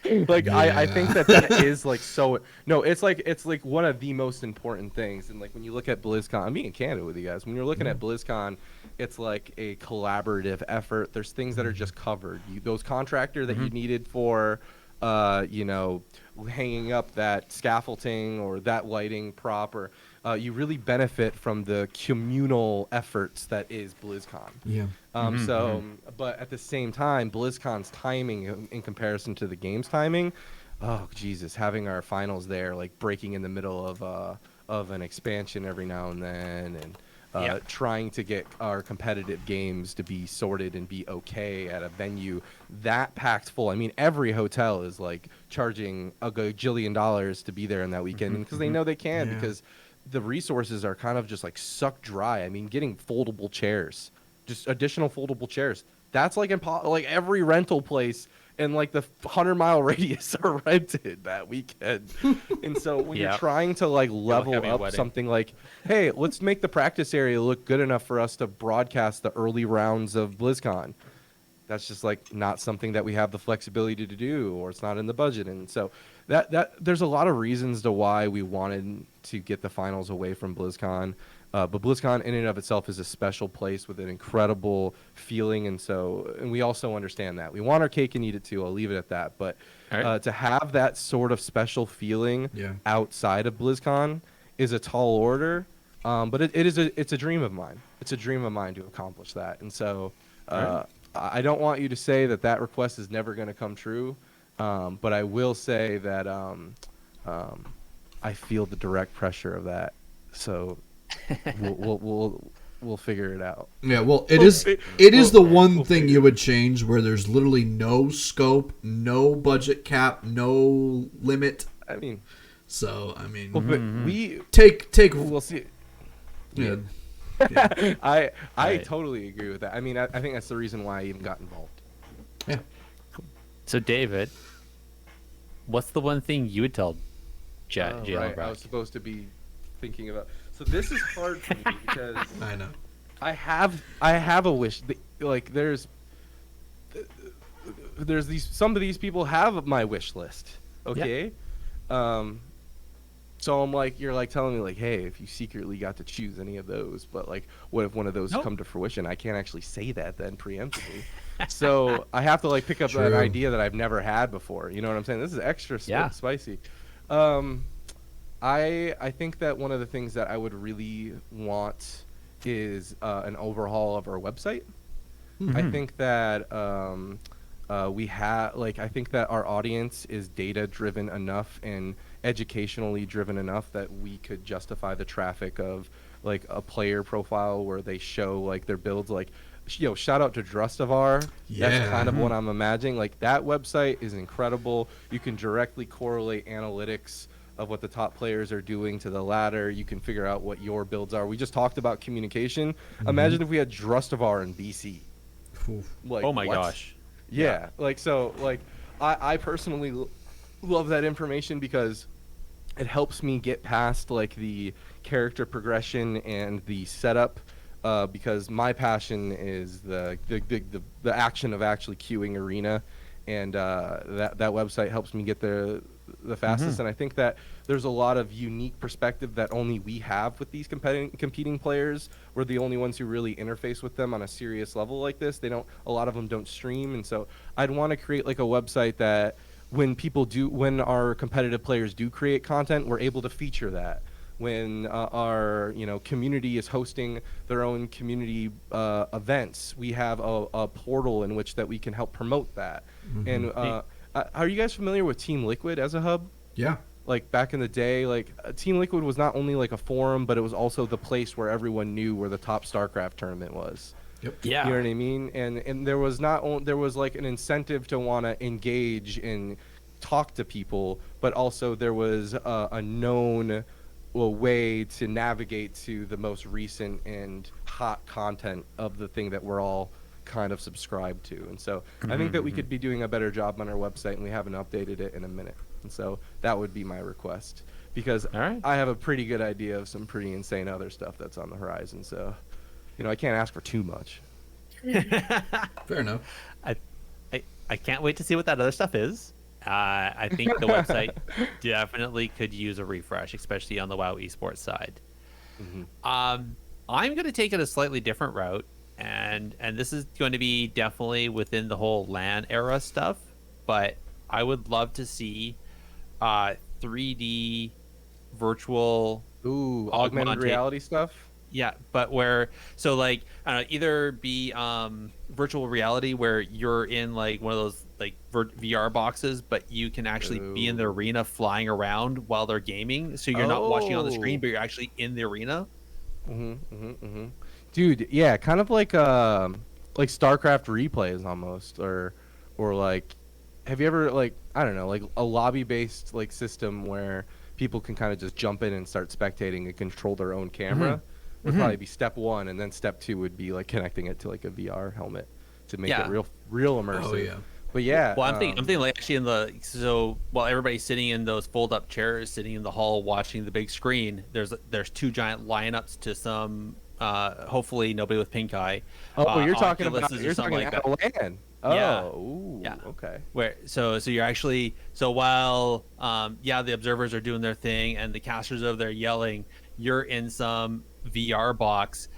I think that is like so. No, it's like one of the most important things. And like when you look at BlizzCon, I'm being candid with you guys. When you're looking at BlizzCon, it's like a collaborative effort. There's things that are just covered. Those contractor that you needed for, hanging up that scaffolding or that lighting prop, or you really benefit from the communal efforts that is BlizzCon. Yeah. But at the same time, BlizzCon's timing in comparison to the game's timing, oh Jesus, having our finals there, like breaking in the middle of an expansion every now and then, and trying to get our competitive games to be sorted and be okay at a venue that packed full. I mean, every hotel is like charging a gajillion dollars to be there in that weekend because they know they can because the resources are kind of just like sucked dry. I mean, getting foldable chairs, just additional foldable chairs, that's like like every rental place in like the 100-mile radius are rented that weekend. And so when you're trying to like level up something like, hey, let's make the practice area look good enough for us to broadcast the early rounds of BlizzCon, that's just like not something that we have the flexibility to do, or it's not in the budget. And so that there's a lot of reasons to why we wanted to get the finals away from BlizzCon. But BlizzCon in and of itself is a special place with an incredible feeling, and we also understand that. We want our cake and eat it too. I'll leave it at that. But to have that sort of special feeling outside of BlizzCon is a tall order. But it's a dream of mine. It's a dream of mine to accomplish that. And so I don't want you to say that request is never going to come true. But I will say that I feel the direct pressure of that. So we'll figure it out. Yeah, well, it is the one thing you would change where there's literally no scope, no budget cap, no limit. I mean, we take. We'll see. Yeah. I totally agree with that. I mean, I think that's the reason why I even got involved. Yeah. So David, what's the one thing you would tell Jailbreak? I was supposed to be thinking about. So this is hard for me because I know I have a wish. Like there's some of these people have my wish list. Okay. Yeah. So I'm like, you're like telling me like, hey, if you secretly got to choose any of those, but like, what if one of those come to fruition? I can't actually say that then preemptively. So I have to like pick up an idea that I've never had before. You know what I'm saying? This is extra spicy. I think that one of the things that I would really want is an overhaul of our website. Mm-hmm. I think that I think that our audience is data driven enough and educationally driven enough that we could justify the traffic of like a player profile where they show like their builds. Like, shout out to Drustavar. That's kind of what I'm imagining. Like, that website is incredible. You can directly correlate analytics of what the top players are doing to the ladder. You can figure out what your builds are. We just talked about communication. Mm-hmm. Imagine if we had Drustavar in BC. Like, oh my gosh. Yeah. Like, so like I personally love that information because it helps me get past like the character progression and the setup, because my passion is the action of actually queuing arena, and that website helps me get there the fastest. Mm-hmm. And I think that there's a lot of unique perspective that only we have with these competing players. We're the only ones who really interface with them on a serious level like this. A lot of them don't stream, and so I'd want to create like a website that when our competitive players do create content, we're able to feature that. When our community is hosting their own community events, we have a portal in which that we can help promote that. Mm-hmm. And are you guys familiar with Team Liquid as a hub? Yeah. Like back in the day, like Team Liquid was not only like a forum, but it was also the place where everyone knew where the top StarCraft tournament was. Yep. Yeah. You know what I mean? And there was like an incentive to want to engage and talk to people, but also there was a known way to navigate to the most recent and hot content of the thing that we're all kind of subscribed to. And so I think that we could be doing a better job on our website, and we haven't updated it in a minute. And so that would be my request, because I have a pretty good idea of some pretty insane other stuff that's on the horizon. So, I can't ask for too much. Fair enough. I can't wait to see what that other stuff is. I think the website definitely could use a refresh, especially on the WoW esports side. Mm-hmm. I'm going to take it a slightly different route, and this is going to be definitely within the whole LAN era stuff, but I would love to see 3D virtual augmented reality stuff. Yeah, but either be virtual reality where you're in like one of those like VR boxes, but you can actually be in the arena flying around while they're gaming, so you're not watching on the screen, but you're actually in the arena. Dude, yeah, kind of like StarCraft replays almost, or like, have you ever like, I don't know, like a lobby based like system where people can kind of just jump in and start spectating and control their own camera? Would probably be step one, and then step two would be like connecting it to like a VR helmet to make it real immersive. Oh yeah. But yeah, Well, I'm thinking like actually while everybody's sitting in those fold up chairs, sitting in the hall watching the big screen, there's two giant lineups to some hopefully nobody with pink eye. you're talking about like Andallyn. Oh, Yeah. Ooh, Yeah. Okay. Where so you're actually while the observers are doing their thing and the casters over there yelling, you're in some VR box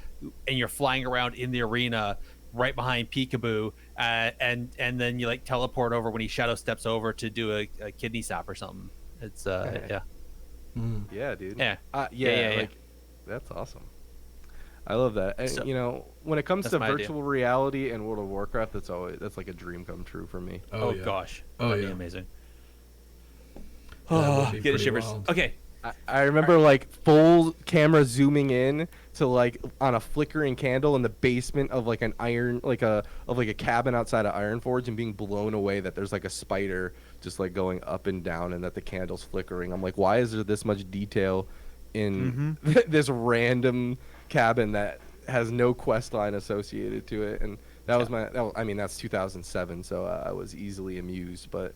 and you're flying around in the arena right behind Peekaboo, and then you like teleport over when he shadow steps over to do a kidney sap or something. It's Yeah, dude. Yeah. Like, that's awesome. I love that. And, So, when it comes to my idea. virtual reality and World of Warcraft, that's like a dream come true for me. Oh yeah. gosh. Oh, That'd yeah. be amazing. That would be Get pretty shivers. wild. Okay. I remember like full camera zooming in to like on a flickering candle in the basement of like an iron like a cabin outside of Ironforge and being blown away that there's like a spider just like going up and down and that the candle's flickering. I'm like, why is there this much detail in this random cabin that has no quest line associated to it? And that's 2007, so I was easily amused, but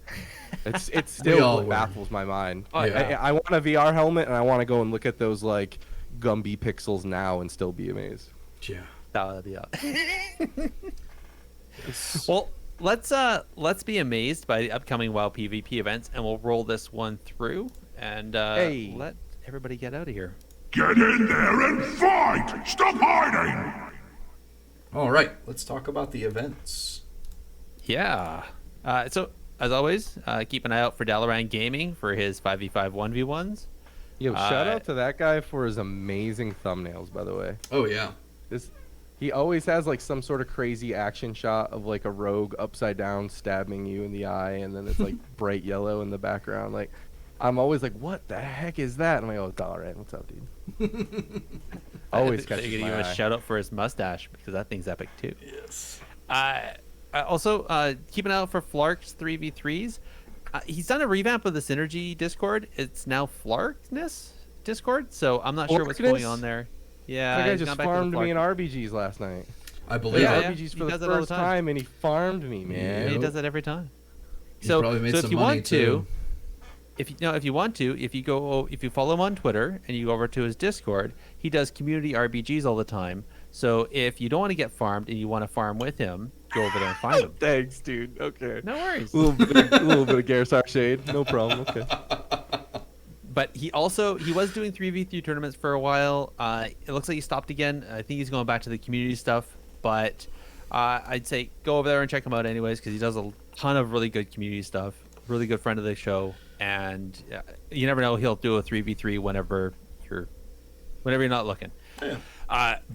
it's We still all what were. baffles my mind. Yeah. I want a VR helmet, and I want to go and look at those like Gumby pixels now and still be amazed. Yeah. That would be Well, let's be amazed by the upcoming WoW PvP events, and we'll roll this one through and let everybody get out of here. Get in there and fight! Stop hiding! All right, let's talk about the events. Yeah. So as always, keep an eye out for Dalaran Gaming for his 5v5 1v1s. Yo, shout out to that guy for his amazing thumbnails, by the way. Oh yeah. He always has like some sort of crazy action shot of like a rogue upside down stabbing you in the eye, and then it's like bright yellow in the background. Like, I'm always like, what the heck is that? And I'm like, oh, Dalaran, what's up, dude? Always They're catches gonna my give him a eye. shout out for his mustache because that thing's epic too. Yes. Also, keep an eye out for Flark's 3v3s. He's done a revamp of the Synergy Discord. It's now Flarkness Discord, so I'm not sure what's Flarkness? going on there. Yeah, That guy he's just gone back to the farmed me in Flark. RBGs last night. I believe Yeah, it. yeah. RBGs He for the does it all the first time. time, and he farmed me, man. He does that every time. He So, probably made if some you money want too. to, if you follow him on Twitter and you go over to his Discord, he does community RBGs all the time. So if you don't want to get farmed and you want to farm with him, go over there and find him. Thanks, dude. Okay. No worries. A little bit of Gerissar shade. No problem. Okay. But he was doing 3v3 tournaments for a while. It looks like he stopped again. I think he's going back to the community stuff. But I'd say go over there and check him out anyways, because he does a ton of really good community stuff. Really good friend of the show, and you never know, he'll do a 3v3 whenever you're not looking. Yeah.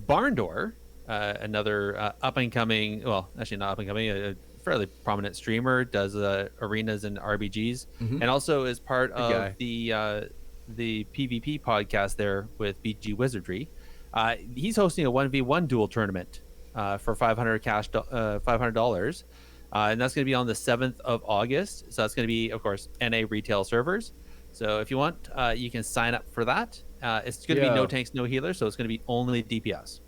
Barn Door, another up and coming, well, actually not up and coming, a fairly prominent streamer, does arenas and RBGs, and also is part of guy. the PvP podcast there with BG Wizardry. He's hosting a 1v1 duel tournament for $500, and that's going to be on the 7th of August. So that's going to be, of course, NA retail servers. So if you want, you can sign up for that. It's going to be no tanks, no healers, so it's going to be only DPS.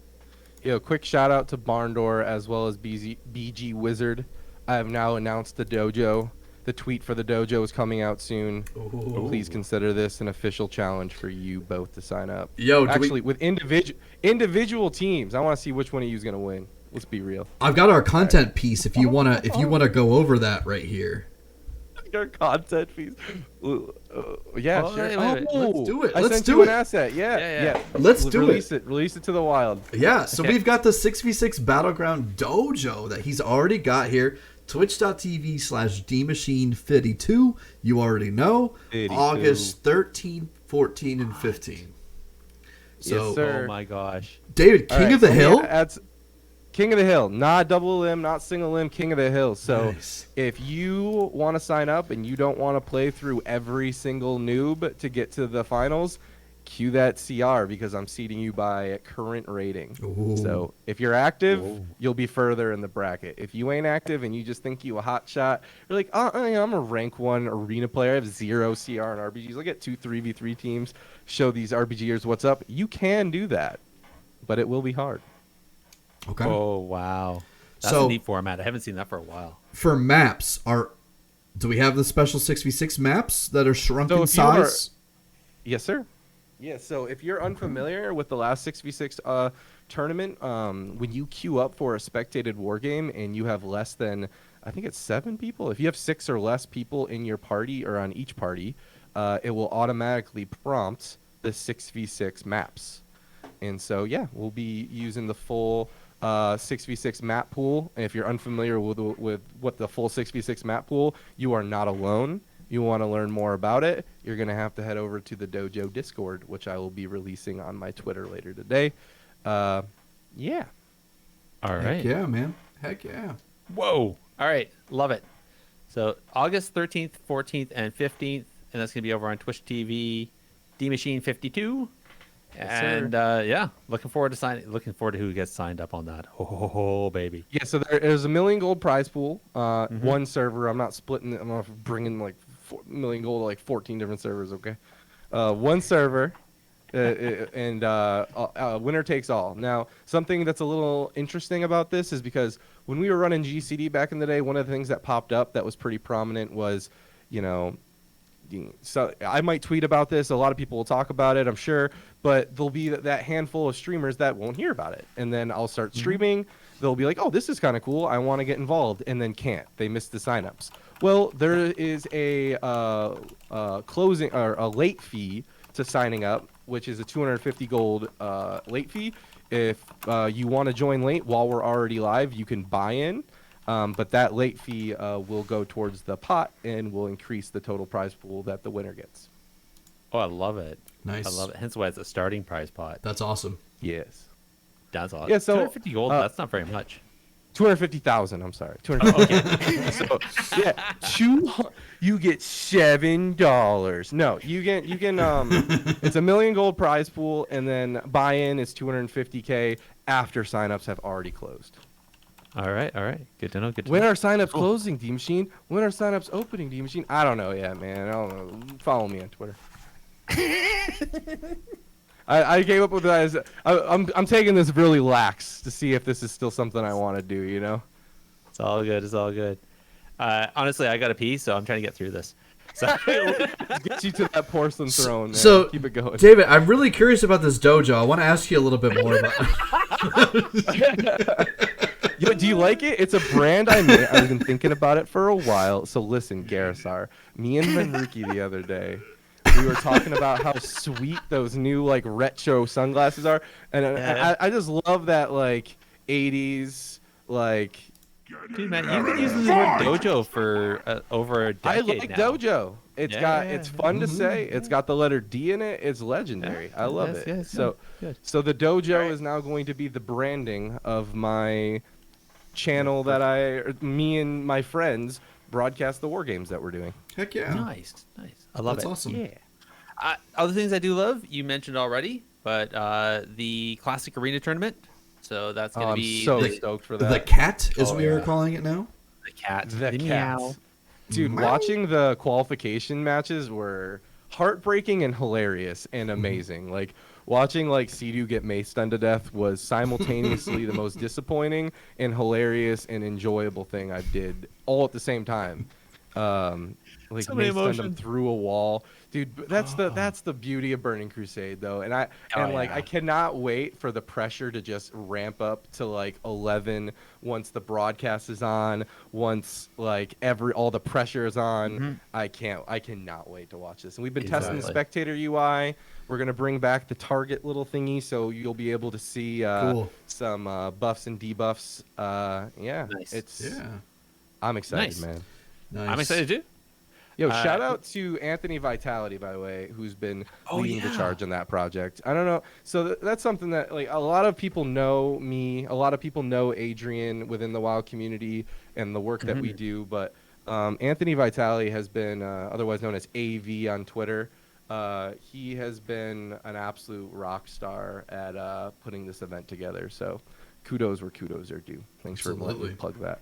Yo, quick shout out to Barndoor as well as BG Wizard. I have now announced the dojo. The tweet for the dojo is coming out soon. Ooh. Please consider this an official challenge for you both to sign up. Yo, Actually, with individual teams, I want to see which one of you is gonna win. Let's be real. I've got our content piece. If you wanna go over that right here. Your content fees. Yeah, Oh, sure. wait, let's do it. I Let's sent do you it. an asset. Yeah. Let's do Release it. Release it to the wild. Yeah, so Okay. we've got the 6v6 Battleground Dojo that he's already got here. Twitch.tv/DMachine52. You already know. 52. August 13, 14, and 15. So, Yes, sir. Oh my gosh. David, King All right, of the so Hill? That's King of the Hill, not double limb, not single limb, King of the Hill. So Nice. if you want to sign up and you don't want to play through every single noob to get to the finals, cue that CR because I'm seeding you by current rating. Ooh. So if you're active, you'll be further in the bracket. If you ain't active and you just think you a hot shot, you're like, I'm a rank 1 arena player. I have 0 CR and RBGs. I'll get 2 3v3 teams, show these RBGers what's up. You can do that, but it will be hard. Okay. Oh, wow. That's a neat format. I haven't seen that for a while. For maps, do we have the special 6v6 maps that are shrunk in So size? Yes, sir. Yeah, so if you're unfamiliar with the last 6v6 tournament, when you queue up for a spectated war game and you have less than, I think it's 7 people, if you have 6 or less people in your party or on each party, it will automatically prompt the 6v6 maps. And so, yeah, we'll be using the full 6v6 map pool. And if you're unfamiliar with what the full 6v6 map pool, you are not alone. You want to learn more about it, you're going to have to head over to the Dojo Discord, which I will be releasing on my Twitter later today. Yeah. All right. Heck yeah, man. Heck yeah. Whoa. All right. Love it. So August 13th, 14th, and 15th, and that's going to be over on Twitch TV, DMachine 52. Yes, and yeah, looking forward to who gets signed up on that. Oh, baby. Yeah, so there's a $1 million gold prize pool, one server. I'm not splitting it. I'm not bringing like 4 million gold to like 14 different servers, okay? One server, and winner takes all. Now, something that's a little interesting about this is because when we were running GCD back in the day, one of the things that popped up that was pretty prominent was, so I might tweet about this. A lot of people will talk about it, I'm sure, but there'll be that handful of streamers that won't hear about it. And then I'll start streaming. They'll be like, oh, this is kind of cool. I want to get involved. And then can't. They miss the signups. Well, there is a closing or a late fee to signing up, which is a 250 gold late fee. If you want to join late while we're already live, you can buy in. But that late fee will go towards the pot and will increase the total prize pool that the winner gets. Oh, I love it. Nice. I love it. Hence why it's a starting prize pot. That's awesome. Yes. That's awesome. Yeah, so 250 gold, that's not very much. 250,000. I'm sorry. 250. So yeah, you get $7. No, you can. It's a $1 million gold prize pool, and then buy-in is 250K after signups have already closed. All right. Good to know. When are signups closing, DMachine? When are signups opening, DMachine? I don't know yet, man. I don't know. Follow me on Twitter. I came up with that as I'm taking this really lax to see if this is still something I want to do. It's all good. Honestly, I got to pee, so I'm trying to get through this. So get you to that porcelain throne. Man. So keep it going, David. I'm really curious about this dojo. I want to ask you a little bit more about. Do you like it? It's a brand I made. I've been thinking about it for a while. So listen, Gerissar, me and Manruki the other day, we were talking about how sweet those new like retro sunglasses are, and I just love that like 80s like. Dude, man, you've been using the word dojo for over a decade I like now. dojo. It's fun to say. It's got the letter D in it. It's legendary. I love it. Yes, so the dojo is now going to be the branding of my channel that me and my friends broadcast the war games that we're doing. Heck yeah. Nice. I love it. That's awesome. Yeah. Other things I do love, you mentioned already, but the Classic Arena Tournament. So that's going to be... I'm so stoked for that. The cat, as we are calling it now? The cat. The meow. cat. Dude, watching the qualification matches were heartbreaking and hilarious and amazing. Like, watching, like, Sea-Doo get maced done to death was simultaneously the most disappointing and hilarious and enjoyable thing I did all at the same time. Like, so many maced done him emotions. through a wall. Dude, that's the beauty of Burning Crusade, though. And I cannot wait for the pressure to just ramp up to like 11 once the broadcast is on, once like all the pressure is on. I cannot wait to watch this. And we've been testing the spectator UI. We're gonna bring back the target little thingy, so you'll be able to see some buffs and debuffs. Nice. I'm excited, Nice. man. Nice. I'm excited too. Yo, shout out to Anthony Vitality, by the way, who's been leading the charge on that project. I don't know. So that's something that like a lot of people know me. A lot of people know Adrian within the WoW community and the work that we do. But Anthony Vitality has been otherwise known as AV on Twitter. He has been an absolute rock star at putting this event together. So kudos where kudos are due. Thanks for letting me plug that.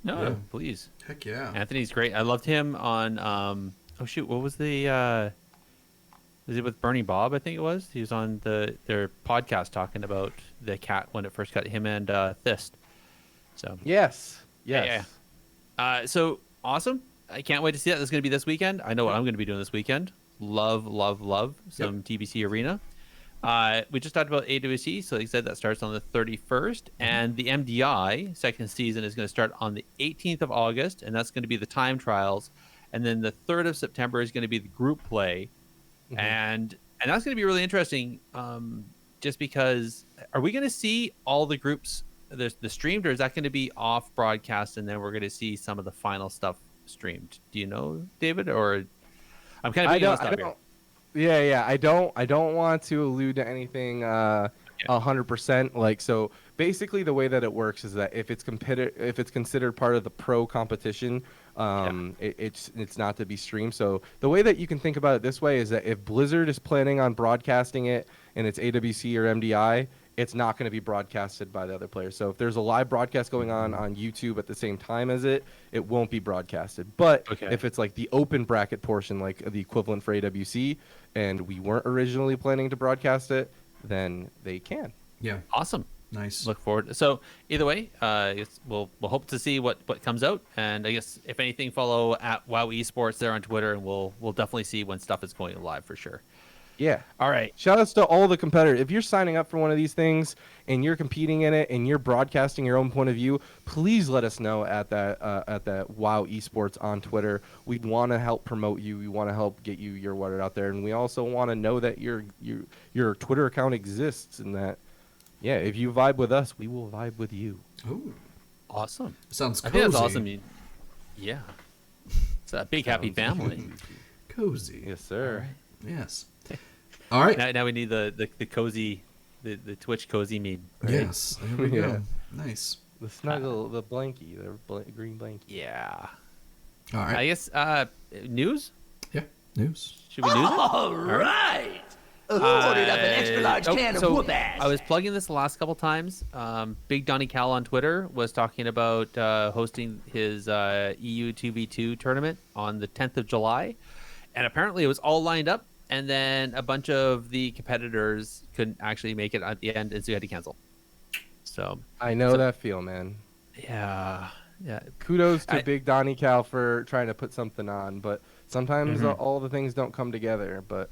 No, please. Heck yeah. Anthony's great. I loved him on oh shoot, what was the is it with Bernie Bob, I think it was? He was on their podcast talking about the cat when it first got him and Thist. So Yes. yeah. So awesome. I can't wait to see that. That's going to be this weekend. I know what I'm going to be doing this weekend. Love some TBC Arena. We just talked about AWC, so like I said, that starts on the 31st, and the MDI second season is going to start on the 18th of August, and that's going to be the time trials, and then the 3rd of September is going to be the group play, and that's going to be really interesting, just because are we going to see all the groups the streamed, or is that going to be off broadcast, and then we're going to see some of the final stuff streamed? Do you know, David? Or I'm kind of I don't want to allude to anything 100%. Like, so basically the way that it works is that if it's considered part of the pro competition, it's not to be streamed. So the way that you can think about it this way is that if Blizzard is planning on broadcasting it and it's AWC or MDI, it's not going to be broadcasted by the other players. So if there's a live broadcast going on YouTube at the same time as it won't be broadcasted. But if it's like the open bracket portion, like the equivalent for AWC, and we weren't originally planning to broadcast it, then they can. Yeah. Awesome. Nice. Look forward. So either way, we'll hope to see what comes out, and I guess if anything, follow at WoW Esports there on Twitter, and we'll definitely see when stuff is going live for sure. Yeah. All right. Shout outs to all the competitors. If you're signing up for one of these things and you're competing in it and you're broadcasting your own point of view, please let us know at that WoW Esports on Twitter. We want to help promote you. We want to help get you your word out there, and we also want to know that your Twitter account exists, and that if you vibe with us, we will vibe with you. Ooh. Awesome. Sounds cozy. I think that's awesome. Yeah. It's a big happy family. Cozy. Yes, sir. Right. Yes. All right. Now we need the cozy, the Twitch cozy meme. Right? Yes. There we go. Nice. The snuggle, the blankie, the green blankie. Yeah. All right. I guess news. Yeah. News. Should we news it? All right. Who ordered up an extra large can of whoop ass? I was plugging this the last couple times. Big Donnie Cal on Twitter was talking about hosting his EU 2v2 tournament on the 10th of July, and apparently it was all lined up. And then a bunch of the competitors couldn't actually make it at the end, and so you had to cancel. So I know that feel, man. Yeah. Kudos to Big Donnie Cal for trying to put something on, but sometimes all the things don't come together. But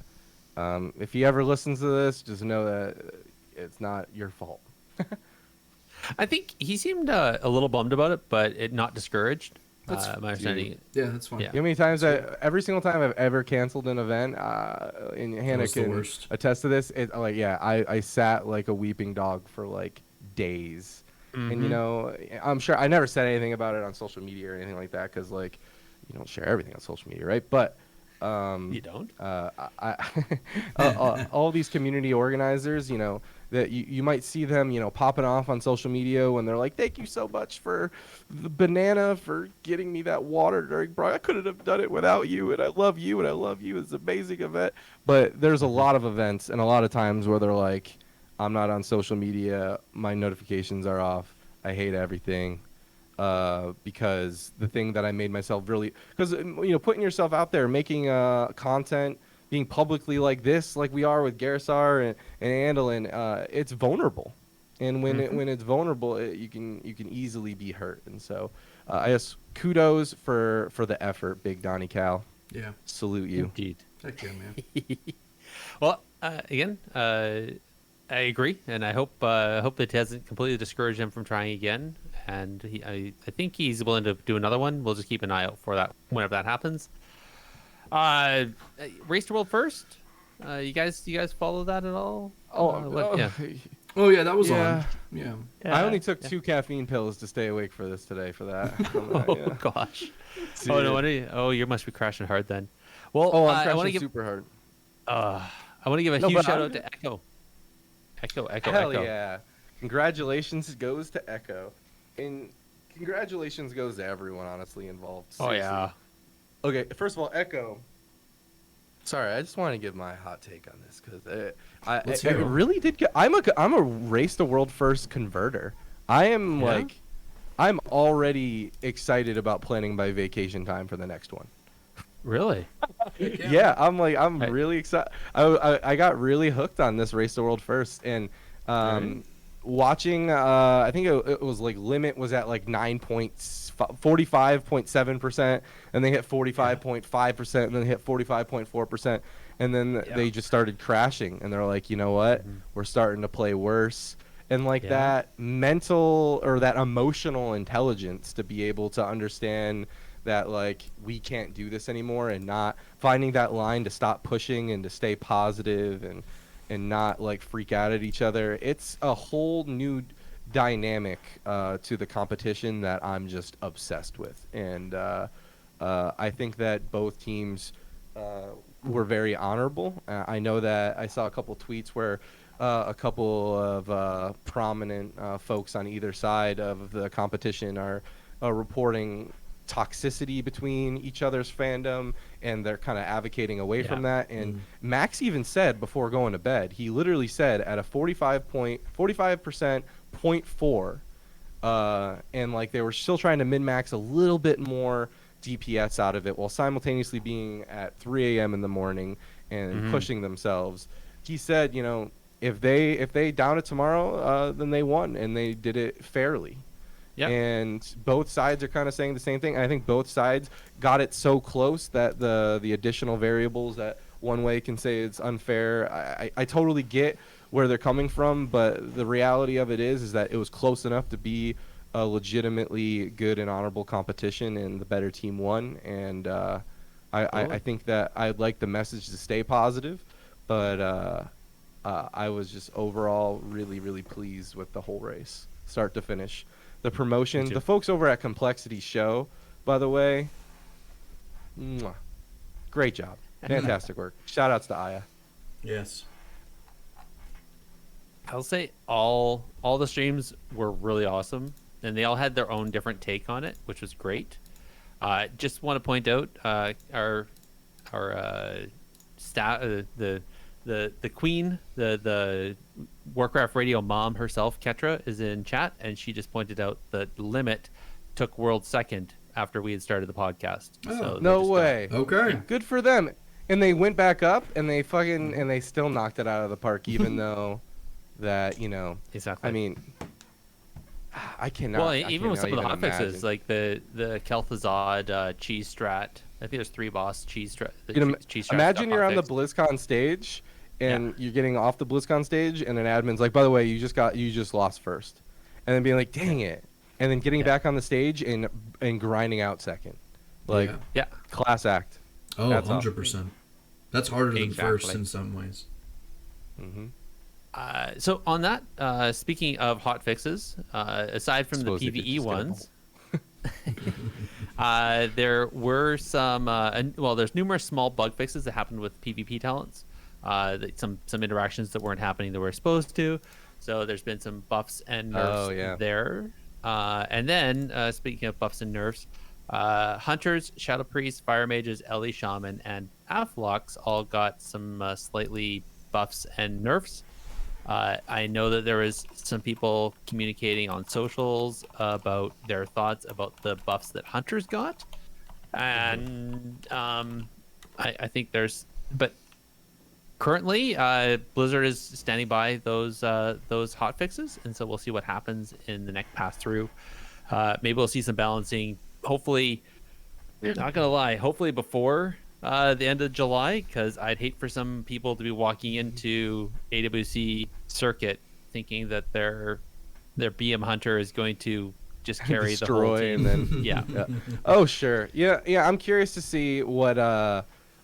if he ever listens to this, just know that it's not your fault. I think he seemed a little bummed about it, but not discouraged. That's my understanding. Yeah, that's fine. Yeah. You know how many times every single time I've ever canceled an event, and Hannah can attest to this. I sat like a weeping dog for like days, and you know, I'm sure I never said anything about it on social media or anything like that, because like you don't share everything on social media, right? But you don't. All these community organizers, you know, that you might see them, you know, popping off on social media when they're like, "Thank you so much for the banana for getting me that water during I couldn't have done it without you, and I love you, and I love you. It's an amazing event." But there's a lot of events and a lot of times where they're like, "I'm not on social media. My notifications are off. I hate everything." Because the thing that I made myself because you know, putting yourself out there, making content, being publicly like this, like we are with Gerissar and Andallyn, it's vulnerable, and when it's vulnerable, you can easily be hurt. And so I guess kudos for the effort, Big Donnie Cal. Yeah, salute you. Indeed. Heck yeah, man. Well, again, I agree, and I hope it hasn't completely discouraged him from trying again. And I think he's willing to do another one. We'll just keep an eye out for that whenever that happens. Race to World First. You guys follow that at all? Yeah. Oh yeah, that was on. Yeah. I only took 2 caffeine pills to stay awake for this today. For that. Oh gosh. Oh no! You must be crashing hard then. Well, I'm I crashing super hard. I want to give a huge shout out to Echo. Hell yeah! Congratulations goes to Echo. And congratulations goes to everyone, honestly, involved. Seriously. Oh, yeah. Okay, first of all, Echo, Sorry, I just want to give my hot take on this because Let's it hear it. really did get. I'm a race to world first converter. I am I'm already excited about planning my vacation time for the next one. Really? Yeah, I'm really excited. I got really hooked on this race to world first, and watching. I think it was like limit was at like 45.7%, and they hit 45.5%, and then hit 45.4%, and then they just started crashing, and they're like, you know what, we're starting to play worse. And like that mental or that emotional intelligence to be able to understand that like we can't do this anymore, and not finding that line to stop pushing and to stay positive and not like freak out at each other. It's a whole new dynamic to the competition that I'm just obsessed with. And I think that both teams were very honorable. I know that I saw a couple tweets where a couple of prominent folks on either side of the competition are reporting toxicity between each other's fandom, and they're kind of advocating away from that. And Max even said before going to bed, he literally said at a 45% 0.4, and like they were still trying to min-max a little bit more DPS out of it while simultaneously being at 3 a.m. in the morning and pushing themselves. He said, you know, if they down it tomorrow, then they won, and they did it fairly. Yep. And both sides are kind of saying the same thing. I think both sides got it so close that the additional variables that one way can say it's unfair. I totally get where they're coming from, but the reality of it is that it was close enough to be a legitimately good and honorable competition, and the better team won. And I think that I'd like the message to stay positive, but I was just overall really, really pleased with the whole race, start to finish. The promotion, the folks over at Complexity Show, by the way, great job. Fantastic work. Shout outs to Aya. Yes. I'll say all the streams were really awesome, and they all had their own different take on it, which was great. Just want to point out our the queen, the Warcraft Radio mom herself, Ketra, is in chat, and she just pointed out that Limit took world second after we had started the podcast. Oh, so no way. Okay. Good for them. And they went back up, and they still knocked it out of the park, even though that, you know. Exactly. I mean, I cannot. Well, I even with some of the cannot hotfixes, imagine. like the Kel'Thuzad cheese strat. I think there's 3 boss cheese strat. Cheese strat Imagine you're on the hotfix. BlizzCon stage, and you're getting off the BlizzCon stage, and an admin's like, by the way, you just lost first, and then being like, dang it, and then getting back on the stage and grinding out second, like class act. Oh, That's 100%. That's harder than Exactly. first in some ways. So on that, speaking of hot fixes, aside from Suppose the they could PvE just get a ones, there were some. There's numerous small bug fixes that happened with PvP talents. Some interactions that weren't happening that were supposed to. So there's been some buffs and nerfs there. And then speaking of buffs and nerfs, Hunters, Shadow Priests, Fire Mages, Ellie Shaman, and Aflux all got some slightly buffs and nerfs. I know that there was some people communicating on socials about their thoughts about the buffs that Hunters got, and I think but currently Blizzard is standing by those hot fixes, and so we'll see what happens in the next pass through. Maybe we'll see some balancing. Hopefully, not gonna lie, hopefully before the end of July, because I'd hate for some people to be walking into AWC circuit thinking that their BM Hunter is going to just carry the whole team. And then yeah. Oh sure, yeah. I'm curious to see what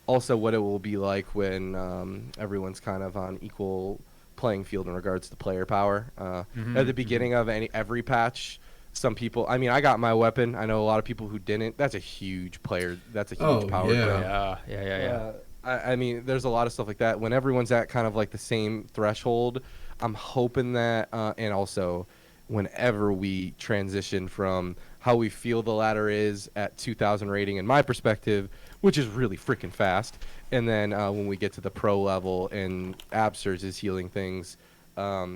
what it will be like when everyone's kind of on equal playing field in regards to player power. At the beginning of every patch, some people, I mean, I got my weapon. I know a lot of people who didn't. That's a huge player. That's a huge power player. Yeah. I mean, there's a lot of stuff like that. When everyone's at kind of like the same threshold, I'm hoping that, and also whenever we transition from how we feel the ladder is at 2,000 rating, in my perspective, which is really freaking fast. And then when we get to the pro level and Absurs is healing things,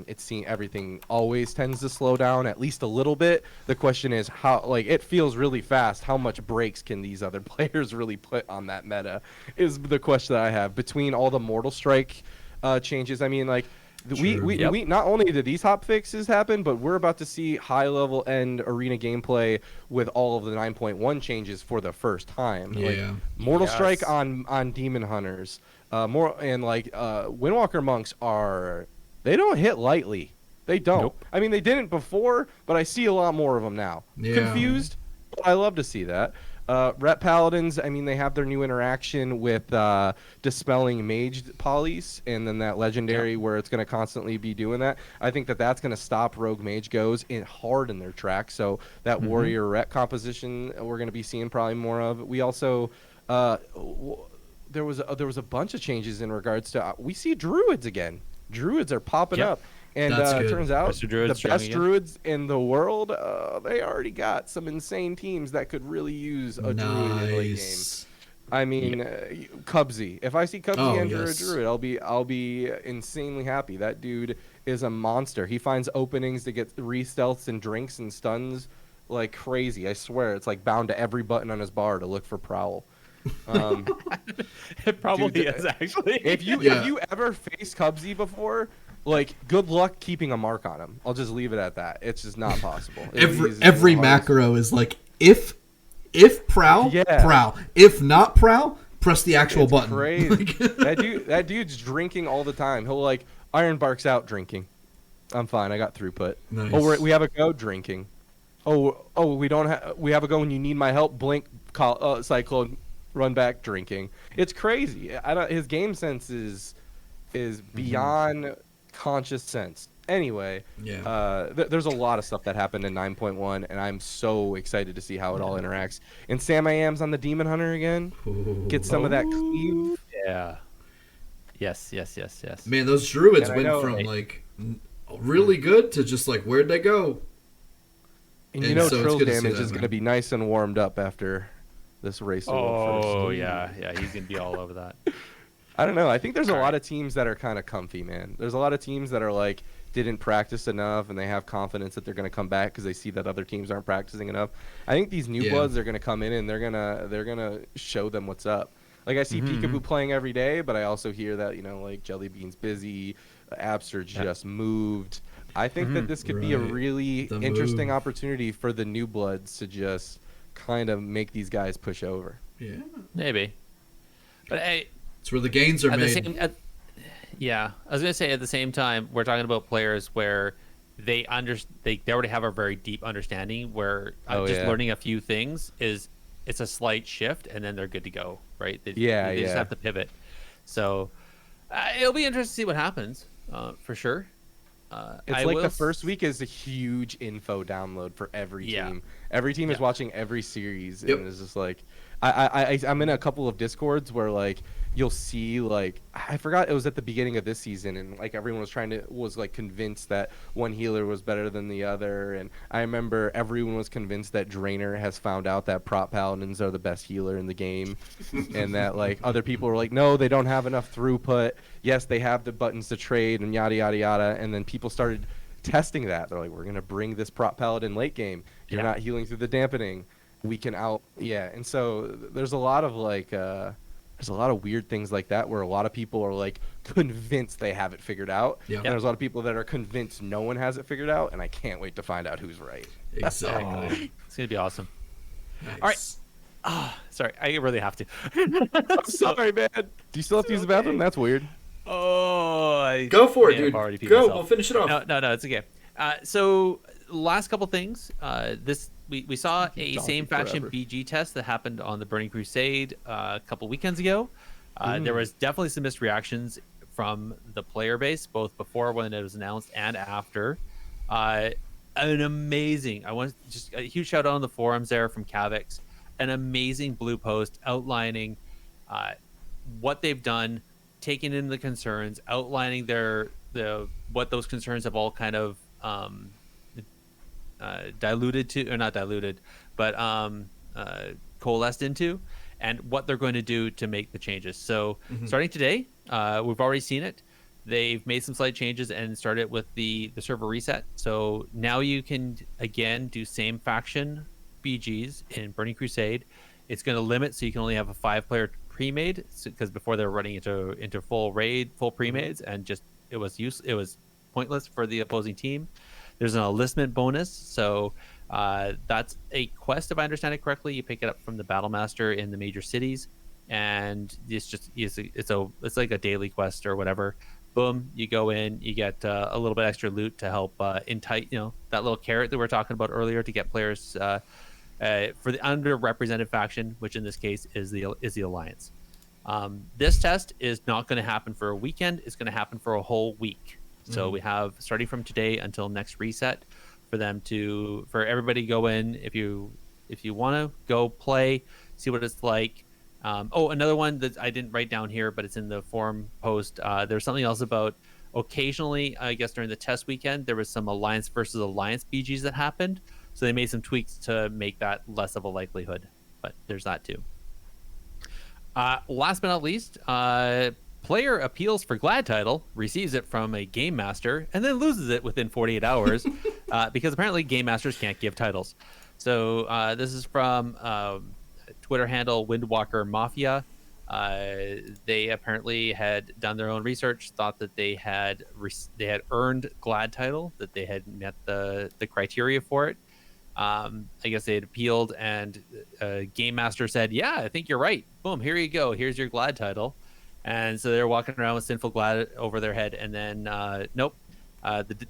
it's seeing everything always tends to slow down at least a little bit. The question is how, like, it feels really fast. How much breaks can these other players really put on that meta is the question that I have. Between all the Mortal Strike changes, I mean, like, we not only did these hop fixes happen, but we're about to see high level end arena gameplay with all of the 9.1 changes for the first time. Yeah. Like, Mortal Strike on Demon Hunters, Windwalker monks they don't hit lightly. They don't. Nope. I mean, they didn't before, but I see a lot more of them now. Yeah. Confused, but I love to see that. Ret Paladins, I mean, they have their new interaction with dispelling mage polys, and then that legendary where it's going to constantly be doing that. I think that that's going to stop rogue mage goes hard in their track. So that warrior Ret composition we're going to be seeing probably more of. We also there was a bunch of changes in regards to we see druids again. Druids are popping up. And it turns out the best druids in the world, they already got some insane teams that could really use a druid in late game. I mean, Cubsy. If I see Cubsy enter a druid, I'll be insanely happy. That dude is a monster. He finds openings to get re-stealths and drinks and stuns like crazy. I swear, it's like bound to every button on his bar to look for Prowl. It probably is actually. If you ever faced Cubsy before, like, good luck keeping a mark on him. I'll just leave it at that. It's just not possible. Every macro is like, if prowl, prowl. If not prowl, press the actual button. Crazy. that dude's drinking all the time. He'll like Iron Bark's out drinking. I'm fine. I got throughput. Nice. Oh, we have a go drinking. We don't have. We have a go when you need my help. Blink, Cyclone, run back drinking. It's crazy. His game sense is beyond conscious sense. Anyway, there's a lot of stuff that happened in 9.1, and I'm so excited to see how it all interacts. And Sam I Am's on the Demon Hunter again. Get some of that cleave. Yeah. Yes. Man, those druids went from like really good to just like, where'd they go? And you know, Trill damage is going to be nice and warmed up after this race. Oh yeah, he's gonna be all over that. I don't know. I think there's a lot of teams that are kind of comfy, man. There's a lot of teams that are like didn't practice enough, and they have confidence that they're going to come back because they see that other teams aren't practicing enough. I think these new bloods are going to come in and they're gonna show them what's up. Like, I see Peekaboo playing every day, but I also hear that, you know, like Jellybean's busy, Abster just moved. I think that this could be a really interesting opportunity for the new bloods to just kind of make these guys push over. Yeah, maybe. But hey, it's where the gains are made. I was gonna say, at the same time, we're talking about players where they already have a very deep understanding. Where learning a few things it's a slight shift, and then they're good to go, right? They just have to pivot. So it'll be interesting to see what happens, for sure. It's the first week is a huge info download for every team. Every team is watching every series, and it's just like I'm in a couple of Discords where like you'll see, like, I forgot, it was at the beginning of this season, and like everyone was like convinced that one healer was better than the other, and I remember everyone was convinced that Drainer has found out that prop paladins are the best healer in the game, and that like other people were like, no, they don't have enough throughput. Yes, they have the buttons to trade and yada yada yada, and then people started testing that. They're like, we're gonna bring this prop paladin late game. You're not healing through the dampening. We can and so there's a lot of like there's a lot of weird things like that where a lot of people are like convinced they have it figured out, and there's a lot of people that are convinced no one has it figured out, and I can't wait to find out who's right. Exactly. It's gonna be awesome. Nice. All right. Sorry, I really have to. I'm sorry, man. Do you still have to use the bathroom? That's weird. Go for it, dude. Go. Myself. We'll finish it off. No, it's okay. So last couple things. We saw a same faction BG test that happened on the Burning Crusade a couple weekends ago. There was definitely some mixed reactions from the player base, both before when it was announced and after. An amazing, I want just a huge shout out on the forums there from Cavix. An amazing blue post outlining what they've done, taking in the concerns, outlining what those concerns have all kind of diluted to, or not diluted, but coalesced into, and what they're going to do to make the changes. So starting today, we've already seen it. They've made some slight changes and started with the server reset. So now you can again do same faction BGs in Burning Crusade. It's going to limit, so you can only have a 5-player pre-made, because before they were running into full raid, full pre-mades, and just it was pointless for the opposing team. There's an enlistment bonus, so that's a quest, if I understand it correctly. You pick it up from the battle master in the major cities, and it's like a daily quest or whatever. Boom, you go in, you get a little bit extra loot to help entice, that little carrot that we were talking about earlier, to get players for the underrepresented faction, which in this case is the Alliance. This test is not going to happen for a weekend. It's going to happen for a whole week. So we have, starting from today until next reset, for everybody to go in. If you want to go play, see what it's like. Another one that I didn't write down here, but it's in the forum post. There's something else about occasionally, I guess during the test weekend, there was some Alliance versus Alliance BGs that happened. So they made some tweaks to make that less of a likelihood. But there's that too. Last but not least, player appeals for Glad title, receives it from a game master, and then loses it within 48 hours because apparently game masters can't give titles. So this is from Twitter handle Windwalker Mafia. They apparently had done their own research, thought that they had earned Glad title, that they had met the criteria for it. I guess they had appealed, and Game Master said, "Yeah, I think you're right. Boom, here you go. Here's your Glad title." And so they're walking around with Sinful Glad over their head, and then nope,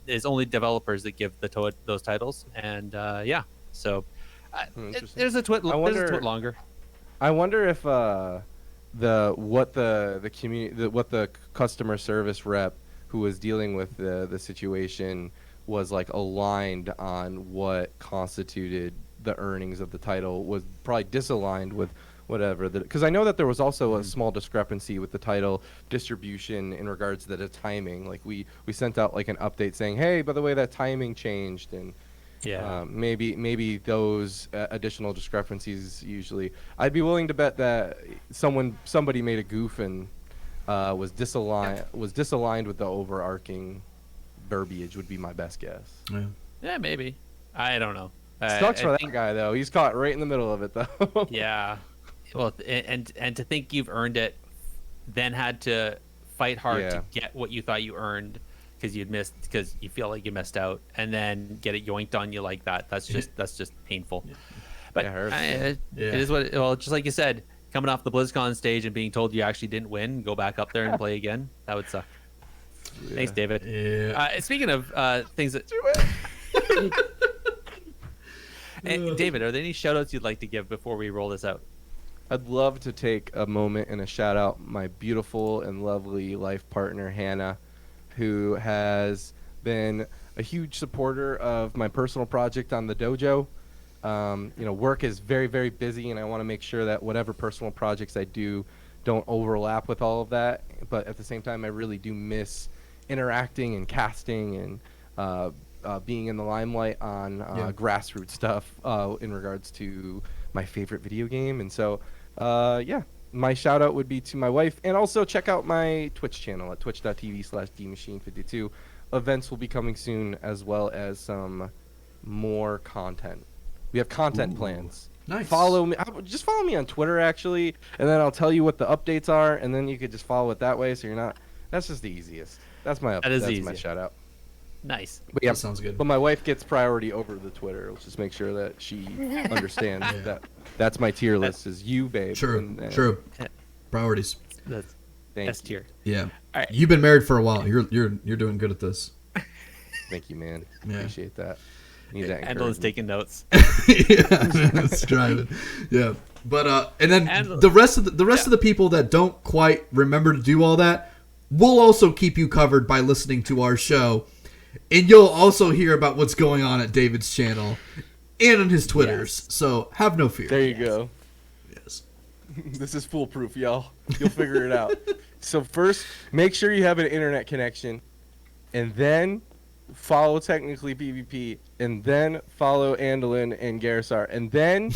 it's only developers that give those titles, and so there's a twit longer. I wonder if what the customer service rep who was dealing with the situation was like aligned on what constituted the earnings of the title was probably disaligned with whatever, because I know that there was also a small discrepancy with the title distribution in regards to the timing. Like we sent out like an update saying, hey, by the way, that timing changed, and maybe those additional discrepancies. Usually I'd be willing to bet that somebody made a goof and was disaligned with the overarching verbiage, would be my best guess. Yeah, maybe. I don't know. Sucks for that guy though. He's caught right in the middle of it though. Yeah. Well, and to think you've earned it, then had to fight hard to get what you thought you earned because you feel like you missed out, and then get it yoinked on you like that. That's just painful. Yeah. But it is just like you said, coming off the BlizzCon stage and being told you actually didn't win, go back up there and play again. That would suck. Yeah. Thanks, David. Yeah. Speaking of things that. David, are there any shout-outs you'd like to give before we roll this out? I'd love to take a moment and a shout out my beautiful and lovely life partner Hannah, who has been a huge supporter of my personal project on the dojo. Work is very, very busy, and I want to make sure that whatever personal projects I do don't overlap with all of that. But at the same time, I really do miss interacting and casting and being in the limelight on grassroots stuff in regards to my favorite video game. And so, my shout out would be to my wife, and also check out my Twitch channel at twitch.tv/DMachine52. Events will be coming soon, as well as some more content. We have content plans. Nice. Follow me. Just follow me on Twitter, actually, and then I'll tell you what the updates are, and then you could just follow it that way. So you're not. That's just the easiest. That's my my shout out. Nice. But yeah, that sounds good. But my wife gets priority over the Twitter. Let's just make sure that she understands that. That's my tier list. Is you, babe. True. True. Priorities. That's S tier. Yeah. All right. You've been married for a while. You're doing good at this. Thank you, man. Yeah. Appreciate that. Need that. Andallyn's taking notes. Yeah, striving. Yeah. But and then the rest of the people that don't quite remember to do all that, we'll also keep you covered by listening to our show, and you'll also hear about what's going on at David's channel and on his Twitters. Yes. So have no fear. There you go. Yes. This is foolproof, y'all. You'll figure it out. So first, make sure you have an internet connection, and then follow Technically PvP, and then follow Andallyn and Gerissar, and then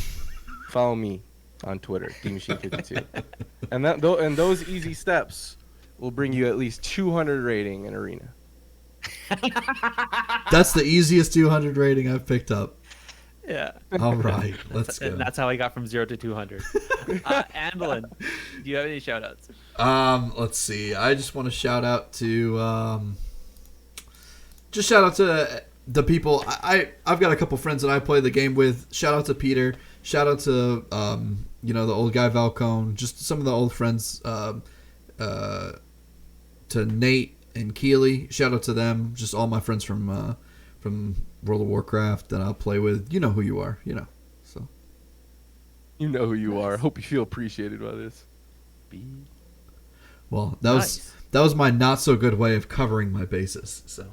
follow me. on Twitter, DMachine52. And those easy steps will bring you at least 200 rating in Arena. That's the easiest 200 rating I've picked up. Yeah. All right, let's go. And that's how I got from 0 to 200. Andallyn, do you have any shout outs? Let's see. I just want to shout out to shout out to the people. I've got a couple friends that I play the game with. Shout out to Peter. Shout out to the old guy Valcone. Just some of the old friends. To Nate and Keely. Shout out to them. Just all my friends from World of Warcraft that I'll play with. You know who you are. So. You know who you are. Hope you feel appreciated by this. Well, that was my not so good way of covering my bases. So.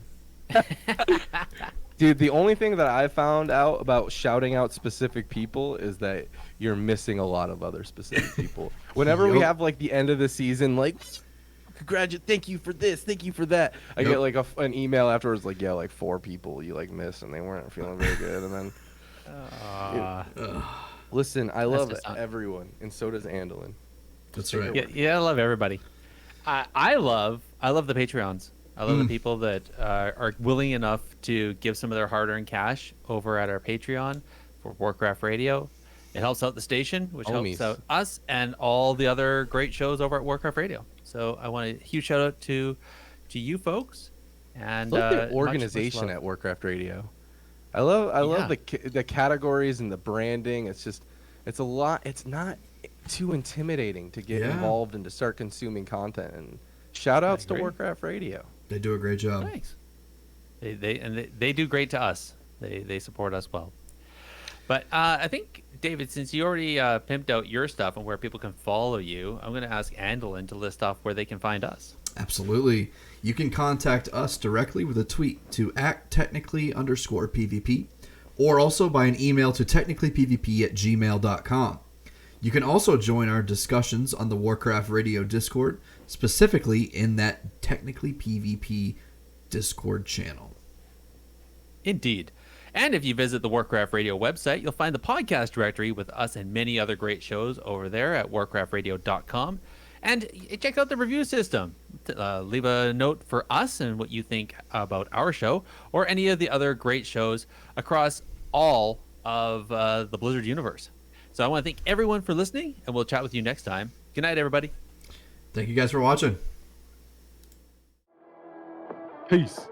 Dude, the only thing that I found out about shouting out specific people is that you're missing a lot of other specific people. Whenever we have like the end of the season, like, thank you for this, thank you for that. I get like an email afterwards, like, yeah, like 4 people you like missed and they weren't feeling very good. And then, listen, I love everyone, and so does Andallyn. That's right. Yeah, I love everybody. I love the Patreons. I love the people that are willing enough to give some of their hard-earned cash over at our Patreon for Warcraft Radio. It helps out the station, which helps out us and all the other great shows over at Warcraft Radio. So I want a huge shout-out to you folks. And the organization at Warcraft Radio. I love the categories and the branding. It's a lot. It's not too intimidating to get involved and to start consuming content. And shout-outs to Warcraft Radio. They do a great job. Thanks. They do great to us. They support us well. But I think, David, since you already pimped out your stuff and where people can follow you, I'm going to ask Andallyn to list off where they can find us. Absolutely. You can contact us directly with a tweet to @technically_PvP or also by an email to technicallypvp@gmail.com. You can also join our discussions on the Warcraft Radio Discord, specifically in that Technically PvP Discord channel. Indeed. And if you visit the Warcraft Radio website, you'll find the podcast directory with us and many other great shows over there at warcraftradio.com. And check out the review system. Leave a note for us and what you think about our show or any of the other great shows across all of the Blizzard universe. So I want to thank everyone for listening, and we'll chat with you next time. Good night, everybody. Thank you guys for watching. Peace.